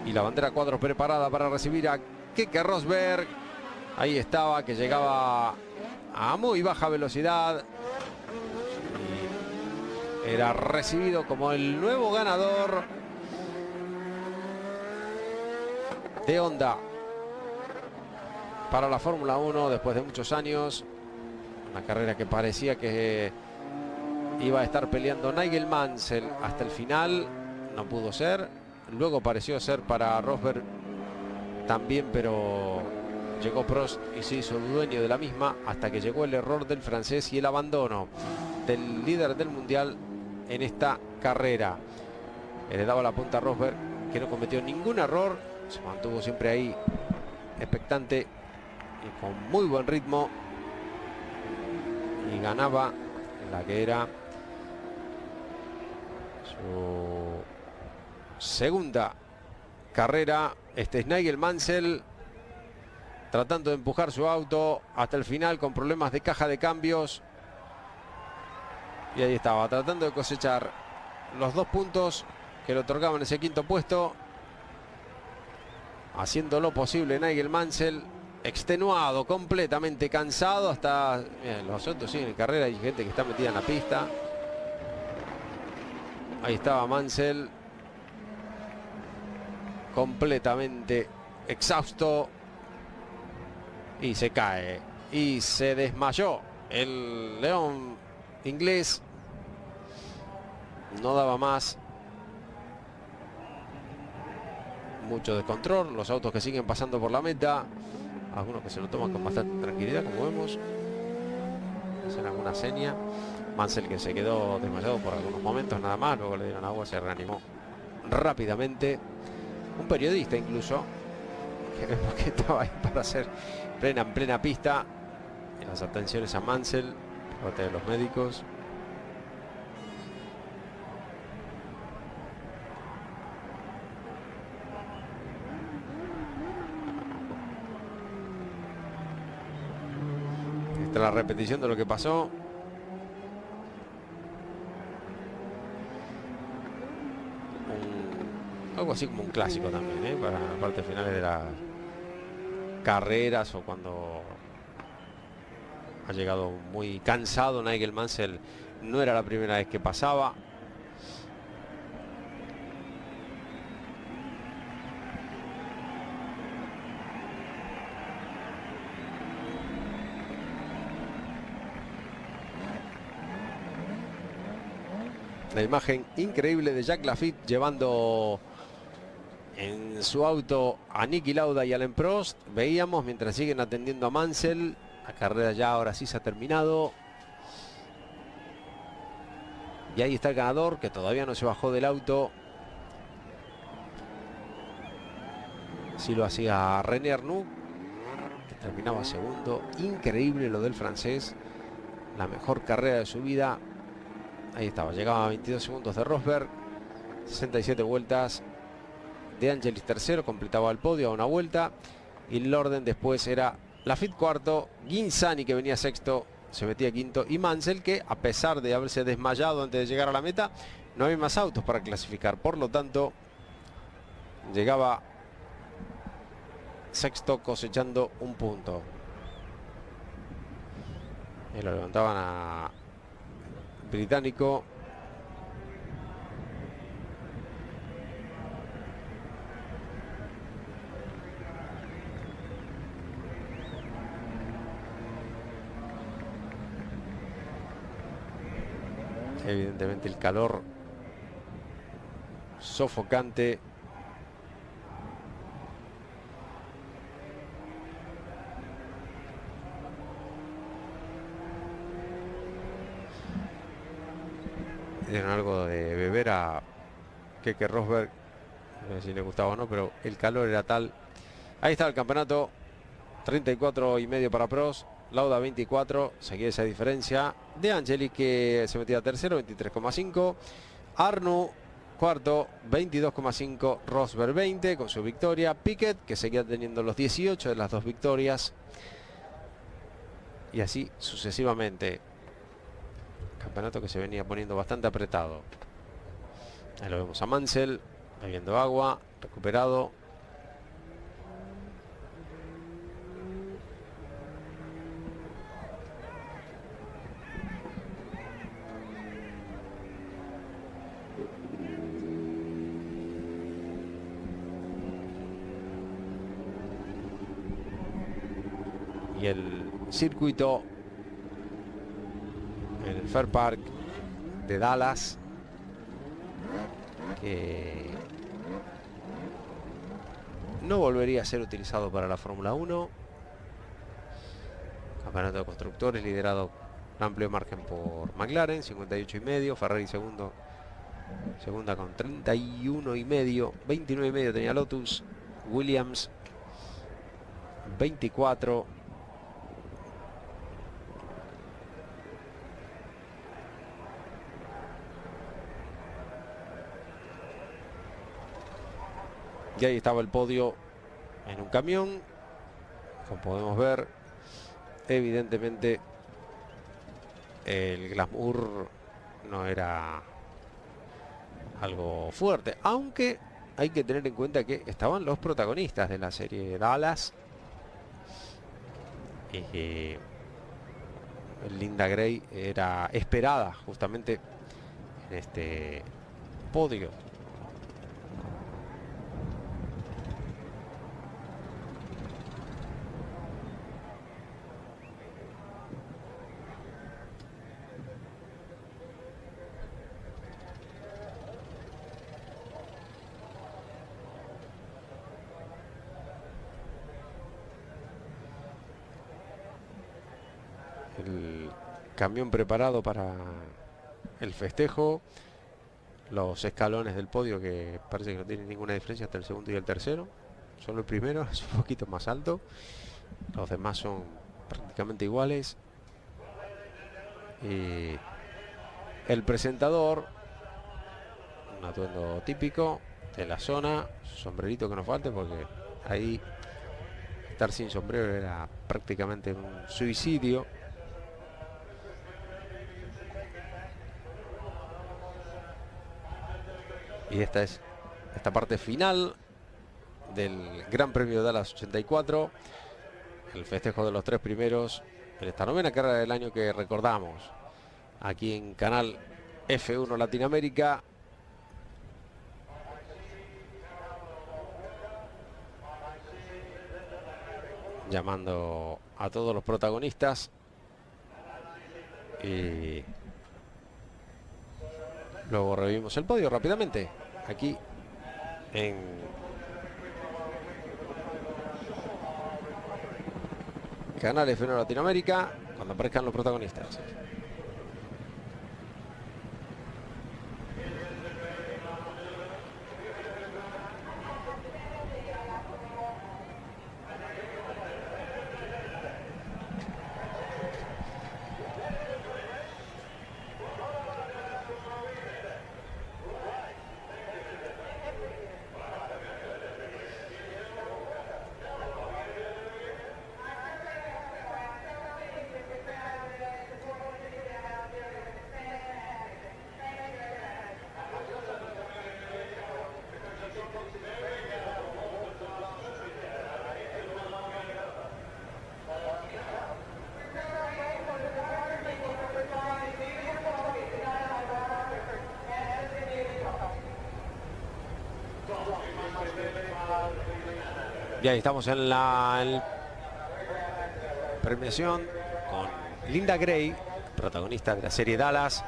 Y la bandera cuadros preparada para recibir a Keke Rosberg. Ahí estaba, que llegaba a muy baja velocidad. Y era recibido como el nuevo ganador de Honda para la Fórmula 1 después de muchos años. Una carrera que parecía que iba a estar peleando Nigel Mansell hasta el final. No pudo ser. Luego pareció ser para Rosberg también, pero llegó Prost y se hizo dueño de la misma, hasta que llegó el error del francés y el abandono del líder del mundial en esta carrera. Le daba la punta a Rosberg, que no cometió ningún error, se mantuvo siempre ahí expectante y con muy buen ritmo, y ganaba la que era su segunda carrera. Este es Nigel Mansell tratando de empujar su auto hasta el final con problemas de caja de cambios, y ahí estaba tratando de cosechar los 2 puntos que le otorgaban ese quinto puesto, haciendo lo posible Nigel Mansell, extenuado, completamente cansado. Hasta los otros siguen en carrera, hay gente que está metida en la pista. Ahí estaba Mansell, completamente exhausto, y se cae y se desmayó el león inglés. No daba más. Mucho descontrol, los autos que siguen pasando por la meta, algunos que se lo toman con bastante tranquilidad, como vemos, hacen alguna seña. Mansell, que se quedó desmayado por algunos momentos nada más, luego le dieron agua, se reanimó rápidamente. Un periodista incluso, que vemos que estaba ahí para hacer en plena pista, en las atenciones a Mansell por parte de los médicos. Esta es la repetición de lo que pasó. Algo así como un clásico también, para la parte final de las carreras o cuando ha llegado muy cansado Nigel Mansell. No era la primera vez que pasaba. La imagen increíble de Jacques Laffite llevando en su auto a Niki Lauda y Alain Prost. Veíamos mientras siguen atendiendo a Mansell. La carrera ya ahora sí se ha terminado. Y ahí está el ganador, que todavía no se bajó del auto. Así lo hacía René Arnoux, que terminaba segundo. Increíble lo del francés. La mejor carrera de su vida. Ahí estaba, llegaba a 22 segundos de Rosberg. 67 vueltas. De Angelis tercero, completaba el podio a una vuelta. Y el orden después era Laffite cuarto, Ghinzani, que venía sexto, se metía quinto, y Mansell, que a pesar de haberse desmayado antes de llegar a la meta, no había más autos para clasificar. Por lo tanto, llegaba sexto cosechando un punto. Y lo levantaban a británico. Evidentemente el calor sofocante. Dieron algo de beber a Keke Rosberg, no sé si le gustaba o no, pero el calor era tal. Ahí está el campeonato, 34,5 para Prost, Lauda 24, seguía esa diferencia. De Angelis, que se metía tercero, 23,5. Arnoux cuarto, 22,5. Rosberg 20 con su victoria. Piquet, que seguía teniendo los 18 de las dos victorias. Y así sucesivamente. Campeonato que se venía poniendo bastante apretado. Ahí lo vemos a Mansell bebiendo agua, recuperado. Y el circuito, el Fair Park de Dallas, que no volvería a ser utilizado para la Fórmula 1. Campeonato de constructores liderado por amplio margen por McLaren, 58,5. Ferrari segunda con 31,5. 29,5 tenía Lotus. Williams 24. Y ahí estaba el podio en un camión. Como podemos ver, evidentemente el glamour no era algo fuerte, aunque hay que tener en cuenta que estaban los protagonistas de la serie Dallas. Y Linda Gray era esperada justamente en este podio. El camión preparado para el festejo. Los escalones del podio, que parece que no tienen ninguna diferencia hasta el segundo y el tercero. Solo el primero es un poquito más alto. Los demás son prácticamente iguales. Y el presentador, un atuendo típico de la zona. Sombrerito que no falte, porque ahí estar sin sombrero era prácticamente un suicidio. Y esta es esta parte final del Gran Premio de Dallas 84. El festejo de los 3 primeros en esta 9ª carrera del año que recordamos aquí en Canal F1 Latinoamérica. Llamando a todos los protagonistas y luego revivimos el podio rápidamente aquí en Canal F1 Latinoamérica cuando aparezcan los protagonistas. Y ahí estamos en la premiación con Linda Gray, protagonista de la serie Dallas,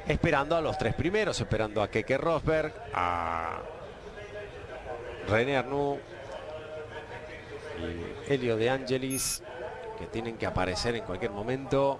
esperando a los 3 primeros, esperando a Keke Rosberg, a René Arnoux y Elio De Angelis, que tienen que aparecer en cualquier momento.